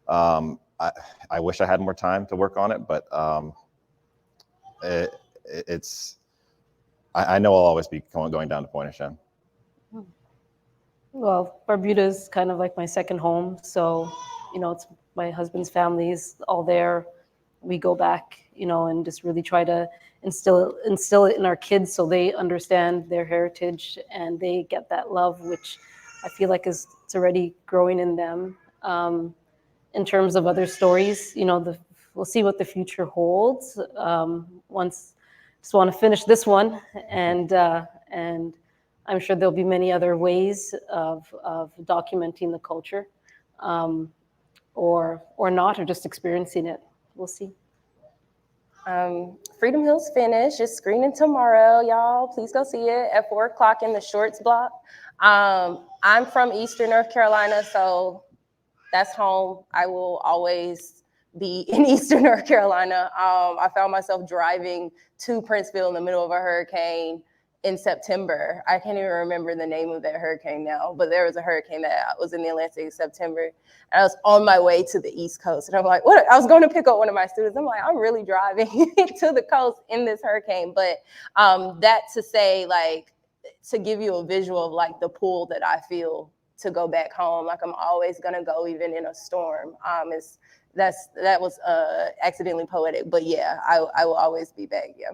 Speaker 1: I wish I had more time to work on it, but I know I'll always be going down to Pointe-aux-Chenes.
Speaker 2: Well, Barbuda is kind of like my second home. So, it's my husband's family's all there. We go back, and just really try to instill it in our kids so they understand their heritage and they get that love, which I feel like it's already growing in them. In terms of other stories, we'll see what the future holds. Just want to finish this one, and I'm sure there'll be many other ways of documenting the culture, or not, or just experiencing it. We'll see.
Speaker 18: Freedom Hill's finished. It's screening tomorrow, y'all. Please go see it at 4 o'clock in the Shorts block. I'm from Eastern North Carolina, so that's home. I will always be in Eastern North Carolina. I found myself driving to Princeville in the middle of a hurricane in September. I can't even remember the name of that hurricane now, but there was a hurricane that was in the Atlantic in September. And I was on my way to the East Coast. And I'm like, what? I was going to pick up one of my students. I'm like, I'm really driving to the coast in this hurricane. But that to say, like, to give you a visual of like the pull that I feel to go back home. Like I'm always gonna go even in a storm. That was accidentally poetic, but yeah, I will always be back. Yeah.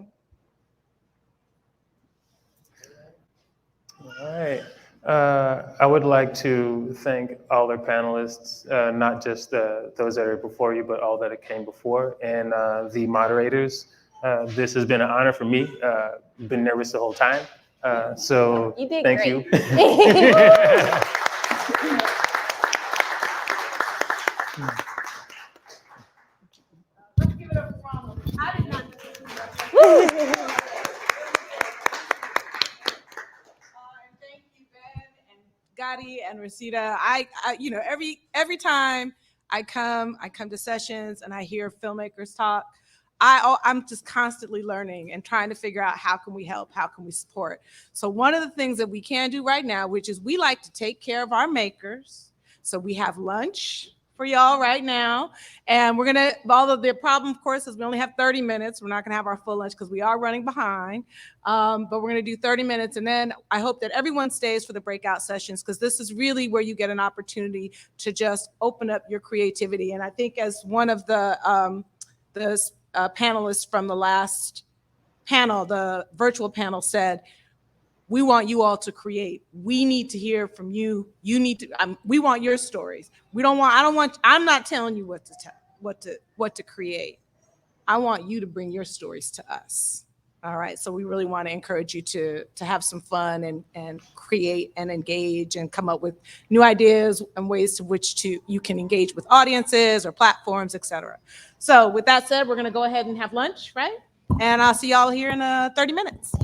Speaker 17: All right. I would like to thank all our panelists, not just those that are before you, but all that came before, and the moderators. This has been an honor for me. Been nervous the whole time. So
Speaker 18: You did
Speaker 17: thank
Speaker 18: great.
Speaker 17: you.
Speaker 10: Gotti and Rosita, I every time I come to sessions and I hear filmmakers talk, I'm just constantly learning and trying to figure out how can we help, how can we support. So one of the things that we can do right now, which is we like to take care of our makers. So we have lunch for y'all right now. And we're gonna, although the problem of course is we only have 30 minutes, we're not gonna have our full lunch because we are running behind, but we're gonna do 30 minutes. And then I hope that everyone stays for the breakout sessions because this is really where you get an opportunity to just open up your creativity. And I think as one of the panelists from the last panel, the virtual panel said, we want you all to create. We need to hear from you. You need to, we want your stories. I'm not telling you what to create. I want you to bring your stories to us. All right. So we really want to encourage you to have some fun and create and engage and come up with new ideas and ways to which you can engage with audiences or platforms, et cetera. So with that said, we're going to go ahead and have lunch, right? And I'll see y'all here in 30 minutes.